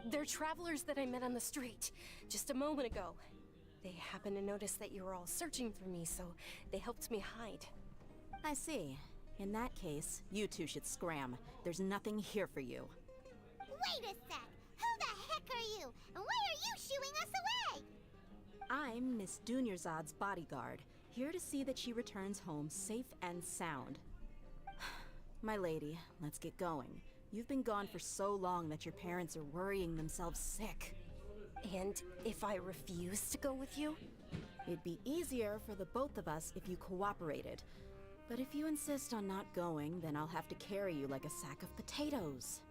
They're travelers that I met on the street just a moment ago. They happened to notice that you were all searching for me, so they helped me hide. I see. In that case, you two should scram. There's nothing here for you. Wait a sec. Who the heck are you? And why are you shooing us away? I'm Miss Dunyarzad's bodyguard, here to see that she returns home safe and sound. My lady, let's get going. You've been gone for so long that your parents are worrying themselves sick. And if I refuse to go with you? It'd be easier for the both of us if you cooperated. But if you insist on not going, then I'll have to carry you like a sack of potatoes.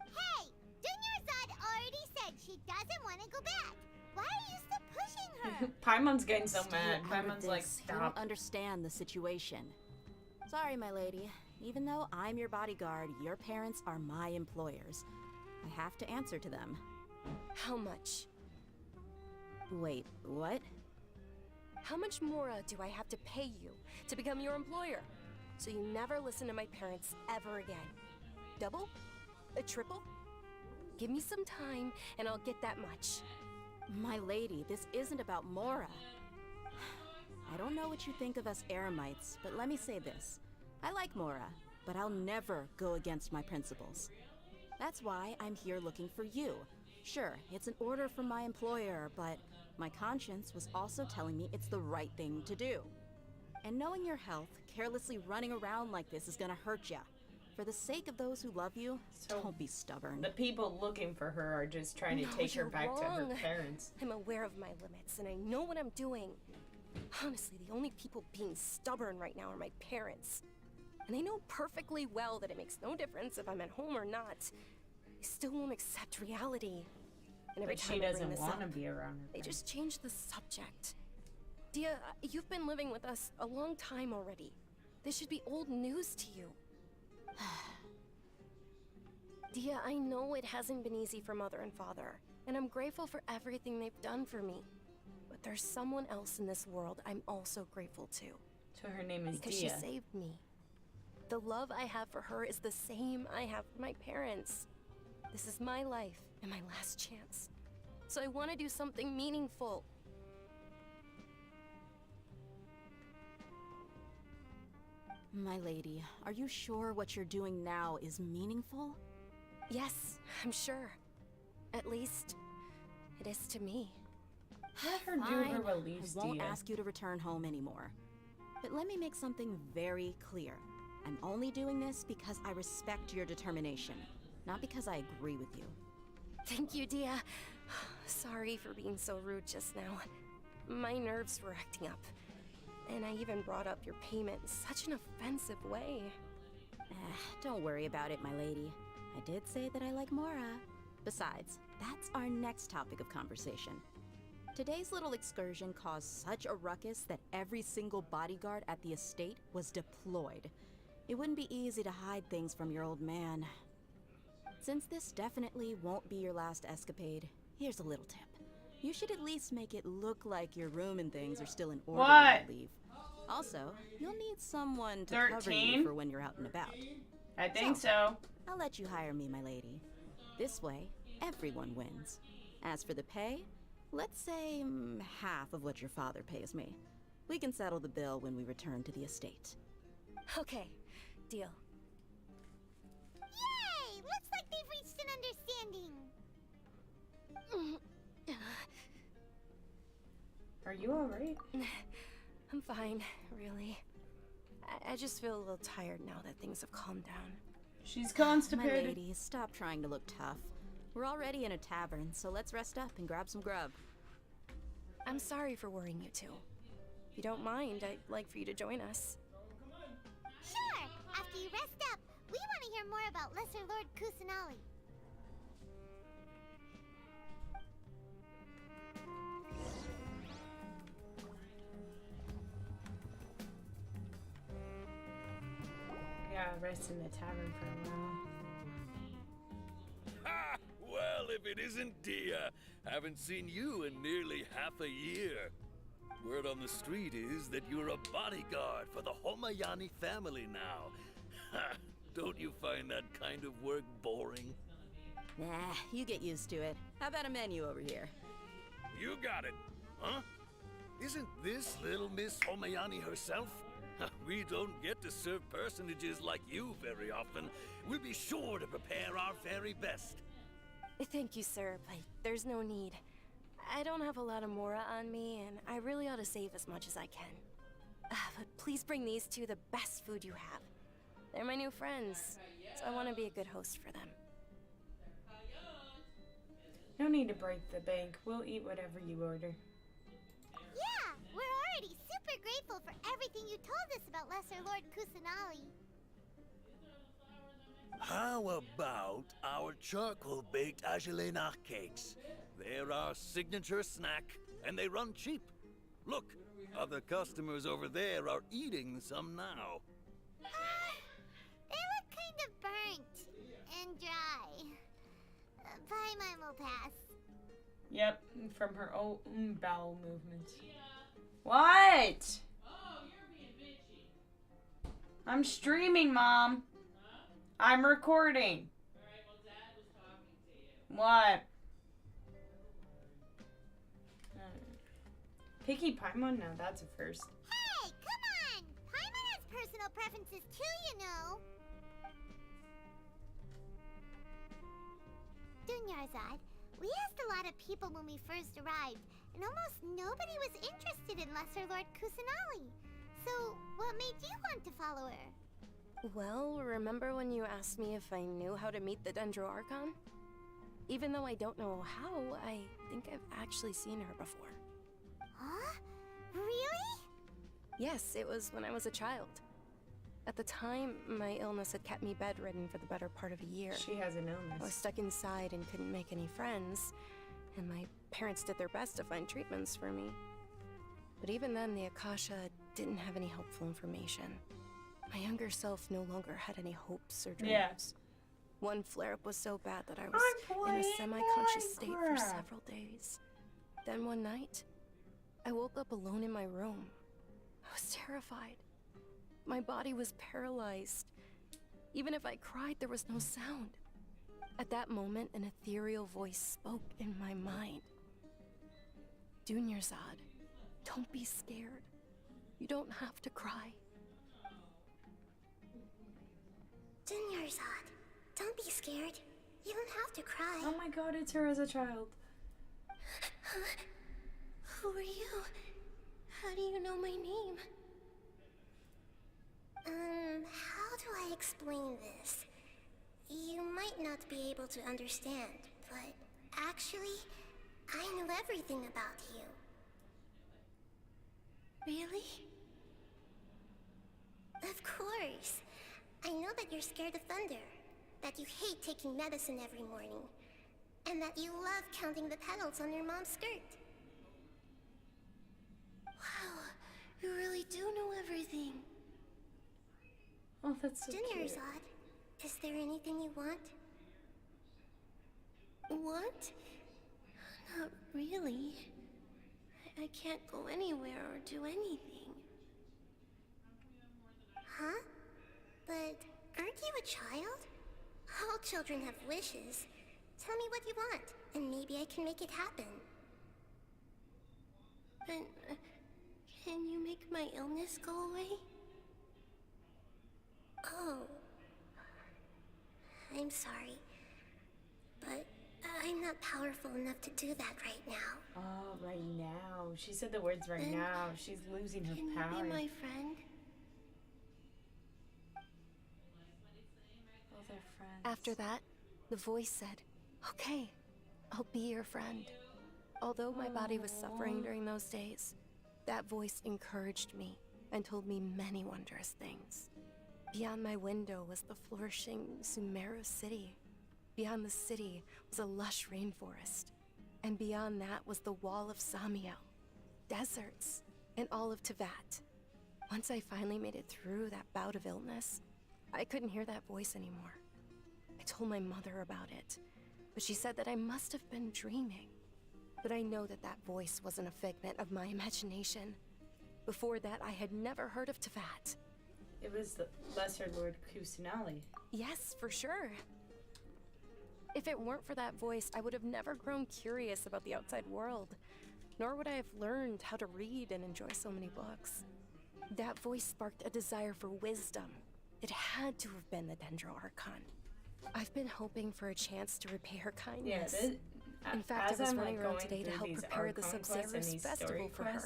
Hey! Dunyarzad already said she doesn't want to go back. Why are you still pushing her? Paimon's getting so Stay mad. out of Paimon's like, this. You don't stop. understand the situation. Sorry, my lady. Even though I'm your bodyguard, your parents are my employers. I have to answer to them. How much? Wait, what? How much more do I have to pay you to become your employer? So you never listen to my parents ever again. Double? A triple? Give me some time and I'll get that much. My lady, this isn't about Mora. I don't know what you think of us Eremites, but let me say this. I like Mora, but I'll never go against my principles. That's why I'm here looking for you. Sure, it's an order from my employer, but my conscience was also telling me it's the right thing to do. And knowing your health, carelessly running around like this is gonna hurt ya. For the sake of those who love you, don't be stubborn. The people looking for her are just trying to No, take her you're back to her wrong. parents. I'm aware of my limits, and I know what I'm doing. Honestly, the only people being stubborn right now are my parents. And they know perfectly well that it makes no difference if I'm at home or not. They still won't accept reality. And every But time she I bring doesn't this want to up, be around her they parents. just change the subject. Dia, you've been living with us a long time already. This should be old news to you. Dia, I know it hasn't been easy for Mother and Father, and I'm grateful for everything they've done for me. But there's someone else in this world I'm also grateful to. So her name is because Dia. she saved me. The love I have for her is the same I have for my parents. This is my life and my last chance. So I want to do something meaningful. My lady, are you sure what you're doing now is meaningful? Yes, I'm sure. At least, it is to me. Let her do Fine. her beliefs, I won't Dia. ask you to return home anymore. But let me make something very clear. I'm only doing this because I respect your determination, not because I agree with you. Thank you, Dia. Sorry for being so rude just now. My nerves were acting up. And I even brought up your payment in such an offensive way. Don't worry about it, my lady. I did say that I like Mora. Besides, that's our next topic of conversation. Today's little excursion caused such a ruckus that every single bodyguard at the estate was deployed. It wouldn't be easy to hide things from your old man. Since this definitely won't be your last escapade, here's a little tip. You should at least make it look like your room and things are still in order when you leave. Also, you'll need someone to cover 13? you for when you're out and about. I think so. I'll let you hire me, my lady. This way, everyone wins. As for the pay, let's say half of what your father pays me. We can settle the bill when we return to the estate. Okay, deal. Yay! Looks like they've reached an understanding. Are you alright? I'm fine, really. I just feel a little tired now that things have calmed down. She's My constipated. lady, stop trying to look tough. We're already in a tavern, so let's rest up and grab some grub. I'm sorry for worrying you two. If you don't mind, I'd like for you to join us. Sure! After you rest up, we want to hear more about Lesser Lord Kusanali. Yeah, rest in the tavern for a while. Ha! Well, if it isn't Dia, haven't seen you in nearly half a year. Word on the street is that you're a bodyguard for the Homayani family now. Ha! Don't you find that kind of work boring? Nah, you get used to it. How about a menu over here? You got it, huh? Isn't this little Miss Homayani herself? We don't get to serve personages like you very often. We'll be sure to prepare our very best. Thank you, sir, but there's no need. I don't have a lot of Mora on me, and I really ought to save as much as I can. But please bring these two the best food you have. They're my new friends, so I want to be a good host for them. No need to break the bank. We'll eat whatever you order. Yeah, we're already super grateful for everything you told us about Lesser Lord Kusanali. How about our charcoal-baked Agelena cakes? They're our signature snack, and they run cheap. Look, other customers over there are eating some now. They look kind of burnt and dry. Paimon will pass. Yep, from her own bowel movements. What? I'm streaming, Mom. I'm recording. What? Picky Paimon? No, that's a first. Hey, come on! Paimon has personal preferences too, you know. Dunyarzad, we asked a lot of people when we first arrived, and almost nobody was interested in Lesser Lord Kusanali. So, what made you want to follow her? Well, remember when you asked me if I knew how to meet the Dendroarchon? Even though I don't know how, I think I've actually seen her before. Huh? Really? Yes, it was when I was a child. At the time, my illness had kept me bedridden for the better part of a year. She has an I was illness. stuck inside and couldn't make any friends, and my parents did their best to find treatments for me. But even then, the Akasha didn't have any helpful information. My younger self no longer had any hopes or dreams. Yeah. One flare-up was so bad that I was in a semi-conscious state for several days. Then one night, I woke up alone in my room. I was terrified. My body was paralyzed. Even if I cried, there was no sound. At that moment, an ethereal voice spoke in my mind. Dunyarzad, don't be scared. You don't have to cry. Dunyarzad, don't be scared. You don't have to cry. Oh my god, it's her as a child. Who are you? How do you know my name? How do I explain this? You might not be able to understand, but actually, I know everything about you. Really? Of course. I know that you're scared of thunder, that you hate taking medicine every morning, and that you love counting the petals on your mom's skirt. Wow, you really do know everything. Oh, that's so cute. Dunyarzad, is there anything you want? Want? Not really. I can't go anywhere or do anything. Huh? But aren't you a child? All children have wishes. Tell me what you want, and maybe I can make it happen. But, can you make my illness go away? Oh. I'm sorry. But I'm not powerful enough to do that right now. Oh, right now. She said the words right Then now. She's losing her Can power. you be my friend? Oh, they're friends. After that, the voice said, "Okay, I'll be your friend." Although my body was suffering during those days, that voice encouraged me and told me many wondrous things. Beyond my window was the flourishing Sumeru city. Beyond the city was a lush rainforest. And beyond that was the wall of Samiel, deserts, and all of Tevat. Once I finally made it through that bout of illness, I couldn't hear that voice anymore. I told my mother about it, but she said that I must have been dreaming. But I know that that voice wasn't a figment of my imagination. Before that, I had never heard of Tevat. It was the Lesser Lord Kusanali. Yes, for sure. If it weren't for that voice, I would have never grown curious about the outside world, nor would I have learned how to read and enjoy so many books. That voice sparked a desire for wisdom. It had to have been the Dendroarchon. I've been hoping for a chance to repay her kindness. In fact, I was running around today to help prepare the Sub-Zero's festival for her.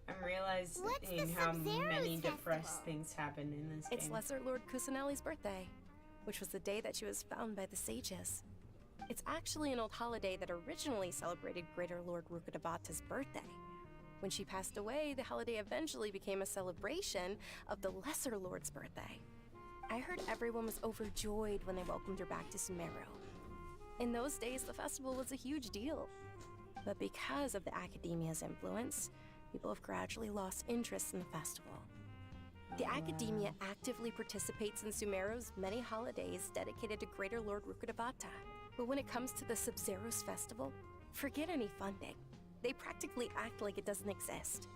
I'm realizing how many depressed things happen in this It's game. Lesser Lord Kusanali's birthday, which was the day that she was found by the sages. It's actually an old holiday that originally celebrated Greater Lord Rukkhadevata's birthday. When she passed away, the holiday eventually became a celebration of the Lesser Lord's birthday. I heard everyone was overjoyed when they welcomed her back to Sumeru. In those days, the festival was a huge deal. But because of the Academia's influence, people have gradually lost interest in the festival. The Academia actively participates in Sumeru's many holidays dedicated to Greater Lord Rukkhadevata. But when it comes to the Sub-Zero's festival, forget any funding. They practically act like it doesn't exist.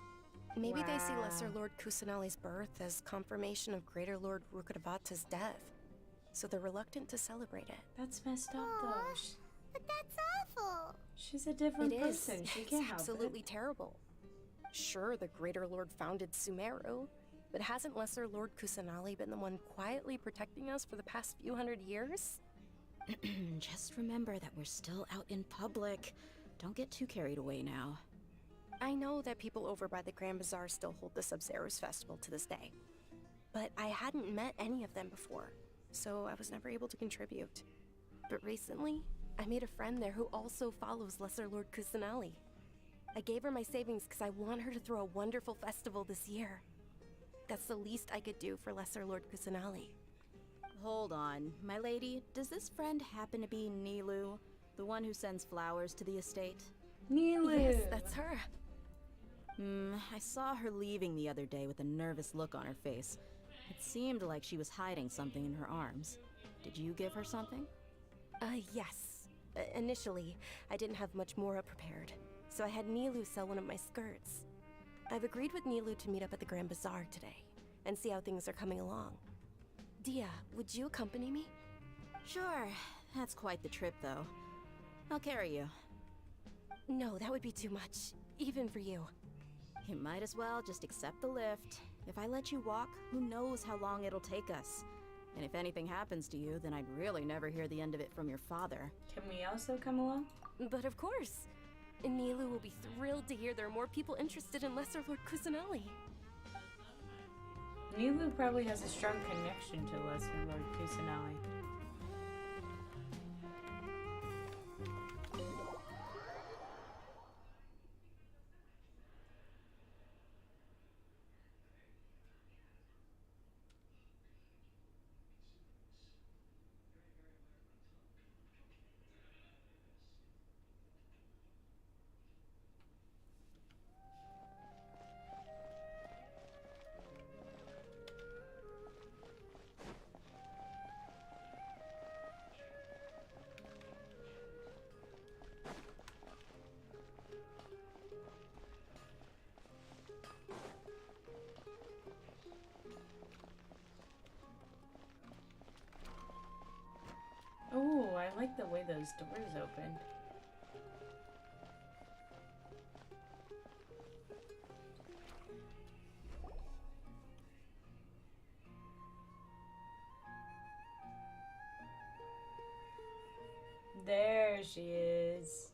Maybe they see Lesser Lord Kusanali's birth as confirmation of Greater Lord Rukkhadevata's death, so they're reluctant to celebrate it. That's messed up, though. But that's awful. She's a different It is. person. She It's can't help absolutely it. terrible. Sure, the Greater Lord founded Sumeru, but hasn't Lesser Lord Kusanali been the one quietly protecting us for the past few hundred years? Just remember that we're still out in public. Don't get too carried away now. I know that people over by the Grand Bazaar still hold the Sub-Zero's festival to this day, but I hadn't met any of them before, so I was never able to contribute. But recently, I made a friend there who also follows Lesser Lord Kusanali. I gave her my savings because I want her to throw a wonderful festival this year. That's the least I could do for Lesser Lord Kusanali. Hold on, my lady. Does this friend happen to be Nilu, the one who sends flowers to the estate? Nilu! Yes, that's her. I saw her leaving the other day with a nervous look on her face. It seemed like she was hiding something in her arms. Did you give her something? Yes. Initially, I didn't have much Mora prepared, so I had Nilu sell one of my skirts. I've agreed with Nilu to meet up at the Grand Bazaar today, and see how things are coming along. Dia, would you accompany me? Sure. That's quite the trip, though. I'll carry you. No, that would be too much, even for you. You might as well just accept the lift. If I let you walk, who knows how long it'll take us. And if anything happens to you, then I'd really never hear the end of it from your father. Can we also come along? But of course. Nilu will be thrilled to hear there are more people interested in Lesser Lord Kusanali. Nilu probably has a strong connection to Lesser Lord Kusanali. Oh, I like the way those doors opened. There she is.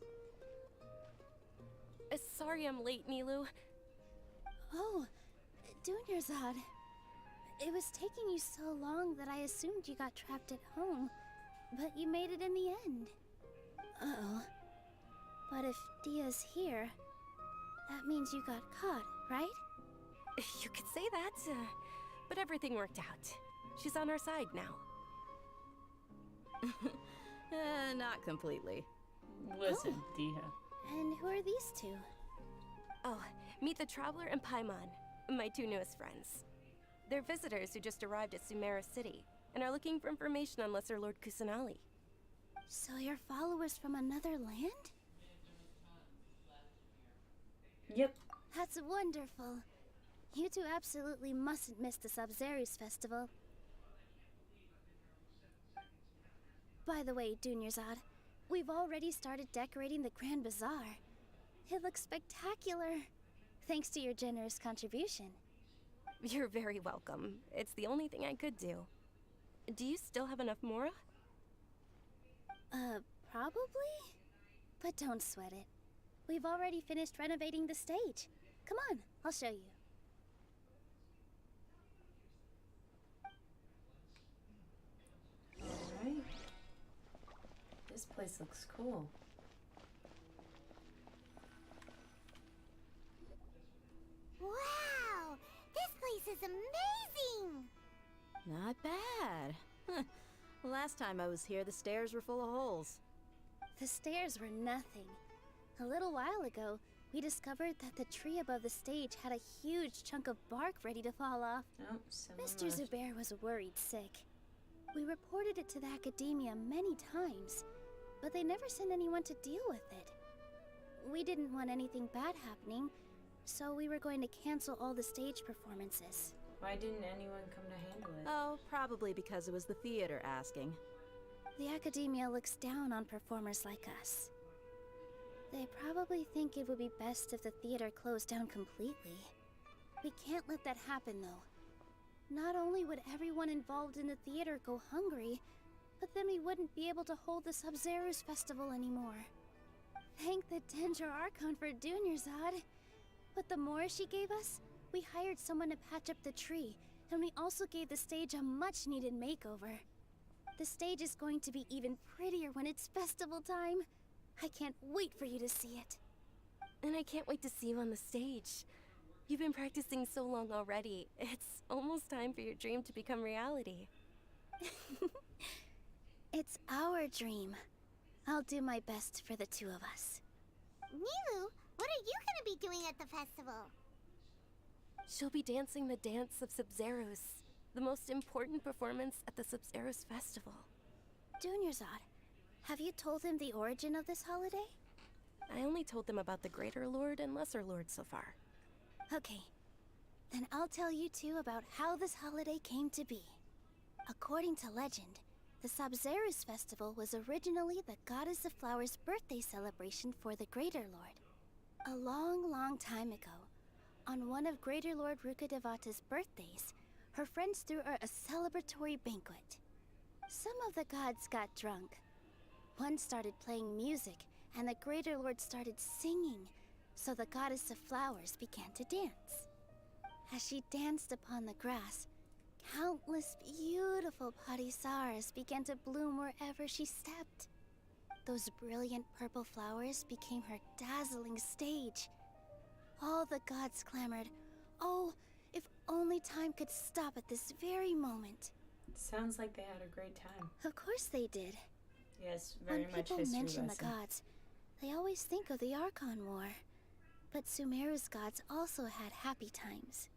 Sorry I'm late, Nilu. Oh, Dunyarzad. It was taking you so long that I assumed you got trapped at home, but you made it in the end. Uh-oh. But if Dia's here, that means you got caught, right? You could say that, but everything worked out. She's on our side now. Not completely. Listen, Dia. And who are these two? Oh, meet the Traveler and Paimon, my two newest friends. They're visitors who just arrived at Sumeru City and are looking for information on Lesser Lord Kusanali. So you're followers from another land? Yep. That's wonderful. You two absolutely mustn't miss the Sub-Zero's festival. By the way, Dunyarzad, we've already started decorating the Grand Bazaar. It looks spectacular, thanks to your generous contribution. You're very welcome. It's the only thing I could do. Do you still have enough Mora? Probably? But don't sweat it. We've already finished renovating the stage. Come on, I'll show you. Alright. This place looks cool. Wow! This place is amazing! Not bad. Huh. Last time I was here, the stairs were full of holes. The stairs were nothing. A little while ago, we discovered that the tree above the stage had a huge chunk of bark ready to fall off. Oh, Mr. Zubair was worried sick. We reported it to the academia many times, but they never sent anyone to deal with it. We didn't want anything bad happening, so we were going to cancel all the stage performances. Why didn't anyone come to handle it? Oh, probably because it was the theater asking. The academia looks down on performers like us. They probably think it would be best if the theater closed down completely. We can't let that happen, though. Not only would everyone involved in the theater go hungry, but then we wouldn't be able to hold the Sub-Zero's festival anymore. Thank the Danger Archon for Dunyarzad. With the Mora she gave us, we hired someone to patch up the tree, and we also gave the stage a much-needed makeover. The stage is going to be even prettier when it's festival time. I can't wait for you to see it. And I can't wait to see you on the stage. You've been practicing so long already. It's almost time for your dream to become reality. It's our dream. I'll do my best for the two of us. Nilou, what are you gonna be doing at the festival? She'll be dancing the dance of Sub-Zeros, the most important performance at the Sub-Zeros festival. Dunyarzad, have you told him the origin of this holiday? I only told them about the Greater Lord and Lesser Lord so far. Okay, then I'll tell you two about how this holiday came to be. According to legend, the Sub-Zeros festival was originally the Goddess of Flowers' birthday celebration for the Greater Lord. A long, long time ago, on one of Greater Lord Rukkhadevata's birthdays, her friends threw her a celebratory banquet. Some of the gods got drunk. One started playing music, and the Greater Lord started singing, so the Goddess of Flowers began to dance. As she danced upon the grass, countless beautiful parisaras began to bloom wherever she stepped. Those brilliant purple flowers became her dazzling stage. All the gods clamored, "Oh, if only time could stop at this very moment." Sounds like they had a great time. Of course they did. Yes, very much history lesson. When people mention the gods, they always think of the Archon War. But Sumeru's gods also had happy times.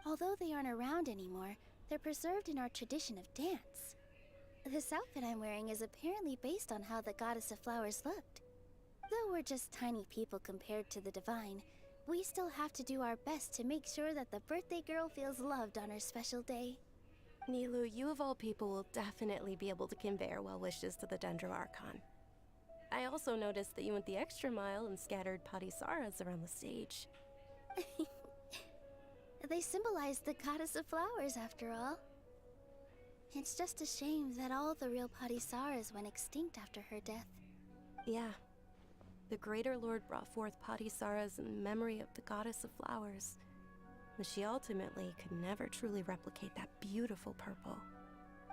Although they aren't around anymore, they're preserved in our tradition of dance. This outfit I'm wearing is apparently based on how the Goddess of Flowers looked. Though we're just tiny people compared to the Divine, we still have to do our best to make sure that the birthday girl feels loved on her special day. Nilou, you of all people will definitely be able to convey our well wishes to the Dendro Archon. I also noticed that you went the extra mile and scattered parisaras around the stage. They symbolize the Goddess of Flowers, after all. It's just a shame that all the real parisaras went extinct after her death. Yeah. The Greater Lord brought forth parisaras in memory of the Goddess of Flowers, but she ultimately could never truly replicate that beautiful purple.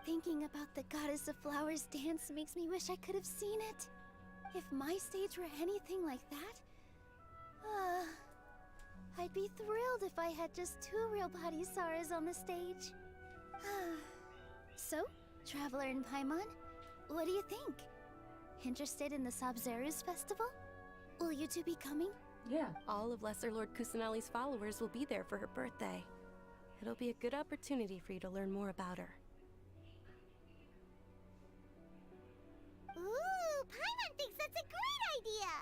Thinking about the Goddess of Flowers dance makes me wish I could have seen it. If my stage were anything like that, I'd be thrilled if I had just two real parisaras on the stage. So, Traveler and Paimon, what do you think? Interested in the Sub-Zeros festival? Will you two be coming? Yeah. All of Lesser Lord Kusanali's followers will be there for her birthday. It'll be a good opportunity for you to learn more about her. Ooh, Paimon thinks that's a great idea!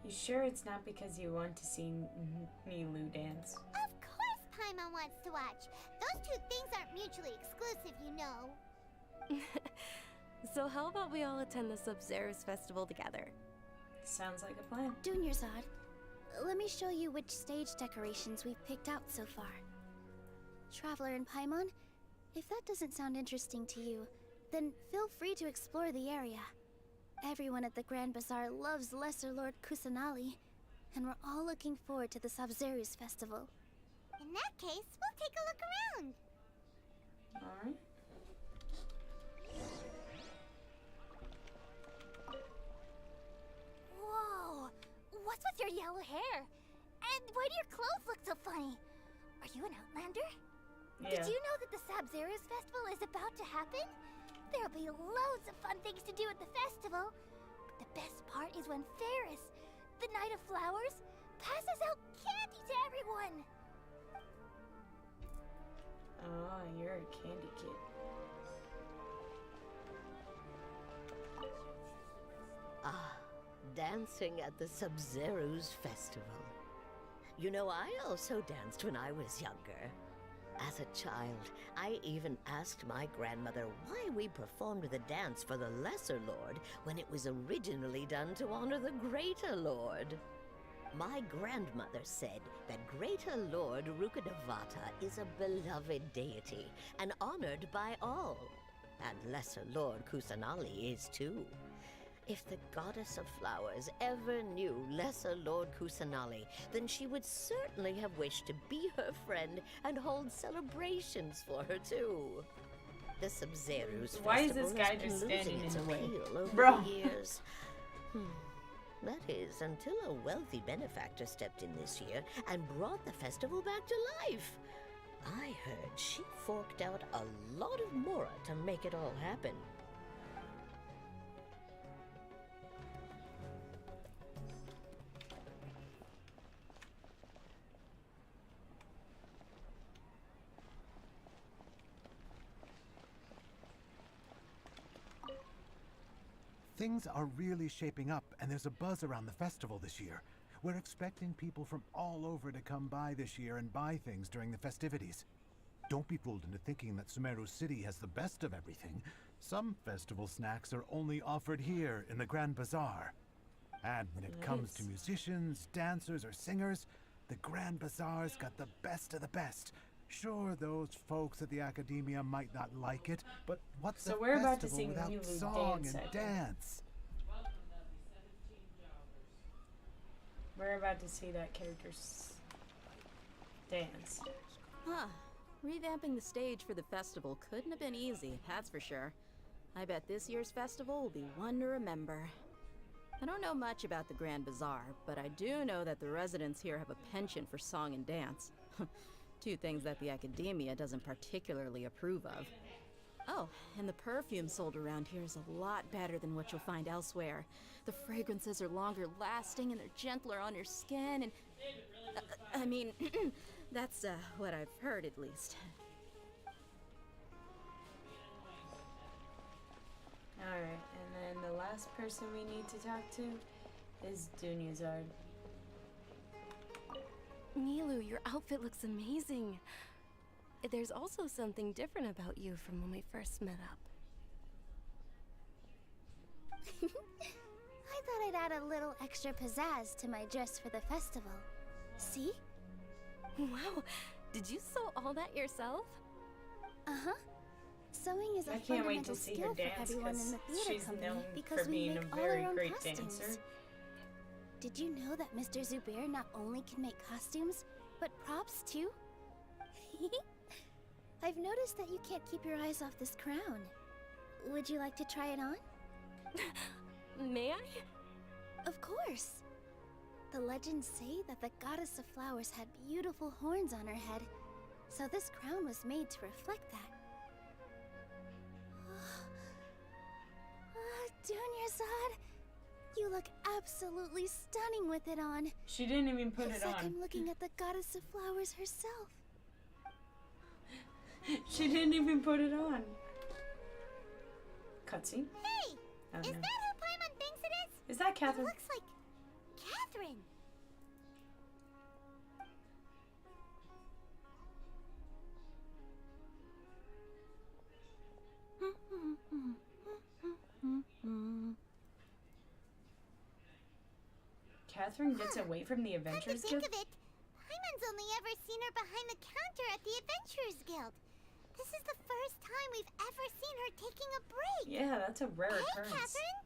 You sure it's not because you want to see Nilou dance? Of course Paimon wants to watch. Those two things aren't mutually exclusive, you know. So how about we all attend the Sub-Zeros festival together? Sounds like a plan. Dunyarzad, let me show you which stage decorations we've picked out so far. Traveler and Paimon, if that doesn't sound interesting to you, then feel free to explore the area. Everyone at the Grand Bazaar loves Lesser Lord Kusanali, and we're all looking forward to the Sub-Zeros festival. In that case, we'll take a look around. Alright. Whoa! What's with your yellow hair? And why do your clothes look so funny? Are you an Outlander? Yeah. Did you know that the Sub-Zeros festival is about to happen? There'll be loads of fun things to do at the festival. But the best part is when Ferris, the Knight of Flowers, passes out candy to everyone. Oh, you're a candy kid. Ah, dancing at the Sub-Zeros festival. You know, I also danced when I was younger. As a child, I even asked my grandmother why we performed the dance for the Lesser Lord when it was originally done to honor the Greater Lord. My grandmother said that Greater Lord Rukkhadevata is a beloved deity and honored by all. And Lesser Lord Kusanali is too. If the goddess of flowers ever knew lesser Lord Kusanali, then she would certainly have wished to be her friend and hold celebrations for her too. The Sumeru's Why is festival this guy has been just losing standing its in the way? appeal over Bro. the years. That is, until a wealthy benefactor stepped in this year and brought the festival back to life. I heard she forked out a lot of mora to make it all happen. Things are really shaping up, and there's a buzz around the festival this year. We're expecting people from all over to come by this year and buy things during the festivities. Don't be fooled into thinking that Sumeru City has the best of everything. Some festival snacks are only offered here in the Grand Bazaar. And when it comes to musicians, dancers, or singers, the Grand Bazaar's got the best of the best. Sure, those folks at the Academia might not like it, but what's So a we're about to festival see without Milu song dance, and I think. dance? We're about to see that character's dance. Huh. Revamping the stage for the festival couldn't have been easy, that's for sure. I bet this year's festival will be one to remember. I don't know much about the Grand Bazaar, but I do know that the residents here have a penchant for song and dance. Two things that the Academia doesn't particularly approve of. Oh, and the perfume sold around here is a lot better than what you'll find elsewhere. The fragrances are longer lasting and they're gentler on your skin and... I mean, that's what I've heard at least. Alright, and then the last person we need to talk to is Dunyazard. Milu, your outfit looks amazing. There's also something different about you from when we first met up. I thought I'd add a little extra pizzazz to my dress for the festival. See? Wow, did you sew all that yourself? Uh-huh. Sewing is a I can't wait fundamental to see her skill for dance everyone in the because theater she's company known because for we being make a all very our own great costumes. dancer. Did you know that Mr. Zubair not only can make costumes, but props too? I've noticed that you can't keep your eyes off this crown. Would you like to try it on? May I? Of course. The legends say that the goddess of flowers had beautiful horns on her head, so this crown was made to reflect that. Dunyazad, you look absolutely stunning with it on. She didn't even put It's it like on. I'm looking at the goddess of flowers herself. She didn't even put it on. Cutscene? Hey! Oh, Is no. that who Paimon thinks it is? Is that Catherine? It looks like Catherine. Catherine gets away from the Come to Adventurers think Guild? of it, Paimon's only ever seen her behind the counter at the Adventurers Guild. This is the first time we've ever seen her taking a break. Yeah, that's a rare Hey, occurrence. Catherine?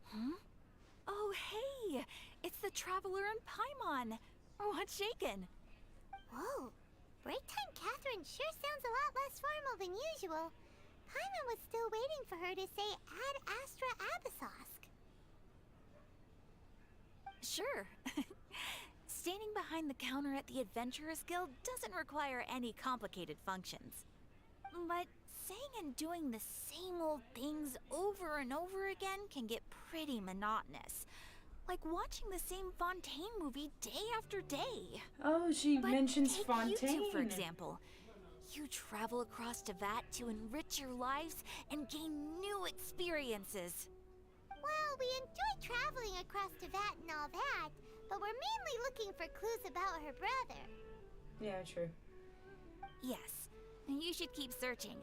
Huh? Oh, hey! It's the Traveler and Paimon! What's shaken? Whoa. Break time Catherine sure sounds a lot less formal than usual. Paimon was still waiting for her to say Ad Astra Abyssosk. Sure. Standing behind the counter at the Adventurers Guild doesn't require any complicated functions. But saying and doing the same old things over and over again can get pretty monotonous. Like watching the same Fontaine movie day after day. Oh, she But mentions take Fontaine. You two, for example. You travel across Tevat to enrich your lives and gain new experiences. Well, we enjoy traveling across Tevat and all that, but we're mainly looking for clues about her brother. Yeah, true. Yes, you should keep searching.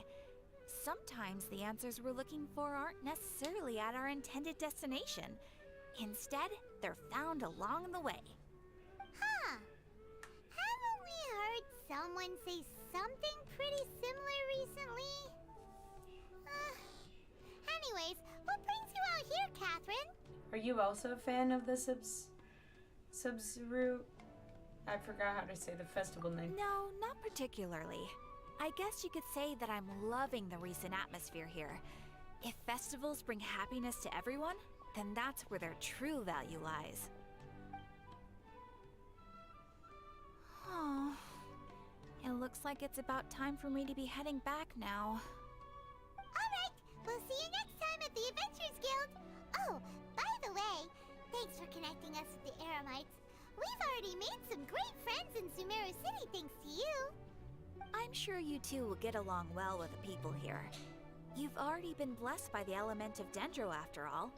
Sometimes the answers we're looking for aren't necessarily at our intended destination. Instead, they're found along the way. Huh. Haven't we heard someone say something pretty similar recently? Anyways, you also a fan of the Sumeru? I forgot how to say the festival name. No, not particularly. I guess you could say that I'm loving the recent atmosphere here. If festivals bring happiness to everyone, then that's where their true value lies. Oh, it looks like it's about time for me to be heading back now. Alright, we'll see you next time at the Adventurers Guild. Oh, by the way, thanks for connecting us with the Eremites. We've already made some great friends in Sumeru City thanks to you. I'm sure you two will get along well with the people here. You've already been blessed by the element of Dendro after all.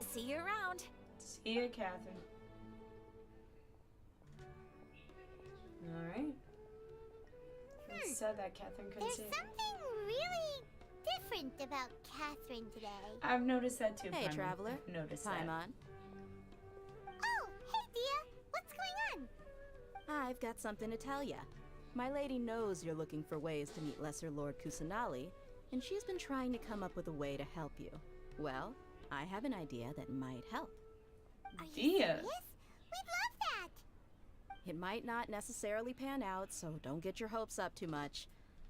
See you around. See you, Catherine. Alright. It said that Catherine couldn't see it. There's something really different about Catherine today. I've noticed that too, Hey, Paimon. traveler. I've noticed Paimon. that. Oh, hey, Dia. What's going on? I've got something to tell ya. My lady knows you're looking for ways to meet Lesser Lord Kusanali, and she's been trying to come up with a way to help you. Well, I have an idea that might help. Dia. We'd love that. It might not necessarily pan out, so don't get your hopes up too much.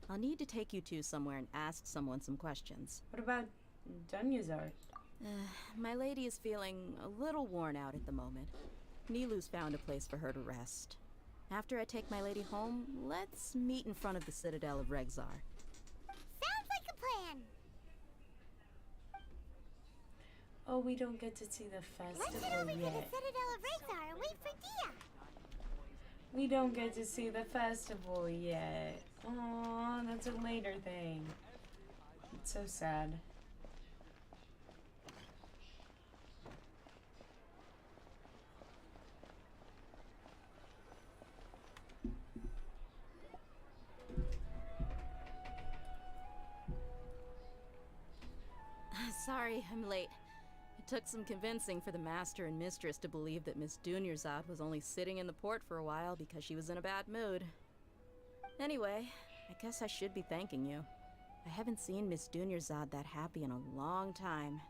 I'll need to take you two somewhere and ask someone some questions. What about Dunyazar? My lady is feeling a little worn out at the moment. Nilu's found a place for her to rest. After I take my lady home, let's meet in front of the Citadel of Regzar. Sounds like a plan. Oh, we don't get to see the Let's festival head over to the yet. Citadel of Regzar and wait for Dia. We don't get to see the festival yet. Oh, that's a later thing. It's so sad. Sorry, I'm late. It took some convincing for the master and mistress to believe that Miss Dunyarzad was only sitting in the port for a while because she was in a bad mood. Anyway, I guess I should be thanking you. I haven't seen Miss Dunyarzad that happy in a long time.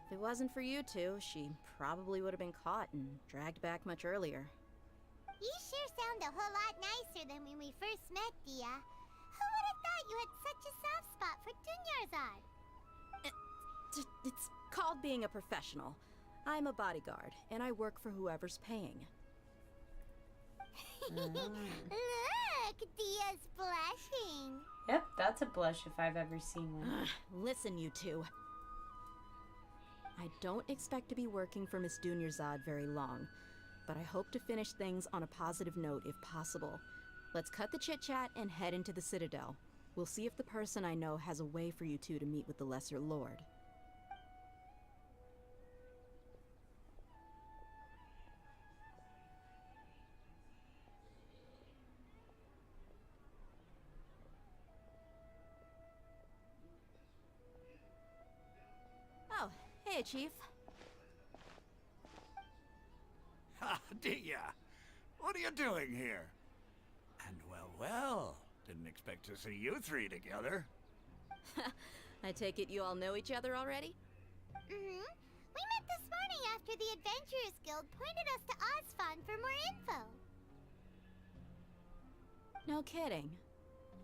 If it wasn't for you two, she probably would have been caught and dragged back much earlier. You sure sound a whole lot nicer than when we first met, Dia. Who would have thought you had such a soft spot for Dunyarzad? It's called being a professional. I'm a bodyguard, and I work for whoever's paying. Look, Dia's blushing. Yep, that's a blush if I've ever seen one. Listen, you two. I don't expect to be working for Miss Dunyarzad very long, but I hope to finish things on a positive note if possible. Let's cut the chit-chat and head into the Citadel. We'll see if the person I know has a way for you two to meet with the Lesser Lord. Oh, hey, Chief. Ah, Dia. What are you doing here? And well, didn't expect to see you three together. I take it you all know each other already? We met this morning after the Adventurers Guild pointed us to Osfon for more info. No kidding.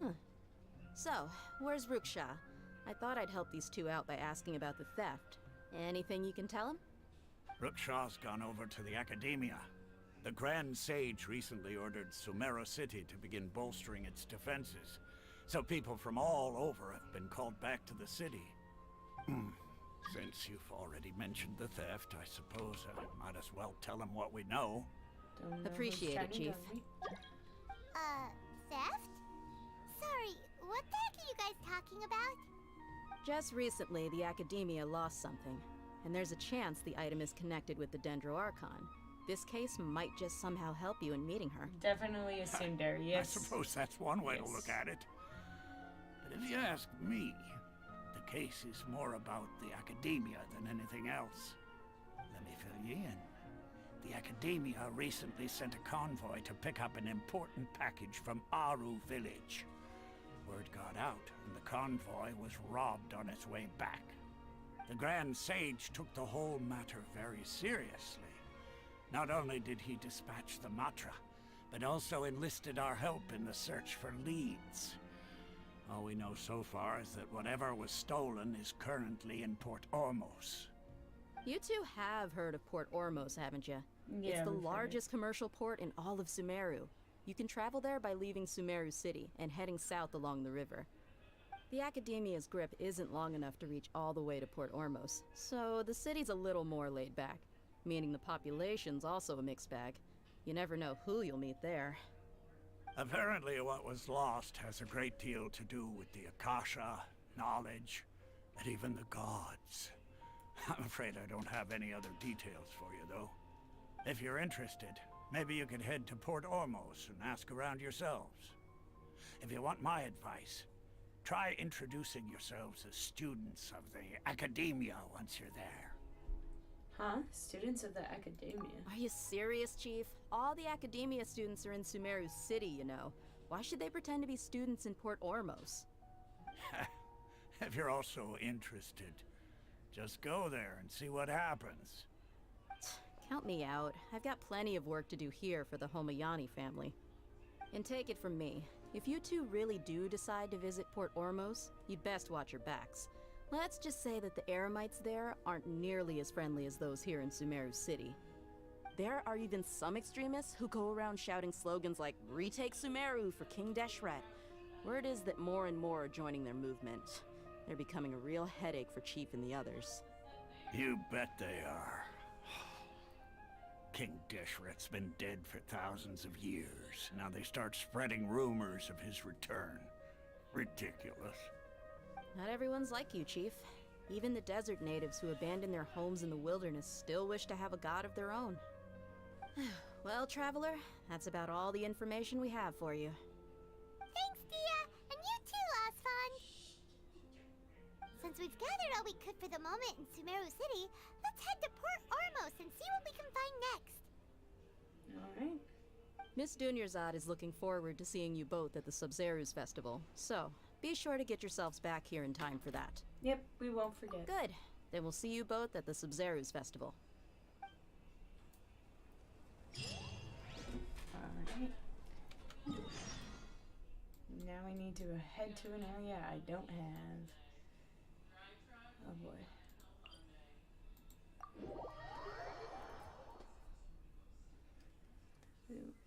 Huh. So, where's Ruksha? I thought I'd help these two out by asking about the theft. Anything you can tell him? Rukshaw's gone over to the Academia. The Grand Sage recently ordered Sumeru City to begin bolstering its defenses, so people from all over have been called back to the city. Since you've already mentioned the theft, I suppose I might as well tell him what we know. Appreciate it, Chief. Theft? Sorry, what the heck are you guys talking about? Just recently, the Academia lost something, and there's a chance the item is connected with the Dendro Archon. This case might just somehow help you in meeting her. Definitely assumed her, yes. I suppose that's one way to look at it. But if you ask me, the case is more about the Academia than anything else. Let me fill you in. The Academia recently sent a convoy to pick up an important package from Aru village. Word got out, and the convoy was robbed on its way back. The Grand Sage took the whole matter very seriously. Not only did he dispatch the Matra, but also enlisted our help in the search for leads. All we know so far is that whatever was stolen is currently in Port Ormos. You two have heard of Port Ormos, haven't you? Yeah, it's the we've heard it. largest commercial port in all of Sumeru. You can travel there by leaving Sumeru City and heading south along the river. The Academia's grip isn't long enough to reach all the way to Port Ormos, so the city's a little more laid back, meaning the population's also a mixed bag. You never know who you'll meet there. Apparently what was lost has a great deal to do with the Akasha, knowledge, and even the gods. I'm afraid I don't have any other details for you, though. If you're interested, maybe you could head to Port Ormos and ask around yourselves. If you want my advice, try introducing yourselves as students of the Academia once you're there. Huh? Students of the Academia? Are you serious, Chief? All the Academia students are in Sumeru City, you know. Why should they pretend to be students in Port Ormos? If you're also interested, just go there and see what happens. Count me out. I've got plenty of work to do here for the Homayani family. And take it from me, if you two really do decide to visit Port Ormos, you'd best watch your backs. Let's just say that the Eremites there aren't nearly as friendly as those here in Sumeru City. There are even some extremists who go around shouting slogans like, "Retake Sumeru for King Deshret." Word is that more and more are joining their movement. They're becoming a real headache for Chief and the others. You bet they are. King Deshret's been dead for thousands of years. Now they start spreading rumors of his return. Ridiculous. Not everyone's like you, Chief. Even the desert natives who abandoned their homes in the wilderness still wish to have a god of their own. Well, Traveler, that's about all the information we have for you. Thanks, Dia! And you too, Asfand! Since we've gathered all we could for the moment in Sumeru City, let's head to Port Ormos and see what we can find next. Alright. Miss Dunyarzad is looking forward to seeing you both at the Sub-Zerus Festival, so be sure to get yourselves back here in time for that. Yep, we won't forget. Good. Then we'll see you both at the Sub-Zerus Festival. Alright. Now we need to head to an area I don't have. Oh boy.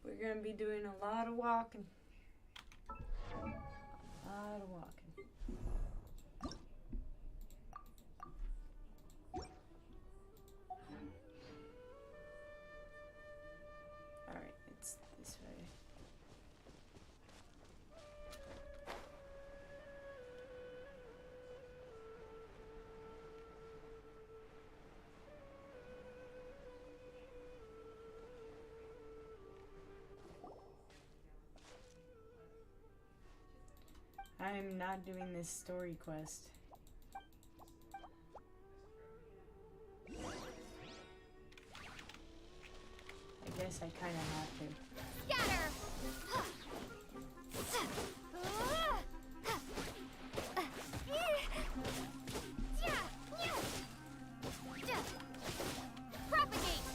We're gonna be doing a lot of walking. A lot of walking. Alright, it's this way. I'm not doing this story quest. I guess I kind of have to. Scatter! Propagate!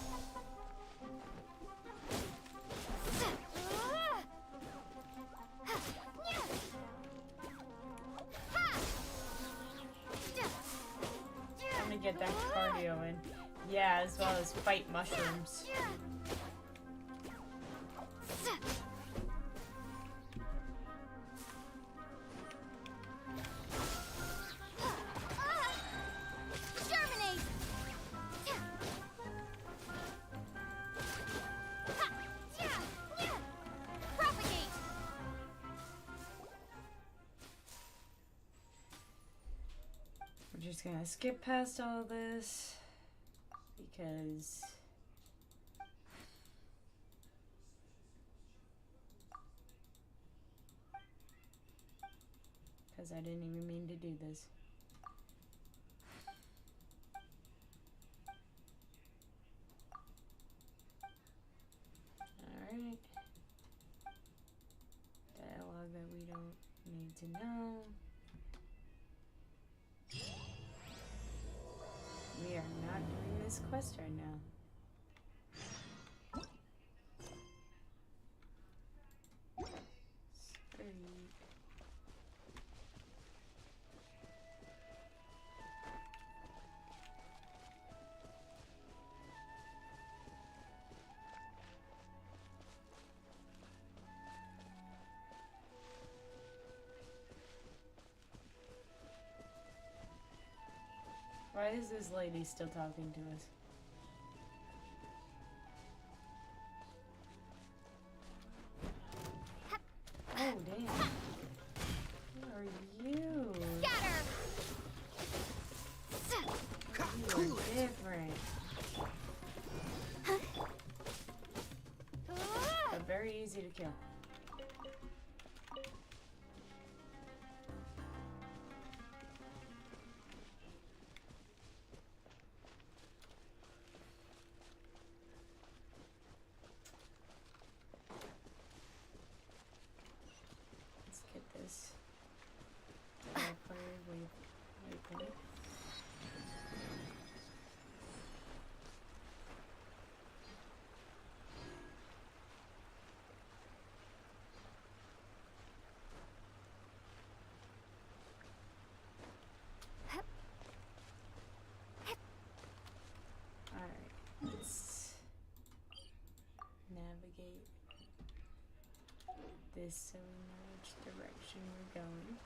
I'm gonna get that cardio in. Yeah, as well as fight mushrooms. Germinate! Propagate! We're just gonna skip past all this because I didn't even mean to do this. Alright. Dialogue that we don't need to know. this quest right now. Sweet. Why is this lady still talking to us? Oh, damn. Who are you? Scatter! You are different. But very easy to kill. Let's get this. Waypoint. Alright, let's navigate this so we know which direction we're going.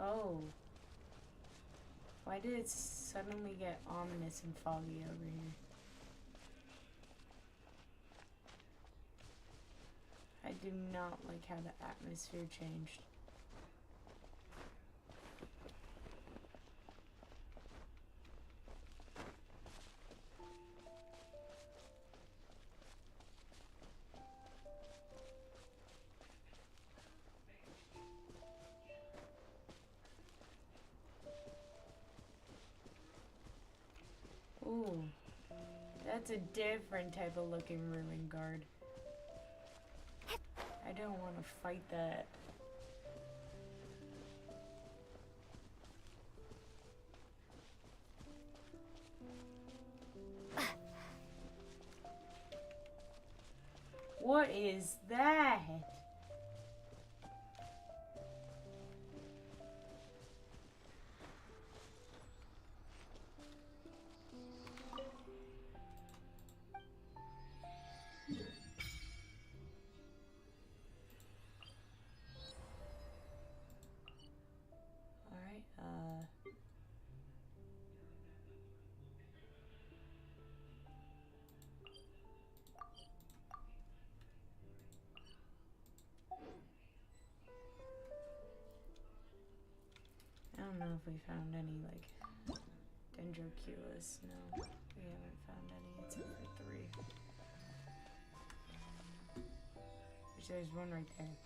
Oh. Why did it suddenly get ominous and foggy over here? I do not like how the atmosphere changed. Ooh, that's a different type of looking ruin guard. I don't want to fight that. What is that? I don't know if we found any, like, Dendroculus. No, we haven't found any except for 3. Which there's one right there.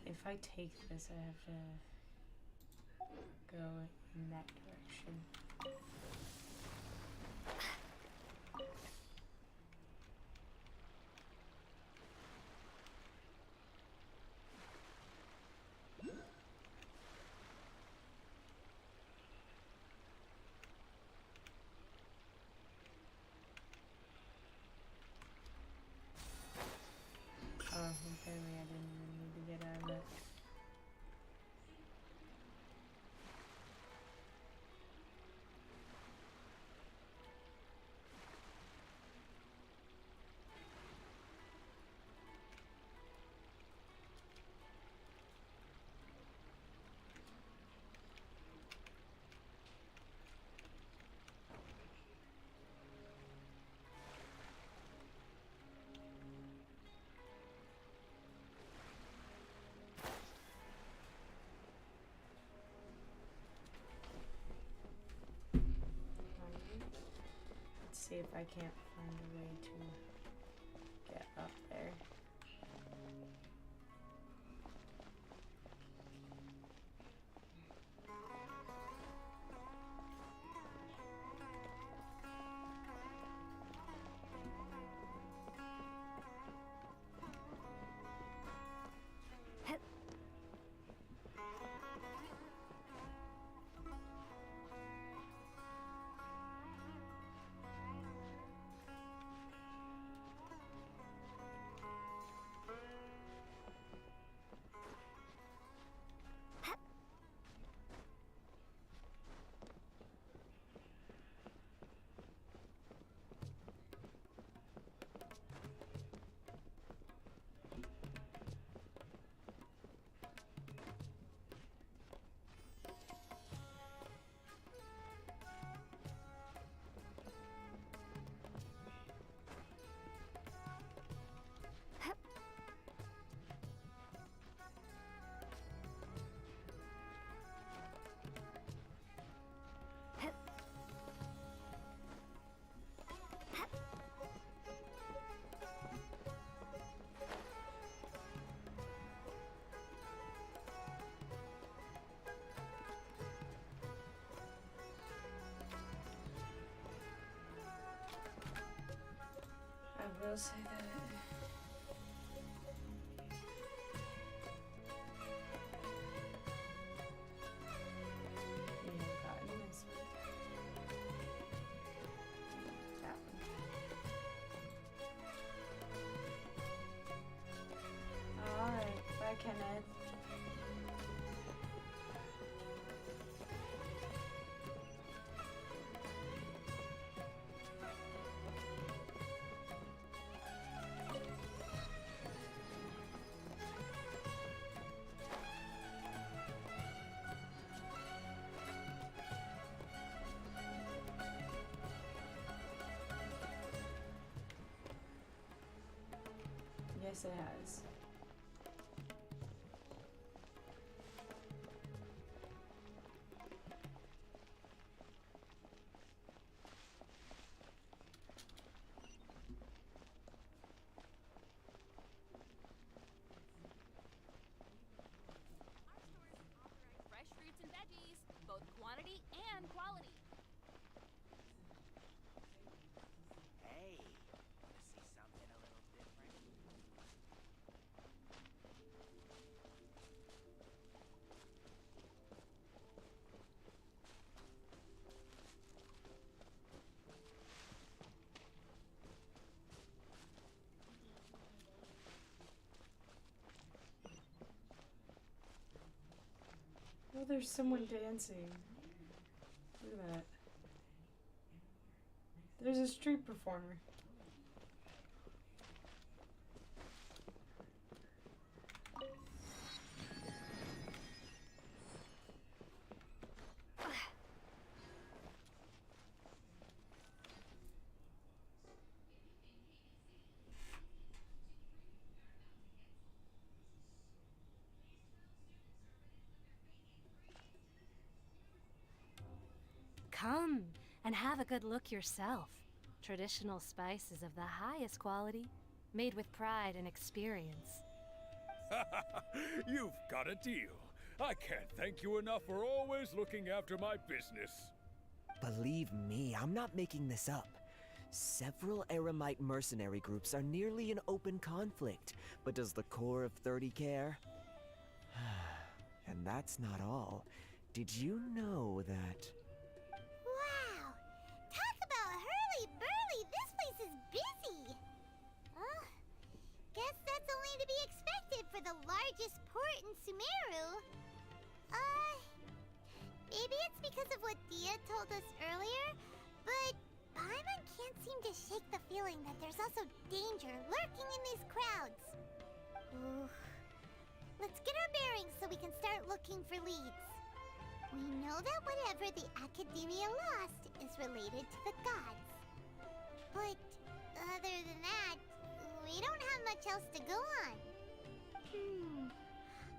If I take this, I have to go in that direction. see if I can't find a way to get up there. I will say that we have gotten this one. That one. Alright, bye Kenneth. Yes, it has. Fresh fruits and veggies, both quantity and quality. Hey, wanna see something a little different? Oh, there's someone dancing. Look at that. There's a street performer. Come and have a good look yourself. Traditional spices of the highest quality, made with pride and experience. You've got a deal. I can't thank you enough for always looking after my business. Believe me, I'm not making this up. Several Eremite mercenary groups are nearly in open conflict, but does the core of 30 care? And that's not all. Did you know that... Wow! Talk about hurly-burly! This place is busy! Guess that's only to be expected for the largest port in Sumeru. Maybe it's because of what Dia told us earlier, but Paimon can't seem to shake the feeling that there's also danger lurking in these crowds. Ooh. Let's get our bearings so we can start looking for leads. We know that whatever the Academia lost is related to the gods. But other than that, we don't have much else to go on.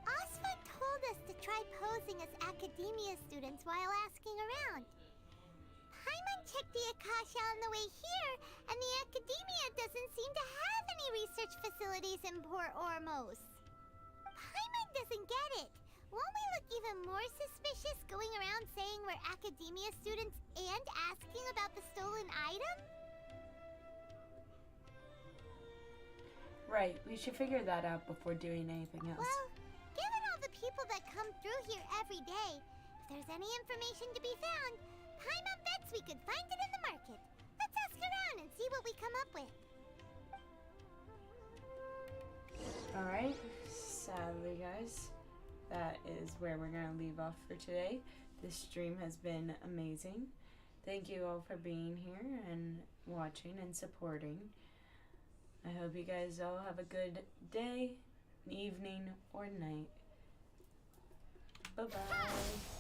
Osford told us to try posing as Academia students while asking around. Paimon checked the Akasha on the way here, and the Academia doesn't seem to have any research facilities in Port Ormos. Paimon doesn't get it. Won't we look even more suspicious going around saying we're Academia students and asking about the stolen item? Right, we should figure that out before doing anything else. Well, given all the people that come through here every day, if there's any information to be found, Paimon bets we could find it in the market. Let's ask around and see what we come up with. Alright, sadly guys, that is where we're going to leave off for today. This stream has been amazing. Thank you all for being here and watching and supporting. I hope you guys all have a good day, evening, or night. Bye-bye.